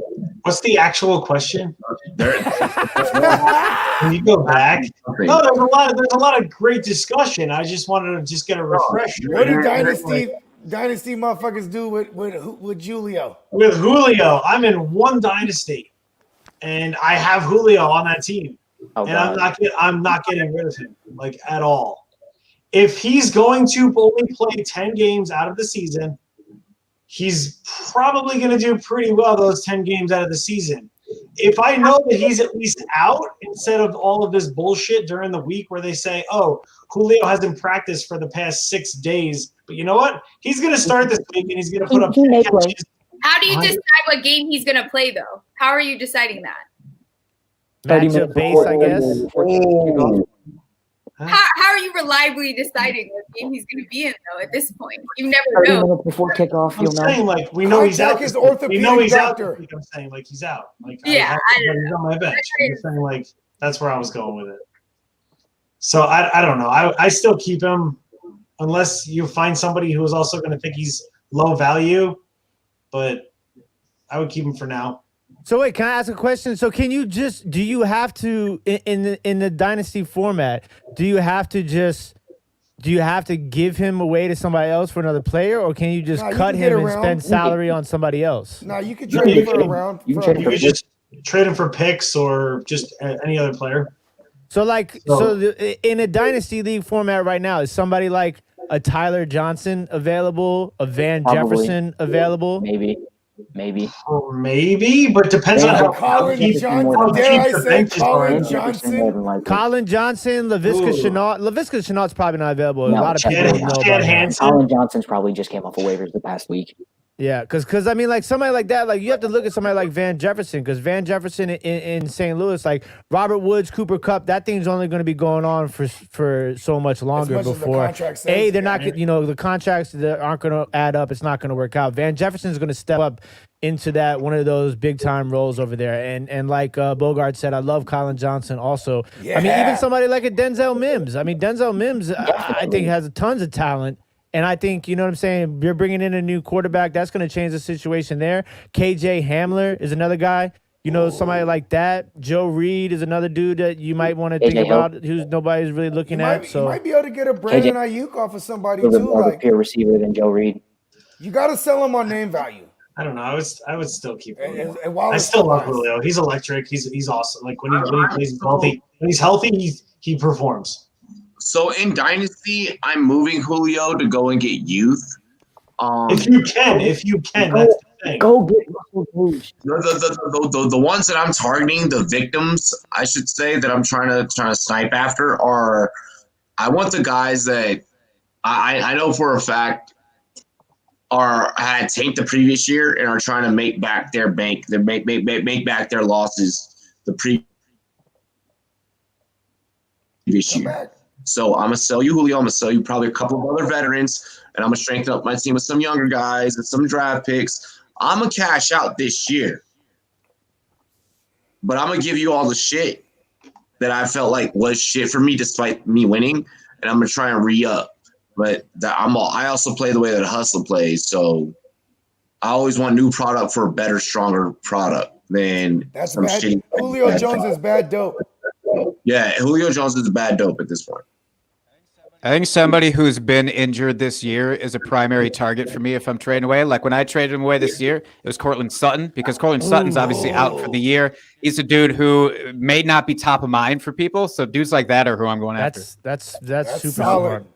What's the actual question? Can you go back? No, there's a lot of great discussion. I just wanted to get a refresher. What do dynasty motherfuckers do with Julio? With Julio, I'm in one dynasty, and I have Julio on that team, I'm not getting rid of him at all. If he's going to only play 10 games out of the season, he's probably going to do pretty well those 10 games out of the season. if I know that he's at least out instead of all of this bullshit during the week where they say, oh, Julio hasn't practiced for the past 6 days, but you know what? He's going to start this week and he's going to put up 10 catches. How do you decide what game he's going to play, though? How are you deciding that? 30 Matchup minutes base, I guess. How are you reliably deciding what game he's going to be in, though, at this point? You never 30 know. minutes before kickoff, I'm you'll know. saying, like, we know he's out. Contact his We know orthopedic he's out. doctor. This week. I'm saying, like, he's out. Like, Yeah, he's on my bench. I'm just saying, like, that's where I was going with it. So I don't know. I still keep him unless you find somebody who is also going to think he's low value, but I would keep him for now. So wait, can I ask a question? So do you have to in the dynasty format, do you have to give him away to somebody else for another player, or can you just cut him and spend salary on somebody else? No, you could trade him for a round. You could just trade him for picks or just any other player. So in a dynasty league format right now, is somebody like a Tyler Johnson available, a Van Jefferson available? Maybe, but depends on how Colin Johnson. Dare I say Colin Johnson? Colin Johnson, Laviska Shenault. Laviska Chenault's probably not available. A lot of people don't know about him. Colin Johnson's probably just came off of waivers the past week. Yeah, because I mean, like somebody like that, like you have to look at somebody like Van Jefferson, because Van Jefferson in St. Louis, like Robert Woods, Cooper Kupp, that thing's only going to be going on for so much longer before they're not, the contracts that aren't going to add up. It's not going to work out. Van Jefferson's going to step up into that one of those big time roles over there, and like Bogart said, I love Colin Johnson also. Yeah. I mean, even somebody like a Denzel Mims. I mean, Denzel Mims, I think has tons of talent. And I think, you know what I'm saying, you're bringing in a new quarterback. That's going to change the situation there. KJ Hamler is another guy. Somebody like that. Joe Reed is another dude that you might want to think about who's nobody's really looking at. So you might be able to get a Brandon Ayuk off of somebody too. Like pure receiver than Joe Reed. You got to sell him on name value. I don't know. I would still keep him. And I still love Julio. He's electric. He's awesome. Like when he plays healthy, when he's healthy, he performs. So in Dynasty, I'm moving Julio to go and get youth. If you can, that's the thing. Go get Russell Gage. The ones that I'm targeting, the victims, I should say, that I'm trying to snipe after are, I want the guys that I know for a fact had tanked the previous year and are trying to make back their bank, make back their losses the previous year. So I'm going to sell you Julio. I'm going to sell you probably a couple of other veterans, and I'm going to strengthen up my team with some younger guys and some draft picks. I'm going to cash out this year. But I'm going to give you all the shit that I felt like was shit for me despite me winning, and I'm going to try and re-up. But I also play the way that Hustle plays, so I always want new product for a better, stronger product than some shitty. Julio Jones is bad dope. Yeah, Julio Jones is bad dope at this point. I think somebody who's been injured this year is a primary target for me if I'm trading away. Like when I traded him away this year, it was Cortland Sutton, because Cortland Sutton's obviously out for the year. He's a dude who may not be top of mind for people. So dudes like that are who I'm going after. That's super solid. smart.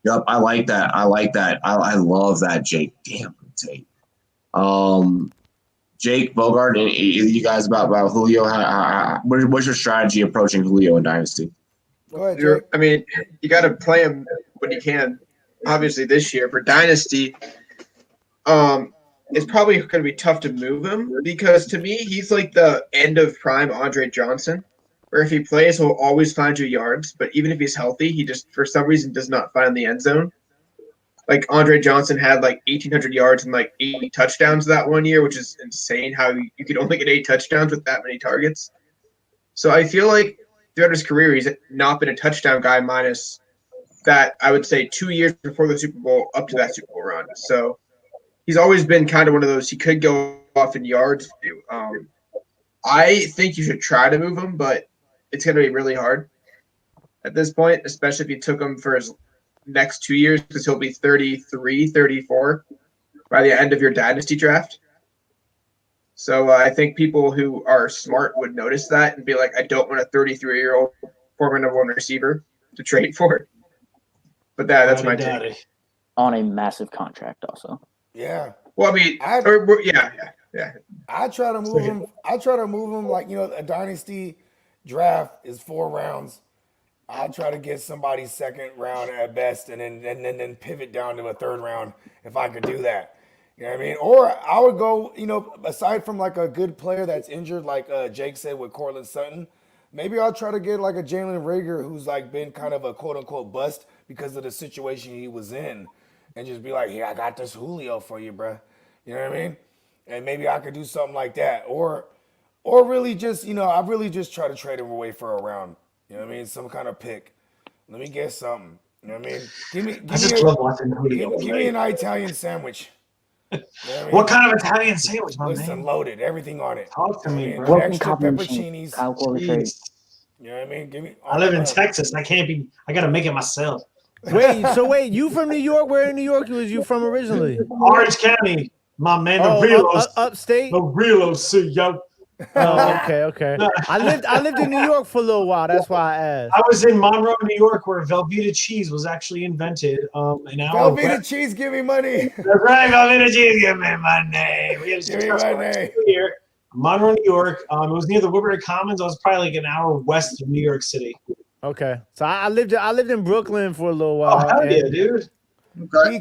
Yep, I like that. I love that, Jake. Damn, Jake. Jake, Bogart, and you guys about Julio. What's your strategy approaching Julio in Dynasty? Go ahead, Jake. I mean, you got to play him when you can. Obviously, this year for Dynasty, it's probably going to be tough to move him because to me, he's like the end of prime Andre Johnson, where if he plays, he'll always find you yards. But even if he's healthy, he just for some reason does not find the end zone. Like Andre Johnson had like 1,800 yards and like 8 touchdowns that one year, which is insane how you could only get 8 touchdowns with that many targets. So I feel like throughout his career, he's not been a touchdown guy minus that, I would say, 2 years before the Super Bowl up to that Super Bowl run. So he's always been kind of one of those, he could go off in yards. I think you should try to move him, but it's going to be really hard at this point, especially if you took him for his next 2 years, because he'll be 33, 34 by the end of your dynasty draft. So I think people who are smart would notice that and be like, I don't want a 33-year-old former number 1 receiver to trade for. But that's my take. On a massive contract also. Yeah. Well, I mean, Yeah. I try to move him. I try to move him like a dynasty draft is 4 rounds. I try to get somebody second round at best, and then pivot down to a 3rd round if I could do that. You know what I mean? Or I would go, aside from like a good player that's injured, like Jake said with Cortland Sutton, maybe I'll try to get like a Jalen Reagor who's like been kind of a quote unquote bust because of the situation he was in, and just be like, "Here, I got this Julio for you, bruh." You know what I mean? And maybe I could do something like that, or really just, I really just try to trade him away for a round. You know what I mean? Some kind of pick. Let me get something. You know what I mean? Give me an Italian sandwich. You know what kind of Italian sandwich, my Listen, man? loaded, everything on it. Talk to me, bro. Welcome Extra copy pepperoncinis. Kyle Korver trade. You know what I mean? Give me. I live in Texas. I gotta make it myself. Wait, you from New York? Where in New York was you from originally? Orange County, my man. The upstate. The real see yo. Oh, okay. I lived in New York for a little while. That's why I asked. I was in Monroe, New York, where Velveeta cheese was actually invented. Velveeta cheese, give me money. That's right, Velveeta cheese, give me money. We Give me money. Here, Monroe, New York. It was near the Woodbury Commons. I was probably like an hour west of New York City. Okay, so I lived in Brooklyn for a little while. Oh hell yeah, dude! I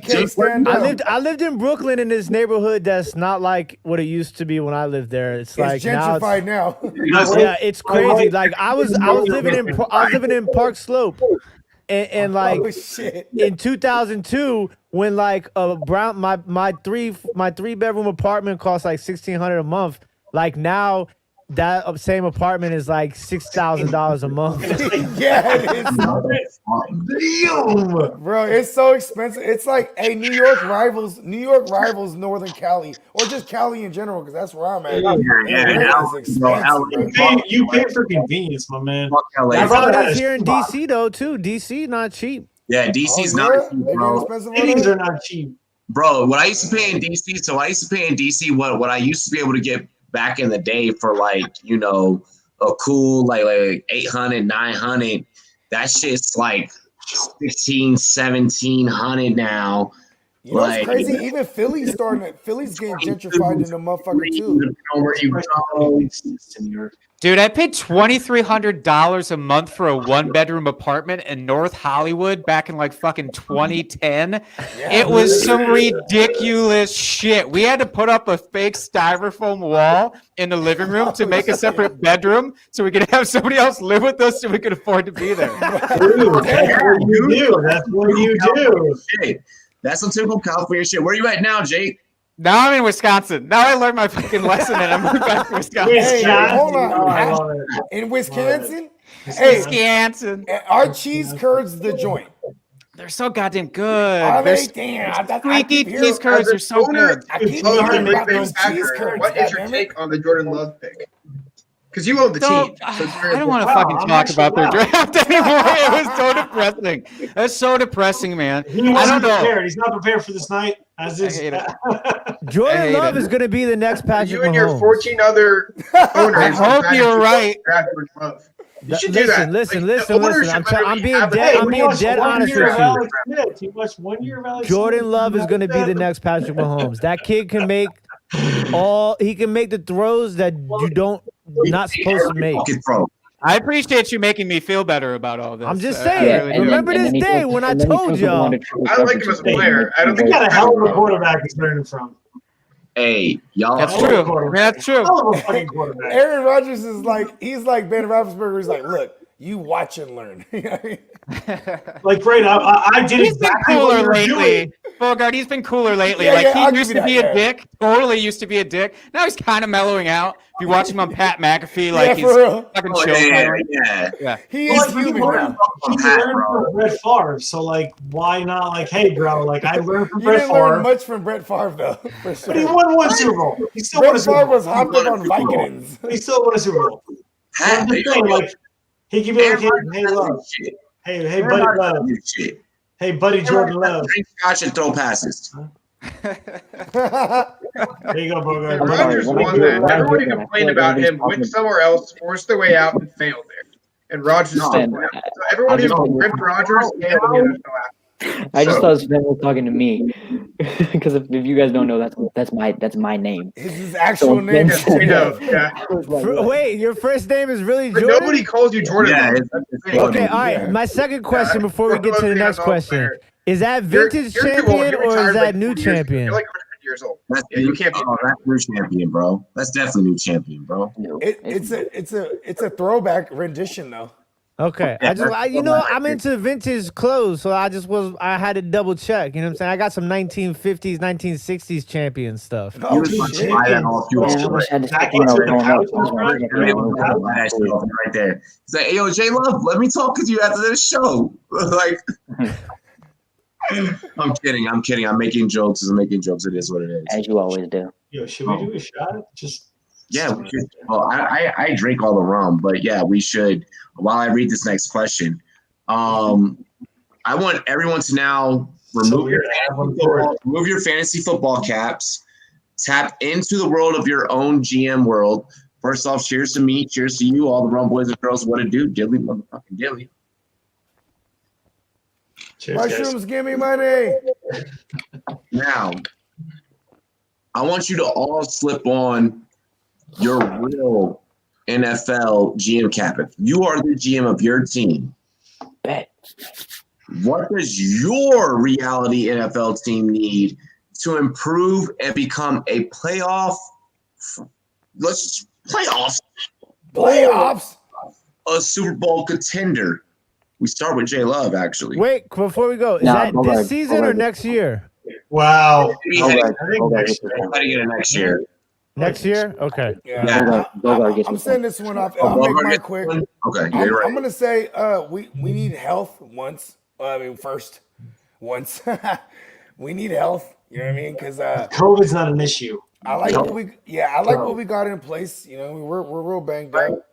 lived in Brooklyn in this neighborhood that's not like what it used to be when I lived there. It's like gentrified now. Yeah, it's crazy. Like I was living in Park Slope, and like in 2002 when like my 3-bedroom apartment cost like $1,600 a month. Like now. That same apartment is like $6,000 a month. Yeah, it is. Bro, it's so expensive. It's like, hey, New York rivals Northern Cali, or just Cali in general, because that's where I'm at. You pay for convenience, my man. That's here in DC though too. DC not cheap. Yeah, DC's not cheap, bro. Cities are not cheap, bro. What I used to pay in DC, what I used to be able to get back in the day for like, a cool like 800, 900, that shit's like 16, 1700 now. You know what's crazy? Even Philly's getting gentrified in the motherfucker too. Where you go. Dude, I paid $2,300 a month for a 1-bedroom apartment in North Hollywood back in like fucking 2010. It was some ridiculous shit. We had to put up a fake styrofoam wall in the living room to make a separate bedroom so we could have somebody else live with us so we could afford to be there. That's what you do. Shit. That's some typical California shit. Where are you at now, Jake? Now I'm in Wisconsin. Now I learned my fucking lesson and I'm moving back to Wisconsin. Hey, hold on. In Wisconsin? Hey, Wisconsin. Our cheese curds the joint. They're so goddamn good. Are they? Damn. Squeaky cheese curds are so good. I keep hearing about those cheese curds. What is your take on the Jordan Love pick? Because you own the team. I don't want to fucking talk about their draft anymore. It was so depressing. That's so depressing, man. I don't know. Prepared. He's not prepared for this night. Jordan Love is going to be the next Patrick You and your Mahomes. 14 other owners. I hope you're right. You should do that. Listen. I'm being dead honest with you. You watched 1 year of Alex Jordan Love is going to be the next Patrick Mahomes. That kid can make the throws that not supposed to make. I appreciate you making me feel better about all this. I'm just saying. Remember this day when I told y'all. I don't like him as a player. I don't think got a hell of a quarterback he's learning from. Hey, y'all. That's true. That's true. Aaron Rodgers is he's like Ben Roethlisberger. He's like, look, you watch and learn. Like, great. I did He's exactly been what cooler you were lately. doing. Bogart, he's been cooler lately. Yeah, he used to be a dick. Totally used to be a dick. Now he's kind of mellowing out. If you watch him on Pat McAfee, he's fucking chill. Yeah. He is human now. He learned from Brett Favre, so why not? Hey, bro, I learned from You Brett didn't learn Favre. much from Brett Favre though. For sure. But he won one Super Bowl. He still won a Brett Super Favre Bowl. was hopped up on Vikings. He still won a Super Bowl. I'm just saying, he could be like, hey, Love. Hey, buddy, Love. Hey, buddy, Jordan Love. Drink scotch and throw passes. There you go, Bogart. Rodgers won that. Everybody complained about him, went somewhere else, forced their way out, and failed there. And Rodgers still won. So everyone who ripped Rodgers and the NFL I just thought Sven was talking to me because if you guys don't know, that's my name. His actual name is You know, yeah. Wait, your first name is really But Jordan? nobody calls you Jordan. Yeah, though. Okay, all right. My second question before we get to the next question. Is that vintage You're too old. champion You or is retired that like new 4 years ago. champion? You're like 100 years old. That's You can't be. Oh, that's new champion, bro. That's definitely new champion, bro. It's a throwback rendition though. Okay, Yeah, I'm into vintage clothes, so I had to double check. You know what I'm saying? I got some 1950s, 1960s champion stuff. You was about to buy that all too. Man, I wish I had to Back stick when I was into the growing up. couch was right. Right there. He's like, hey, yo, J Love, let me talk to you after this show. Like, I'm kidding. I'm making jokes. It is what it is. As you always do. Yo, should we do a shot? Just Yeah, we should. Well, I drink all the rum, but yeah, we should. While I read this next question, I want everyone to now remove your fantasy football caps, tap into the world of your own GM world. First off, cheers to me, cheers to you, all the Rumboyz and girls. What it do, Dilly, motherfucking Dilly. cheers, Mushrooms, guys. give me money. Now, I want you to all slip on your real NFL GM cap. If you are the GM of your team, Bet. what does your reality NFL team need to improve and become a playoffs? Playoffs. A Super Bowl contender. We start with J Love, actually. Wait, before we go, is Nah, that Bogart, this season or next year? Wow. We Bogart, had Bogart, to get it next year. Next year? Okay. Yeah, Bogart gets I'm me. saying this one off. I'll make mine quick. Okay, yeah, you're right. I'm gonna say we need health once. First, once we need health. You know what I mean? Because COVID's not an issue. I like what we got in place. You know, we're real banged up.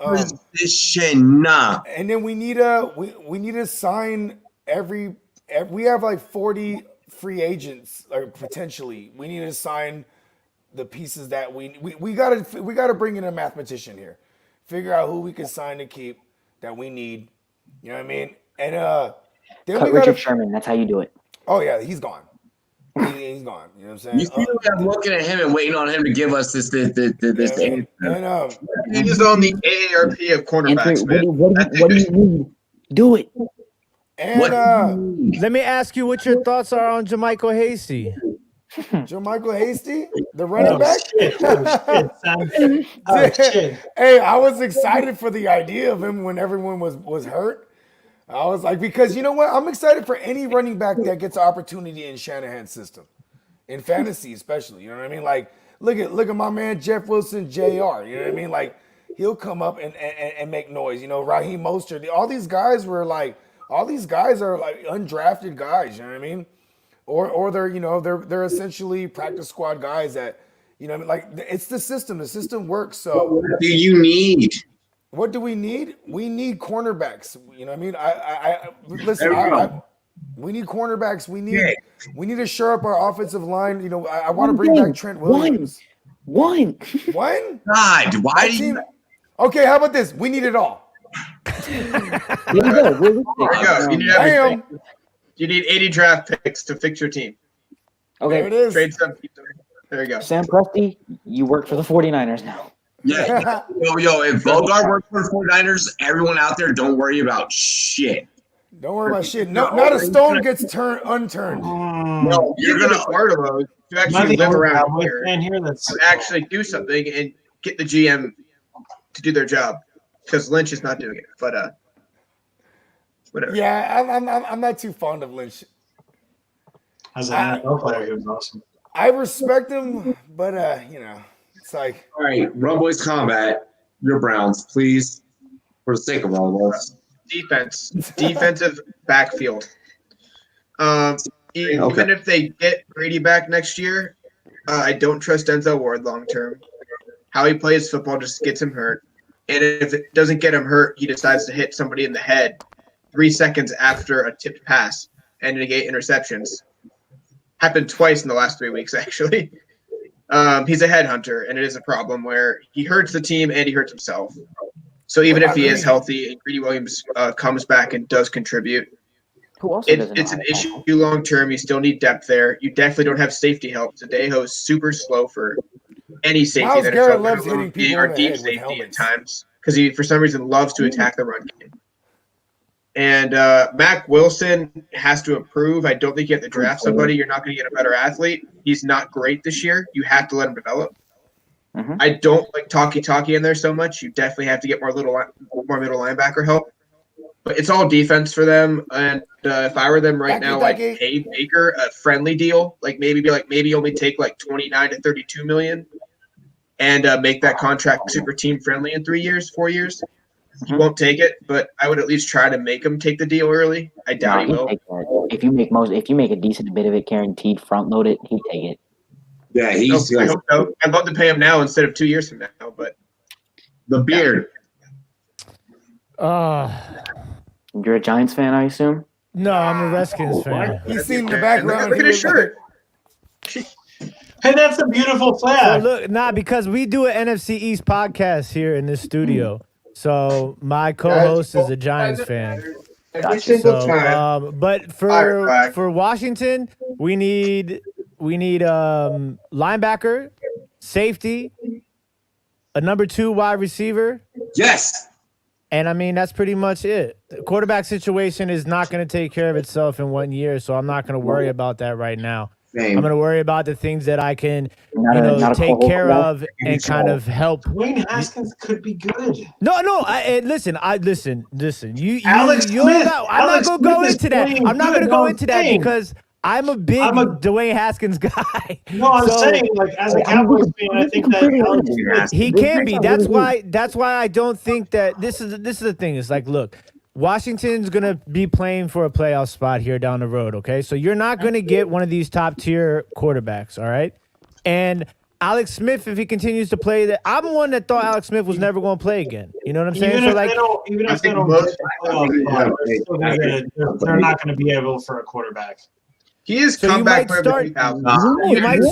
Position. And then we need to sign every we have like 40 free agents potentially. We need to sign the pieces that we gotta bring in a mathematician here. Figure out who we can sign to keep that we need. You know what I mean? And then Cut we Richard gotta Sherman. That's how you do it. Oh yeah, he's gone. He's gone. You know what I'm saying? You see, I'm looking at him and waiting on him to give us this answer. And He's on the AARP of cornerbacks, man. What do you need? Do it. And Let me ask you what your thoughts are on Jermichael Hasty. Jermichael Hasty, the running back. Shit. Hey, I was excited for the idea of him when everyone was hurt. I was like, because you know what? I'm excited for any running back that gets an opportunity in Shanahan's system, in fantasy especially. You know what I mean? Like, look at my man Jeff Wilson, Jr. You know what I mean? Like, he'll come up and make noise. You know, Raheem Mostert. All these guys are like undrafted guys. You know what I mean? Or they're essentially practice squad guys that, you know, like it's the system. The system works. So What do you need? what do we need? We need cornerbacks. You know what I mean? We need cornerbacks. We need to shore up our offensive line. You know, I want to bring back Trent Williams. One. God, why do you? Okay, how about this? We need it all. There you go. There you go. You need everything. You need 80 draft picks to fix your team. There it Okay. is. Trade some. There you go. Sam Presti, you work for the 49ers now. Yeah. Yo, if Bogart works for the 49ers, everyone out there, don't worry about shit. Don't worry about shit. No, not a stone gets unturned. No, You're going to part of those to actually live around here And here that's to actually do something and get the GM to do their job because Lynch is not doing it. But whatever. Yeah, I'm not too fond of Lynch. as an NFL player, he was awesome. I respect him, but it's like All right, Rumboyz Combat, your Browns, please, for the sake of all of us. Defensive backfield. Even if they get Brady back next year, I don't trust Denzel Ward long term. How he plays football just gets him hurt. And if it doesn't get him hurt, he decides to hit somebody in the head 3 seconds after a tipped pass and negate interceptions. Happened twice in the last 3 weeks, actually. He's a headhunter, and it is a problem where he hurts the team and he hurts himself. So even if he is healthy and Greedy Williams comes back and does contribute, Who also doesn't know It's how an to issue tackle? long term. You still need depth there. You definitely don't have safety help. Zadejo's super slow for any safety Miles that Garrett NFL, loves let alone hitting people our in the deep head with safety at helmets. times because he, for some reason, loves to attack the run game. And Mac Wilson has to improve. I don't think you have to draft somebody. You're not going to get a better athlete. He's not great this year. You have to let him develop. I don't like talkie in there so much. You definitely have to get more middle linebacker help. But it's all defense for them. And if I were them right now, I'd pay Baker a friendly deal. Maybe only take like 29 to 32 million, and make that contract super team friendly in 4 years. He won't take it, but I would at least try to make him take the deal early. I doubt he will. Take that. If you make a decent bit of it guaranteed, front load it, he'd take it. Yeah, I hope so. I'd love to pay him now instead of 2 years from now, but the beard. You're a Giants fan, I assume? No, I'm a Redskins fan. He's seen in the background. Look at his shirt. Hey, that's a beautiful flag. So look, because we do an NFC East podcast here in this studio. So my co-host is a Giants fan. Every single time. But for Washington, we need linebacker, safety, a number 2 wide receiver. Yes. And I mean, that's pretty much it. The quarterback situation is not going to take care of itself in 1 year, so I'm not going to worry about that right now. Same. I'm going to worry about the things that I can, not a take care of and kind of help. Dwayne Haskins could be good. No. Listen. You. Alex I'm Smith. not Alex going to go Smith into that. is I'm not going to playing go good. into that because I'm a big Dwayne Haskins guy. No, I'm saying, like, as a Cowboys fan, I think that Alex Smith, He can be. That's why I don't think that this is the thing. It's like, look, Washington's going to be playing for a playoff spot here down the road, okay? So you're not going to get one of these top-tier quarterbacks, all right? And Alex Smith, if he continues to play, that I'm one that thought Alex Smith was never going to play again. You know what I'm saying? even if they don't get the playoff, they're not going to be able for a quarterback. He is So come you back might for start. You might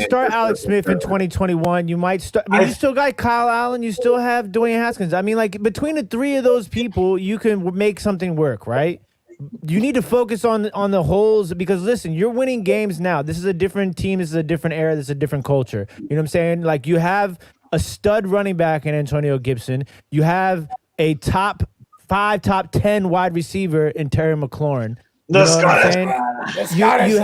start Yeah. Alex Smith in 2021. You might start. I mean, you still got Kyle Allen. You still have Dwayne Haskins. I mean, like between the 3 of those people, you can make something work, right? You need to focus on the holes because listen, you're winning games now. This is a different team. This is a different era. This is a different culture. You know what I'm saying? Like you have a stud running back in Antonio Gibson. You have a top 5, top 10 wide receiver in Terry McLaurin. You know what I'm saying? You have, you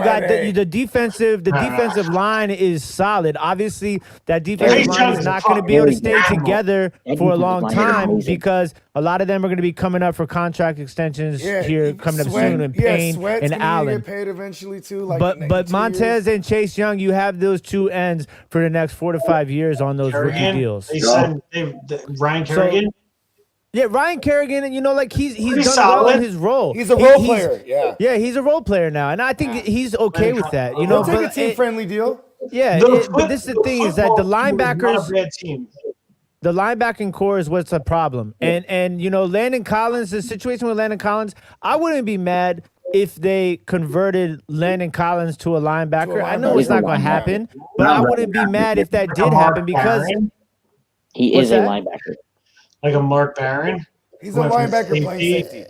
got the defensive line is solid. Obviously, that defensive line is not going to be able to stay together for a long time because a lot of them are going to be coming up for contract extensions here coming up soon. And Payne and Allen get paid eventually too. Like but Montez and Chase Young, you have those 2 ends for the next 4 to 5 years on those rookie deals. They said Ryan Kerrigan. Yeah, Ryan Kerrigan, and he's done solid. well in his role. He's a role player. Yeah, he's a role player now, and I think he's okay with that. You know, take a team-friendly deal. Yeah, but this is the thing is that the linebackers, the linebacking core is what's a problem, and Landon Collins, the situation with Landon Collins, I wouldn't be mad if they converted Landon Collins to a linebacker. I know it's not going to happen, but I wouldn't be mad if that did happen because he is a linebacker. Like a Mark Barron. He's a linebacker playing safety.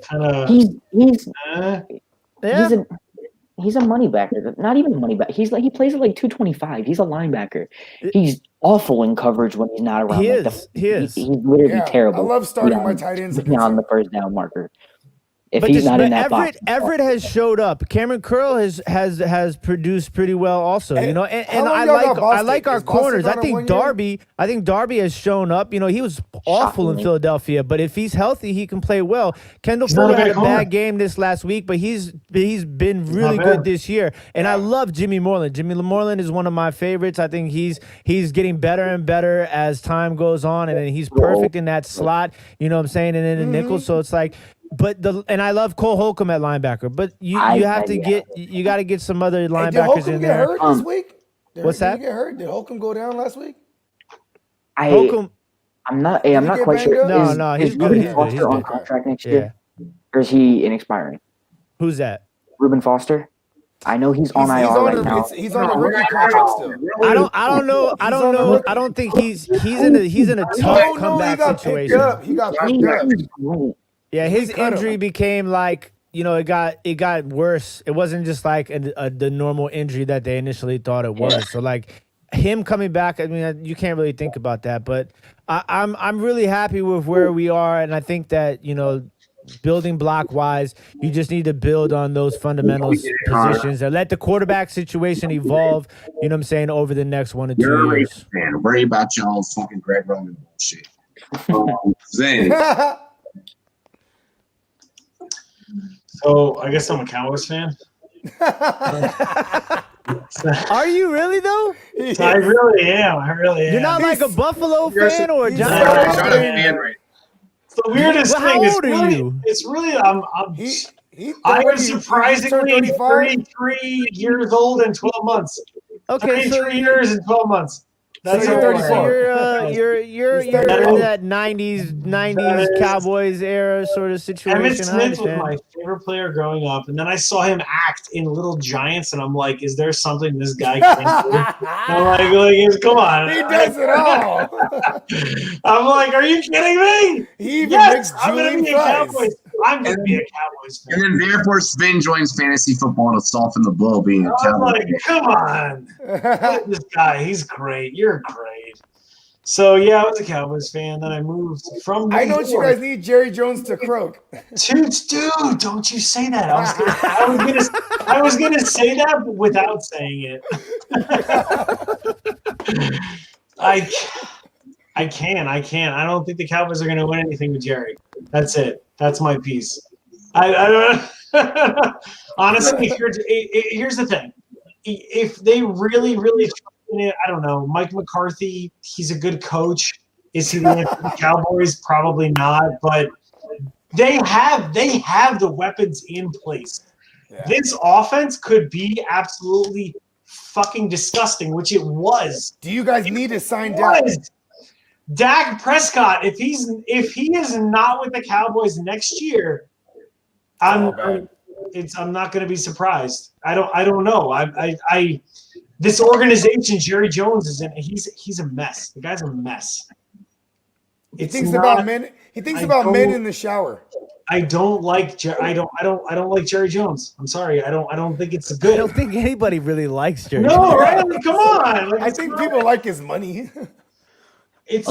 He's a money backer. Not even a money backer. He plays at like 225. He's a linebacker. He's awful in coverage when he's not around. He's literally terrible. I love starting my tight ends on the first down marker. If he's not in that box. Everett has showed up. Cameron Curl has produced pretty well also. And I like our corners. I think Darby has shown up. He was awful in Philadelphia, but if he's healthy, he can play well. Kendall Fuller had a bad game this last week, but he's been really good this year. And I love Jimmy Moreland. Jimmy Moreland is one of my favorites. I think he's getting better and better as time goes on, and then he's perfect in that slot. You know what I'm saying? And in the nickel, so it's like. And I love Cole Holcomb at linebacker, but you got to get some other linebackers in there. Did Holcomb get hurt this week? What's that? Did he get hurt? Did Holcomb go down last week? I'm not quite sure. No, he's good. He's Foster on contract next year, or is he inexpiring? Who's that? Reuben Foster. I know he's on IR right now. He's on a rookie contract still. I don't know. I don't think he's in a tough comeback situation. He got picked up. Yeah, his We cut injury him. became like, it got worse. It wasn't just like the normal injury that they initially thought it was. So like him coming back, I mean, you can't really think about that. But I'm really happy with where we are, and I think that building block wise, you just need to build on those fundamental positions and let the quarterback situation evolve. You know what I'm saying, over the next 1 to 2 You're a years. Ravens fan. Worry about y'all's fucking Greg Roman bullshit. Zane. So I guess I'm a Cowboys fan. Are you really though? I really am. I really am. You're not like a Buffalo You're fan or a he's Giants not a fan, right? It's the weirdest Well, how thing. It's old are really, you? It's really. I I'm surprisingly 33 years old and 12 months. Okay, so 33 years and 12 months. That's so how old I am. you're in that 90s Cowboys era sort of Emmitt situation. I Smith was understand. my favorite player growing up, and then I saw him act in Little Giants, and I'm like, is there something this guy can do? I'm like, come on. He does it all. I'm like, are you kidding me? He even Yes, makes I'm going to Julian be a fries. Cowboys. I'm going to be a Cowboys fan. And then therefore Sven joins fantasy football to soften the blow being a I'm Cowboy. like, come on. Look at this guy. He's great. You're great. So, yeah, I was a Cowboys fan. Then I moved from New I know what you York. guys need Jerry Jones to croak. Dude, don't you say that. I was gonna say that but without saying it. I can't. I don't think the Cowboys are gonna win anything with Jerry. That's it. That's my piece. I don't honestly, here's the thing. If they really I don't know, Mike McCarthy, he's a good coach. Is he the answer to the Cowboys? Probably not, but they have the weapons in place. Yeah. This offense could be absolutely fucking disgusting, which it was. Do you guys need to sign Dak? Dak Prescott, if he is not with the Cowboys next year, I'm not going to be surprised. I don't know. This organization, Jerry Jones is in. He's a mess. The guy's a mess. He thinks about men in the shower. I don't like I don't like Jerry Jones. I'm sorry. I don't think it's good. I don't think anybody really likes Jerry. No, right? I mean, come on. Like, I think people like his money. It's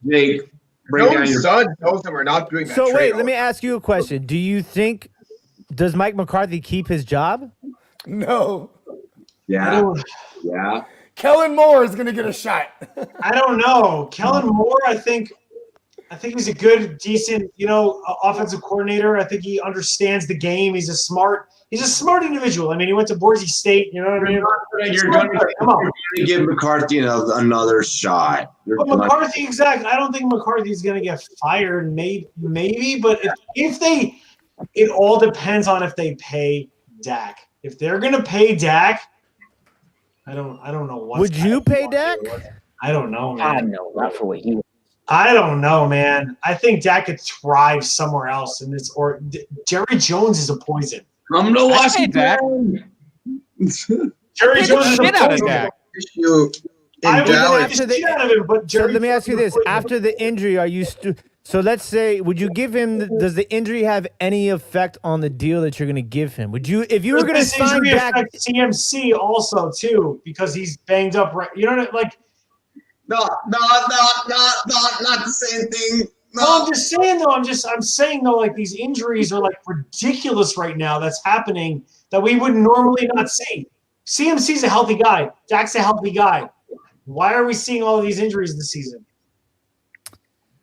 Jake. No son knows that we're not doing that. So wait, let me ask you a question. Do you think does Mike McCarthy keep his job? No. Yeah. Yeah. Kellen Moore is gonna get a shot. I don't know. Kellen Moore, I think he's a good, decent, offensive coordinator. I think he understands the game. He's a smart individual. I mean, he went to Boise State. You know what I mean? You're going to give McCarthy another shot. But McCarthy, exactly. I don't think McCarthy's going to get fired. Maybe, but it all depends on if they pay Dak. If they're going to pay Dak, I don't know what. Would you pay Dak? I don't know, man. I know, not for what you. I don't know, man. I think Dak could thrive somewhere else in this. Or Jerry Jones is a poison. I'm gonna watch Dak. Jerry Jones is a Shit out of poison. Dak. I would get the shit out of him, but Jerry. So let me ask you this: after the injury, are you? So let's say, would you give him? Does the injury have any effect on the deal that you're going to give him? Would you, if you were going to sign Dak? CMC also too because he's banged up. Right, you know what like. No, not the same thing. No, I'm just saying though. I'm saying though, like these injuries are like ridiculous right now. That's happening that we would normally not see. CMC's a healthy guy. Dak's a healthy guy. Why are we seeing all of these injuries this season?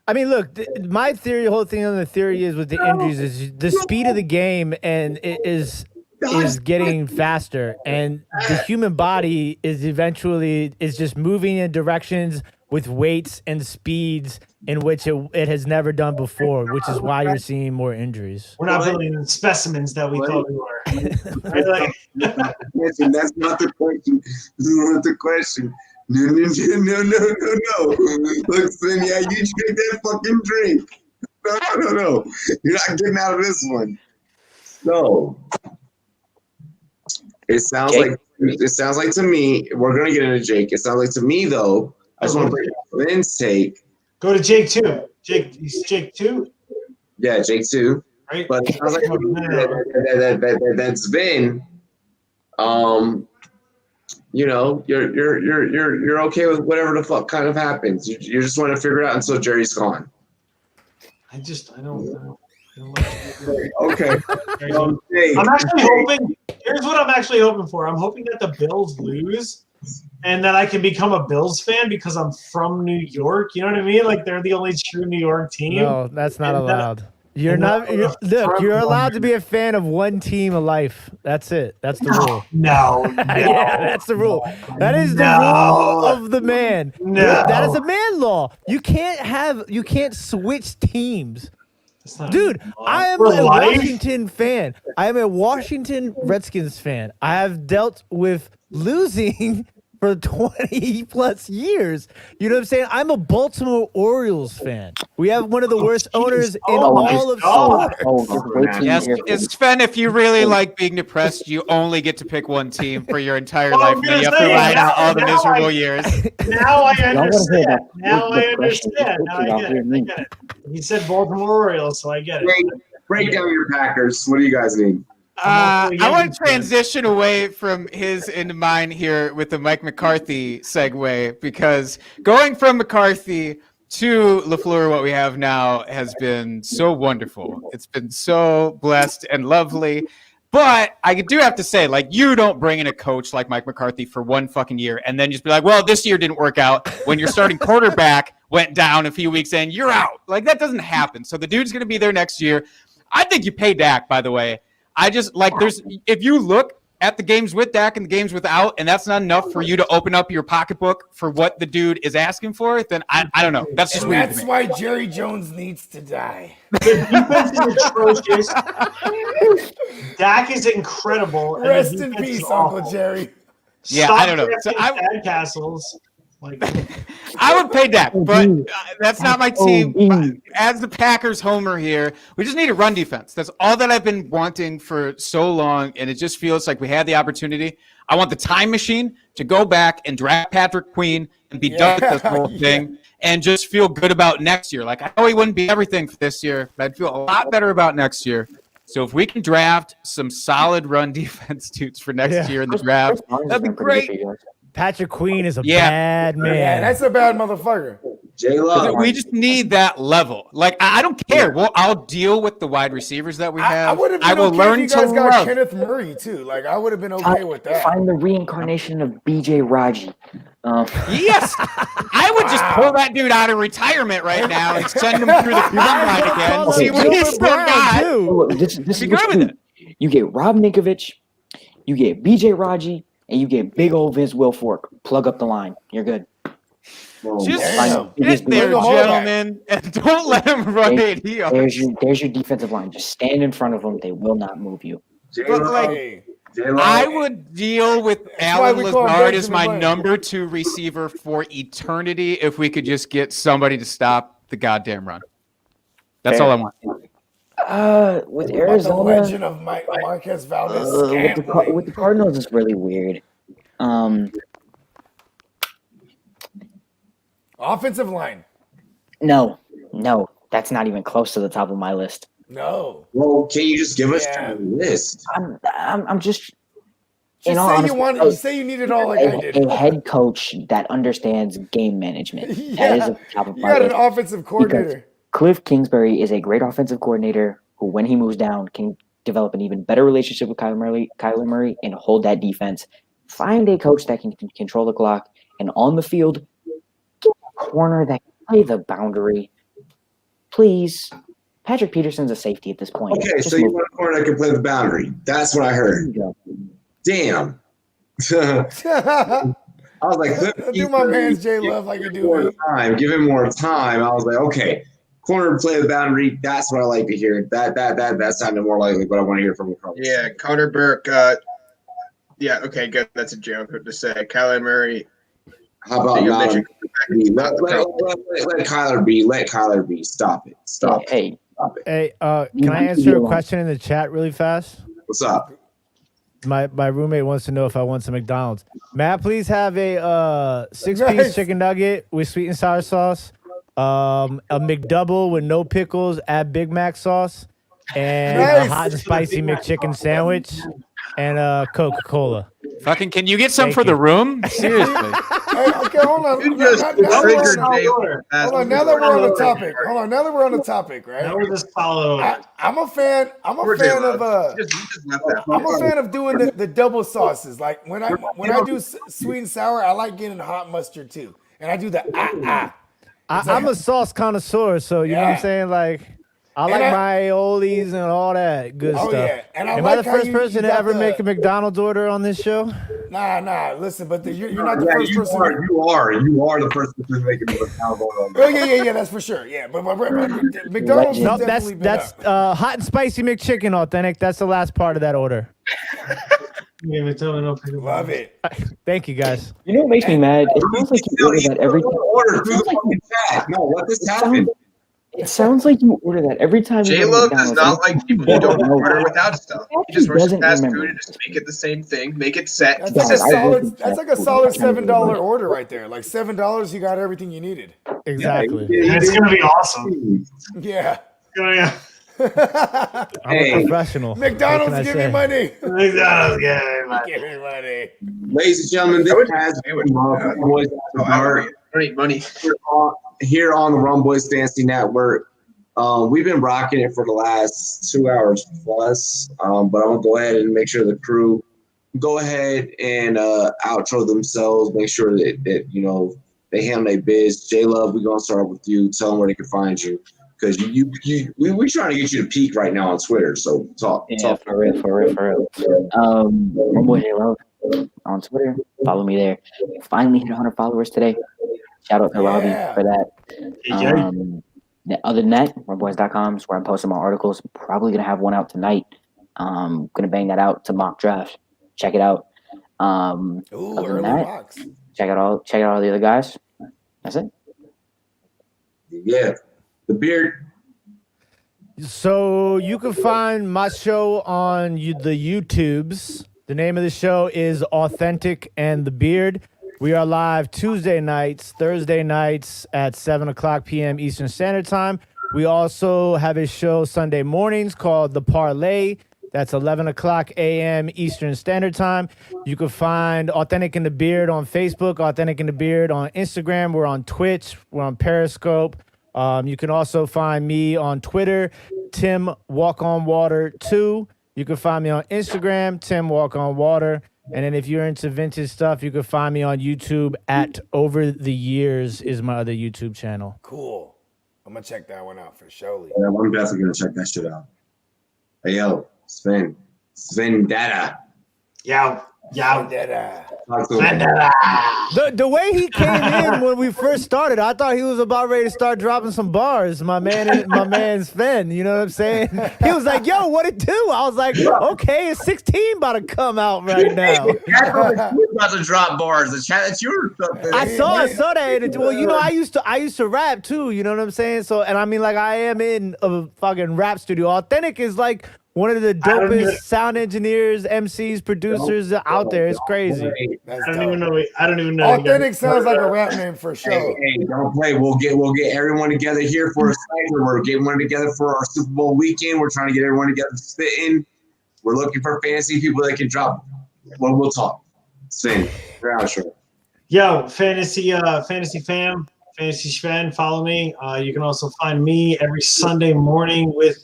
I mean, look, my theory, the whole thing on the theory is with the injuries is the speed of the game and it is getting faster, and the human body is just moving in directions with weights and speeds in which it has never done before, which is why you're seeing more injuries. We're not building specimens that we thought we were. Listen, that's not the question. That's not the question. No. Look, Sven, yeah, you drink that fucking drink. No. You're not getting out of this one. So it sounds like to me, we're gonna get into Jake. It sounds like to me though, I just want to bring up Lynn's take. Go to Jake 2. Jake 2? Yeah, Jake too. Right. But it sounds like that's Vin. You know, you're okay with whatever the fuck kind of happens. You just want to figure it out until Jerry's gone. I don't Okay. I'm actually hoping. Here's what I'm actually hoping for. I'm hoping that the Bills lose, and that I can become a Bills fan because I'm from New York. You know what I mean? Like they're the only true New York team. No, that's not allowed. You're allowed to be a fan of one team of life. That's it. That's the rule. No. Yeah, that's the rule. That is the rule of the man. No. That is a man law. You can't switch teams. Dude, I am a Washington fan. I am a Washington Redskins fan. I have dealt with losing for 20 plus years. You know what I'm saying? I'm a Baltimore Orioles fan. We have one of the worst owners in all of sports. Yes, Sven, if you really like being depressed, you only get to pick one team for your entire life. And you have to ride out all the miserable years. Now I understand. Now I understand. Now I get it. He said Baltimore Orioles, so I get it. Break down your Packers. What do you guys need? I want to transition away from his into mine here with the Mike McCarthy segue, because going from McCarthy to LaFleur, what we have now, has been so wonderful. It's been so blessed and lovely. But I do have to say, like, you don't bring in a coach like Mike McCarthy for one fucking year and then just be like, well, this year didn't work out. When your starting quarterback went down a few weeks in, you're out. Like, that doesn't happen. So the dude's going to be there next year. I think you pay Dak, by the way. I just if you look at the games with Dak and the games without, and that's not enough for you to open up your pocketbook for what the dude is asking for, then I don't know. That's just weird. That's why Jerry Jones needs to die. The defense is atrocious. Dak is incredible. Rest in peace, Uncle Jerry. Yeah, Stop I don't know. So Castles. Like, I would pay Dak, but that's not my team. As the Packers homer here, we just need a run defense. That's all that I've been wanting for so long, and it just feels like we had the opportunity. I want the time machine to go back and draft Patrick Queen and be done with this whole thing and just feel good about next year. Like, I know he wouldn't be everything for this year, but I'd feel a lot better about next year. So if we can draft some solid run defense dudes for next year in the draft, that'd be great. Patrick Queen is a bad man. Yeah, that's a bad motherfucker. J-Lo. We just need that level. Like, I don't care. Well, I'll deal with the wide receivers that we have. I would have been will okay learn if you guys to got love. Kenneth Murray too. Like, I would have been okay with that. Find the reincarnation of BJ Raji. Yes, I would just pull that dude out of retirement right now and send him through the combine again. See what he's still got. This is what you do. You get Rob Ninkovich, you get BJ Raji, and you get big old Vince Wilfork. Plug up the line. You're good. Just sit there, gentlemen, and don't let him run it. There's your defensive line. Just stand in front of them. They will not move you. But like, I would deal with Alan Lazard as my number 2 receiver for eternity if we could just get somebody to stop the goddamn run. That's all I want. With Arizona, the legend of Marquez Valdez. With the Cardinals, it's really weird. Offensive line. No, that's not even close to the top of my list. No. Well, can you just give us a list? I'm just. You say you need it all like I did. A head coach that understands game management. That is at the top of my list. You got an offensive coordinator. Because Cliff Kingsbury is a great offensive coordinator who, when he moves down, can develop an even better relationship with Kyler Murray and hold that defense. Find a coach that can control the clock, and on the field, get a corner that can play the boundary. Please. Patrick Peterson's a safety at this point. Okay, so you want a corner that can play the boundary. That's what I heard. Damn. I was like, do my man's J Love like you do. Give him more time. I was like, okay, corner play the boundary. That's what I like to hear. That sounded more likely what I want to hear from the Cardinals. Yeah, Connor Burke. Yeah, okay, good. That's a joke to say. Kyler Murry. How about let Kyler be? Let Kyler be. Stop it. Stop it. Hey. Stop it. Hey, can I answer a question in the chat really fast? What's up? My roommate wants to know if I want some McDonald's. May I please have a 6-piece chicken nugget with sweet and sour sauce a McDouble with no pickles, add Big Mac sauce, and a Nice. hot and spicy McChicken sandwich, and a Coca-Cola. Fucking, can you get some Thank for you. the room? Seriously. Hey, okay, hold on. You just Now that we're triggered on- Jay. Hold on, now that we're on the topic. Hold on, now that we're on the topic, right? That was just follow. I'm a fan. I'm a fan of I'm a fan of doing the double sauces. Like when I do sweet and sour, I like getting hot mustard too, and I do the I'm a sauce connoisseur, so you know what I'm Yeah. saying? Like, I And like I- my aiolis and all that good Oh, stuff. yeah. And I Am like I the how first you person to got ever the- make a McDonald's order on this show? Nah. Listen, but you're not the Yeah, first you person. are the first person making the McDonald's order. Oh yeah, that's for sure. Yeah, but McDonald's No, has that's definitely been up. hot and spicy McChicken authentic. That's the last part of that order. Love it. Thank you, guys. You know what makes me mad? It sounds like you order that every time. Order through the fucking chat. No, let this happen. It sounds like you order that every time. you go to J-Love does McDonald's. not like people who don't order without stuff. He just rushes doesn't fast remember. food and just make it the same thing, make it set. That's keep like it a set. solid. That's like a solid $7 order right there. Like $7, you got everything you needed. Exactly. It's gonna be awesome. Yeah. I'm a professional. What McDonald's, can I give say? me money. McDonald's, give me money. Give me money. Ladies and gentlemen, this has been Rumboyz After Dark. I need money. Here on the Rumboyz Fantasy Network. We've been rocking it for the last 2 hours plus, but I'm going to go ahead and make sure the crew go ahead and outro themselves, make sure that you know, they handle their biz. J-Love, we're going to start with you. Tell them where they can find you. Because we're trying to get you to peak right now on Twitter, so talk. Yeah, for real. Rumboyz J-Love on Twitter. Follow me there. Finally hit 100 followers today. Shout out to Robbie for that. Other than that, rumboyz.com is where I'm posting my articles. Probably gonna have one out tonight. Gonna bang that out to mock draft. Check it out. Ooh, other early than that, mocks. check out all the other guys. That's it. Yeah, the beard. So you can find my show on the YouTubes. The name of the show is Authentic and the Beard. We are live Tuesday nights, Thursday nights at 7:00 p.m. Eastern Standard Time. We also have a show Sunday mornings called The Parlay. That's 11:00 a.m. Eastern Standard Time. You can find Authentic and the Beard on Facebook, Authentic and the Beard on Instagram. We're on Twitch. We're on Periscope. You can also find me on Twitter, Tim Walk on Water 2. You can find me on Instagram, Tim Walk on Water. And then if you're into vintage stuff, you can find me on YouTube at Over the Years is my other YouTube channel. Cool. I'm gonna check that one out for sure. Yeah, I'm definitely gonna check that shit out. Hey yo, Sven Data. Yo. Dada. The way he came in when we first started, I thought he was about ready to start dropping some bars. My man Sven, you know what I'm saying? He was like, "Yo, what it do?" I was like, "Okay, it's 16 about to come out right now." About to drop bars. The chat, that's yours. I saw that. Well, you know, I used to rap too. You know what I'm saying? So, and I mean, like, I am in a fucking rap studio. Authentic is like one of the dopest sound engineers, MCs, producers out there. It's crazy. That's I don't dope. even know. Authentic sounds like a rap name for sure. Hey, don't play. We'll get everyone together here for a cyber. We're getting one together for our Super Bowl weekend. We're trying to get everyone together spitting. We're looking for fantasy people that can drop. Well, we'll talk. Sing. We're out, sure. Yo, fantasy fam, fantasy Sven, follow me. You can also find me every Sunday morning with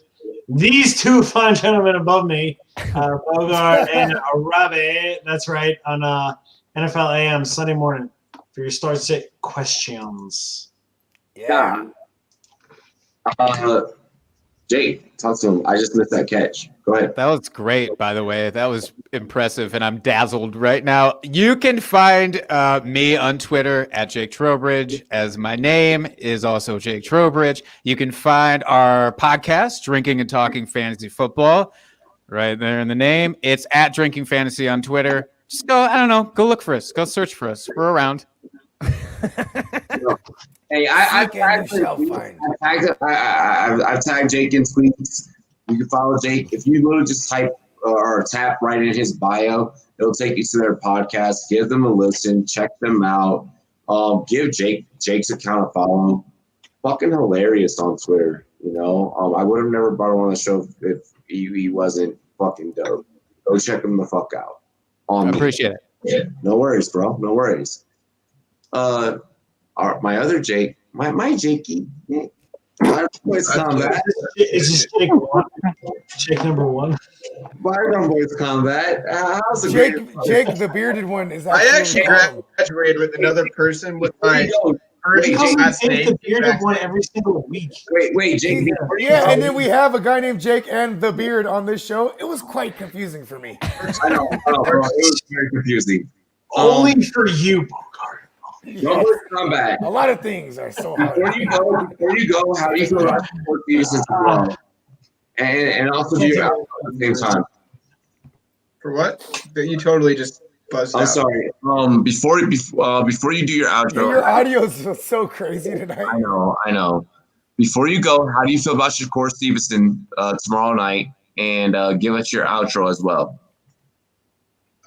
these two fine gentlemen above me, Bogart and Robbie. That's right, on NFL AM Sunday morning for your start sit questions. Yeah. Jake, talk to him. I just missed that catch. Go ahead. That was great, by the way. That was impressive, and I'm dazzled right now. You can find me on Twitter at Jake Trowbridge, as my name is also Jake Trowbridge. You can find our podcast, Drinking and Talking Fantasy Football, right there in the name. It's at Drinking Fantasy on Twitter. Just go, I don't know, go look for us. Go search for us. We're around. Hey, I've tagged Jake in tweets. You can follow Jake. If you literally just type or tap right in his bio, it'll take you to their podcast. Give them a listen. Check them out. Give Jake's account a follow. fucking hilarious on Twitter. You know, I would have never brought him on the show if he wasn't fucking dope. Go check him the fuck out. I appreciate it. Yeah, no worries, bro. No worries. My other Jake, my Jakey. Rumboyz Combat. Is this Jake number one? My Rumboyz Combat. How's it Jake, the bearded one, is I actually graduated with another person with my first last name. The bearded one every single week. Wait, Jake. Yeah, and then we have a guy named Jake and the beard on this show. It was quite confusing for me. I know, bro. It was very confusing. Only for you, Bogart. Rumboyz Combat. A lot of things are so hard. Before you go, how do you feel about Support Stevenson as well? And also do your outro at the same time. For what? You totally just buzzed out. I'm sorry. Before you do your outro. Your audio is so crazy tonight. I know. Before you go, how do you feel about Shakur Stevenson tomorrow night? And give us your outro as well.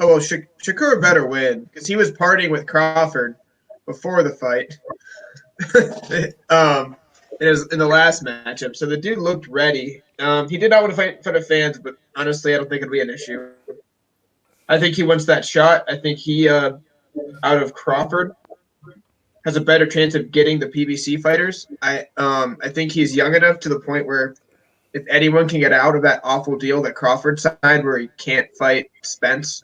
Oh, well, Shakur better win because he was partying with Crawford before the fight. It was in the last matchup. So the dude looked ready. He did not want to fight in front of fans, but honestly, I don't think it'll be an issue. I think he wants that shot. I think he, out of Crawford, has a better chance of getting the PBC fighters. I think he's young enough to the point where if anyone can get out of that awful deal that Crawford signed where he can't fight Spence,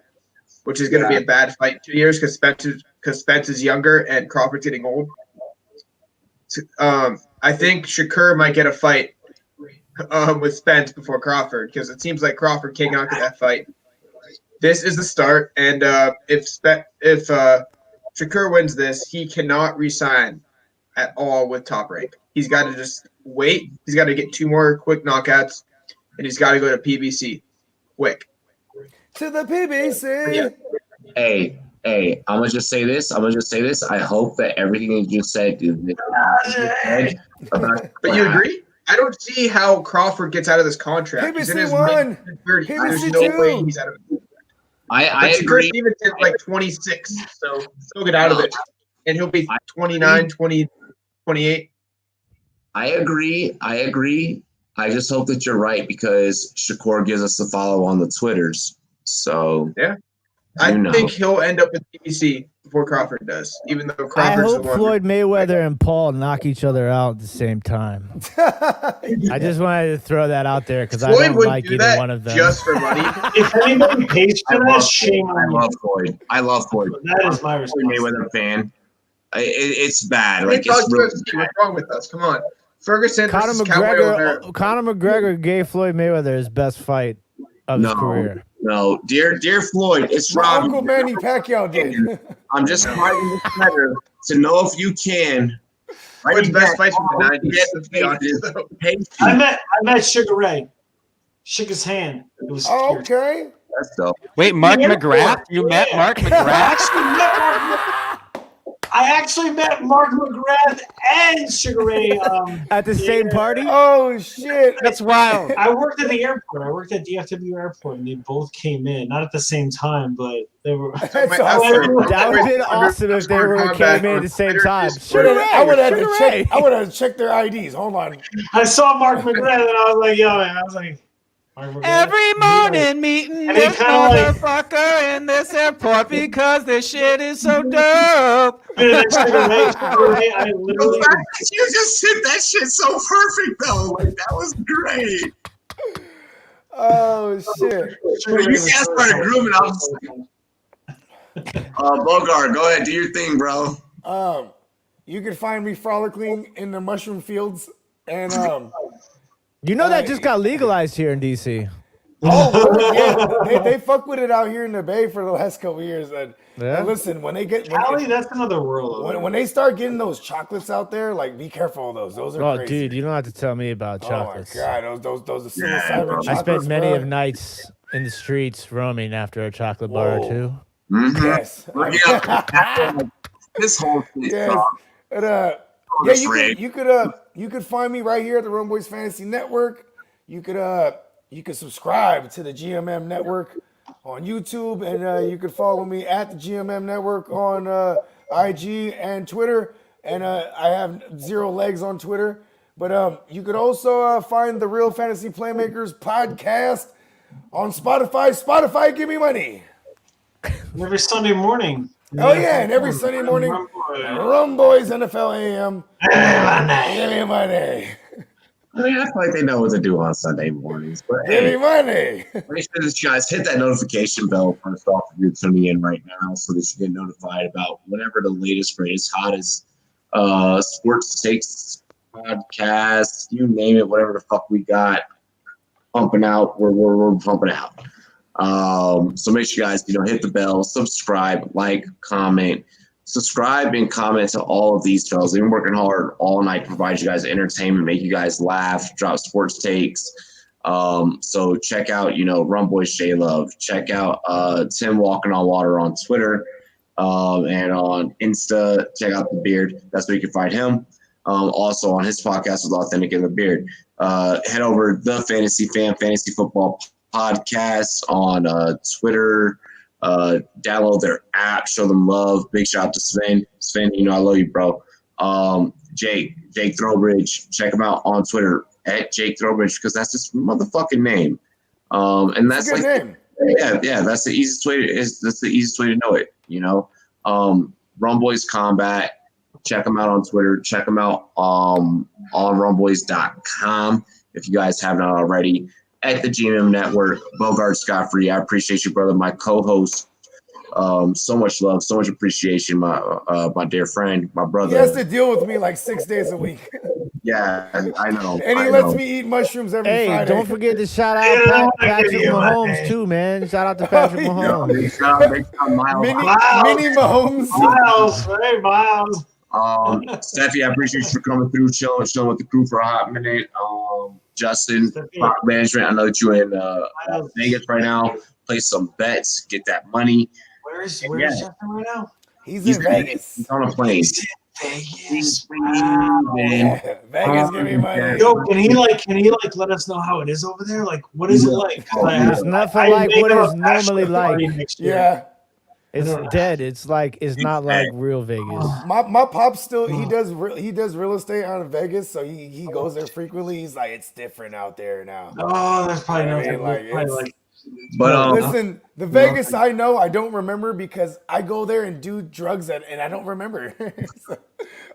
which is going to be a bad fight in 2 years because Spence is younger and Crawford's getting old. I think Shakur might get a fight with Spence before Crawford because it seems like Crawford cannot get that fight. This is the start, and if Shakur wins this, he cannot re-sign at all with Top Rank. He's got to just wait. He's got to get 2 more quick knockouts, and he's got to go to PBC quick. To the PBC. Yeah. Hey, I'm gonna just say this. I hope that everything you just said is But you agree? I don't see how Crawford gets out of this contract. He's in his PBC1. mid-30s. There's no way he's out of it. I agree. agree. Stevenson's like 26, so he'll get out of it. And he'll be 29, 20, 28. I agree. I just hope that you're right because Shakur gives us the follow on the Twitters. So yeah, I think he'll end up with PBC before Crawford does, even though Crawford's I hope the one. Floyd Mayweather and Paul knock each other out at the same time. I just wanted to throw that out there because I don't like either one of them. Just for money. If anybody pays for that, shame on you. I love Floyd. That is my response. Mayweather fan. It's bad. Like, it's really what's wrong with us? Come on, Ferguson Conor versus Cowboy. McGregor gave Floyd Mayweather his best fight of his career. No, dear Floyd, it's Rob. Uncle Manny Pacquiao did. I'm just writing this letter to know if you can. Floyd's best fights from the 90s. I met Sugar Ray. Shook his hand. It was okay. That's dope. Wait, Mark McGrath? You met Mark McGrath? I actually met Mark McGrath and Sugar Ray at the same party. Oh shit, that's wild. I worked at the airport. I worked at DFW Airport, and they both came in, not at the same time, but they were. That would have been awesome if they came in at the same time. I would have checked their IDs. Hold on. I saw Mark McGrath, and I was like, "Yo," man. I was like. Every morning meeting this motherfucker in this airport because this shit is so dope. You just said that shit so perfect though. Like that was great. Oh shit! You guys started grooming. I was Bogart, go ahead, do your thing, bro. You can find me frolicking in the mushroom fields and You know that just got legalized here in DC. Oh, yeah, they fuck with it out here in the Bay for the last couple of years. And listen, when they get Cali, that's another world. When they start getting those chocolates out there, like be careful of those. Those are crazy. Dude, you don't have to tell me about chocolates. Oh my god, those are psilocybin chocolates. I spent many of nights in the streets roaming after a chocolate bar or two. Mm-hmm. Yes. This whole thing. Yes. You could find me right here at the Rumboyz Fantasy Network. You could subscribe to the GMM Network on YouTube, and you could follow me at the GMM Network on IG and Twitter. and I have Zero Legs on Twitter. But you could also find the Real Fantasy Playmakers podcast on Spotify. Spotify, give me money. Every Sunday morning. Oh yeah, and every Sunday morning, Rumboyz NFL AM. Give me money. I mean, I feel like they know what to do on Sunday mornings. But Give hey, me money. make sure that you guys hit that notification bell first off if you're tuning in right now so that you get notified about whenever the latest, greatest, hottest sports takes podcast, you name it, whatever the fuck we got pumping out, we're pumping out. So make sure you guys, hit the bell, subscribe, like, comment, subscribe and comment to all of these fellas. They've been working hard all night to provide you guys entertainment, make you guys laugh, drop sports takes. So check out, Rumboyz J Love. Check out Tim Walking on Water on Twitter and on Insta. Check out The Beard. That's where you can find him. Also on his podcast with Authentic and The Beard. Head over to The Fantasy Fan Fantasy Football Podcast on Twitter. Download their app, show them love. Big shout out to Sven. Sven, I love you, bro. Jake Throwbridge, check him out on Twitter at Jake Throwbridge because that's his motherfucking name. And that's a good name. Yeah, that's the easiest way to know it. Rumboyz Combat. Check them out on Twitter. Check them out on rumboyz.com if you guys have not already. At the GM Network, Bogart Scott-Free. I appreciate you, brother. My co-host. So much love, so much appreciation, my dear friend, my brother. He has to deal with me like 6 days a week. Yeah, I know. And he lets me eat mushrooms every Friday. Don't forget to shout out Patrick Mahomes too, man. Shout out to Patrick Mahomes. Mini Mahomes. Miles, hey, Miles. Steffi, I appreciate you for coming through, chilling with the crew for a hot minute. Justin, Rock Management, I know that you're in Vegas right now. Play some bets, get that money. Where's Justin right now? He's in Vegas. He's on a plane. Vegas. Vegas, give me money. Yo, can he let us know how it is over there? Like, what is it like? It's nothing like what it's normally like. Yeah. It's dead. It's not like real Vegas. My pop still he does real estate out of Vegas, so he goes there frequently. He's like, it's different out there now. Oh, that's probably nothing. But listen, the Vegas I know I don't remember because I go there and do drugs and I don't remember. So,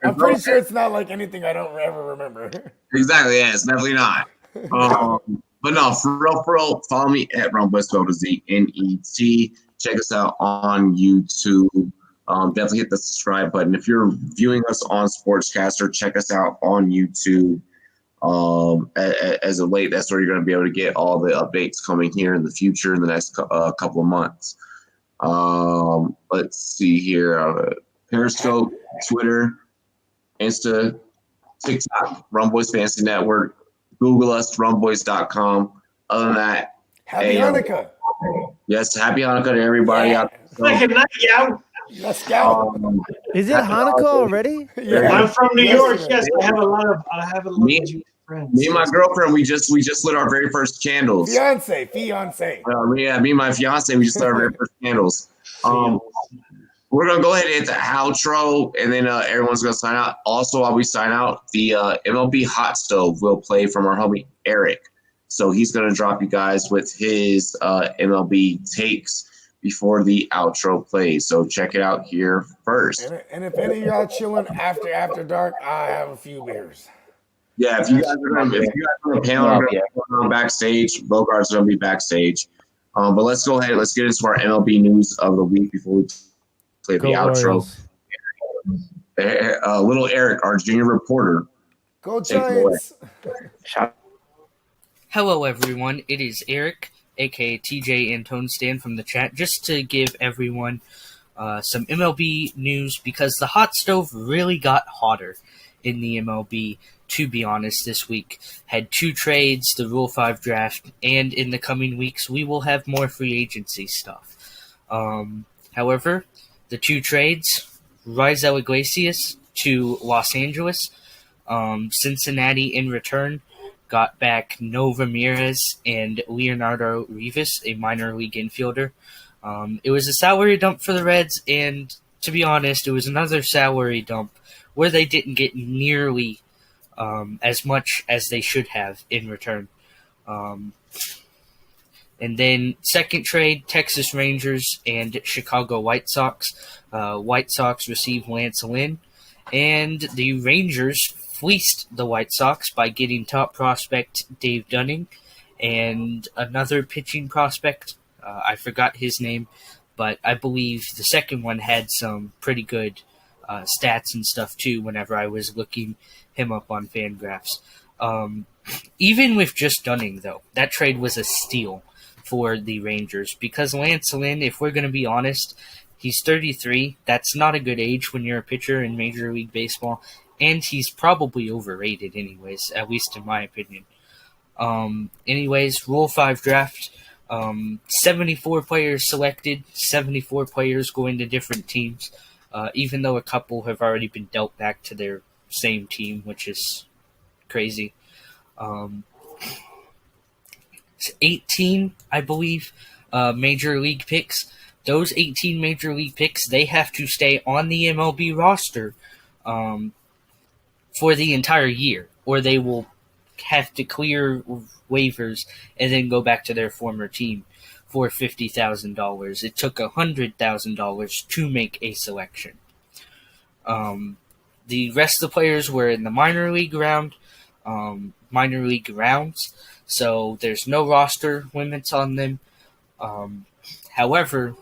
I'm pretty sure it's not like anything I don't ever remember. Exactly, yeah, it's definitely not. But no, for real, follow me at Rumboyz ZNET. Check us out on YouTube. Definitely hit the subscribe button. If you're viewing us on Sportscaster, check us out on YouTube. As of late, that's where you're going to be able to get all the updates coming here in the future in the next couple of months. Let's see here. Periscope, Twitter, Insta, TikTok, Rumboyz Fantasy Network. Google us, rumboyz.com. Other than that, Happy Hanukkah. Yes, happy Hanukkah to everybody out there. Good night, yo. Let's go. Is it Hanukkah already? Yeah. I'm from New York. Yes, I have a lot of Jewish friends. Me and my girlfriend, we just lit our very first candles. Fiance. Me and my fiance, we just lit our very first candles. We're gonna go ahead and hit the outro, and then everyone's gonna sign out. Also, while we sign out, the MLB Hot Stove will play from our homie Eric. So he's gonna drop you guys with his MLB takes before the outro plays. So check it out here first. And if any of y'all chilling after dark, I have a few beers. Yeah, if you guys are on the panel, on backstage, Bogart's gonna be backstage. But let's go ahead. Let's get into our MLB news of the week before we play the outro. Little Eric, our junior reporter. Go Giants. Hello, everyone. It is Eric, aka TJ Antone Stan from the chat, just to give everyone some MLB news because the hot stove really got hotter in the MLB, to be honest, this week. Had 2 trades, the Rule 5 draft, and in the coming weeks, we will have more free agency stuff. However, the 2 trades, Raisel Iglesias to Los Angeles, Cincinnati in return got back No Ramirez and Leonardo Rivas, a minor league infielder. It was a salary dump for the Reds, and to be honest, it was another salary dump where they didn't get nearly as much as they should have in return. And then second trade, Texas Rangers and Chicago White Sox. White Sox received Lance Lynn, and the Rangers fleeced the White Sox by getting top prospect Dave Dunning and another pitching prospect. I forgot his name, but I believe the second one had some pretty good stats and stuff too whenever I was looking him up on Fangraphs. Even with just Dunning, though, that trade was a steal for the Rangers because Lance Lynn, if we're going to be honest, he's 33. That's not a good age when you're a pitcher in Major League Baseball, and he's probably overrated anyways, at least in my opinion. Anyways, Rule 5 draft, 74 players selected, 74 players going to different teams, even though a couple have already been dealt back to their same team, which is crazy. 18, I believe, major league picks. Those 18 major league picks, they have to stay on the MLB roster for the entire year, or they will have to clear waivers and then go back to their former team for $50,000. It took $100,000 to make a selection. The rest of the players were in the minor league rounds, so there's no roster limits on them. However,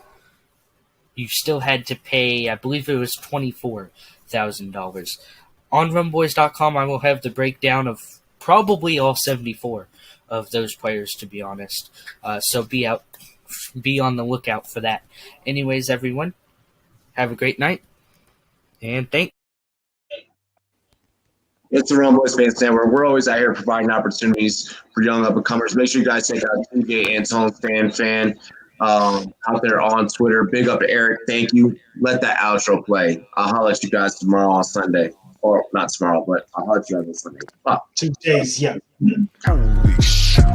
you still had to pay, I believe it was $24,000. On Rumboyz.com, I will have the breakdown of probably all 74 of those players, to be honest. So be on the lookout for that. Anyways, everyone, have a great night, and thanks. It's the Rumboyz Fans Network. We're always out here providing opportunities for young up-and-comers. Make sure you guys check out TJ Antone fan out there on Twitter. Big up to Eric. Thank you. Let that outro play. I'll holler at you guys tomorrow on Sunday. Or not tomorrow, but I'll holler at you guys on Sunday. Bye. 2 days, yeah. Holy shit.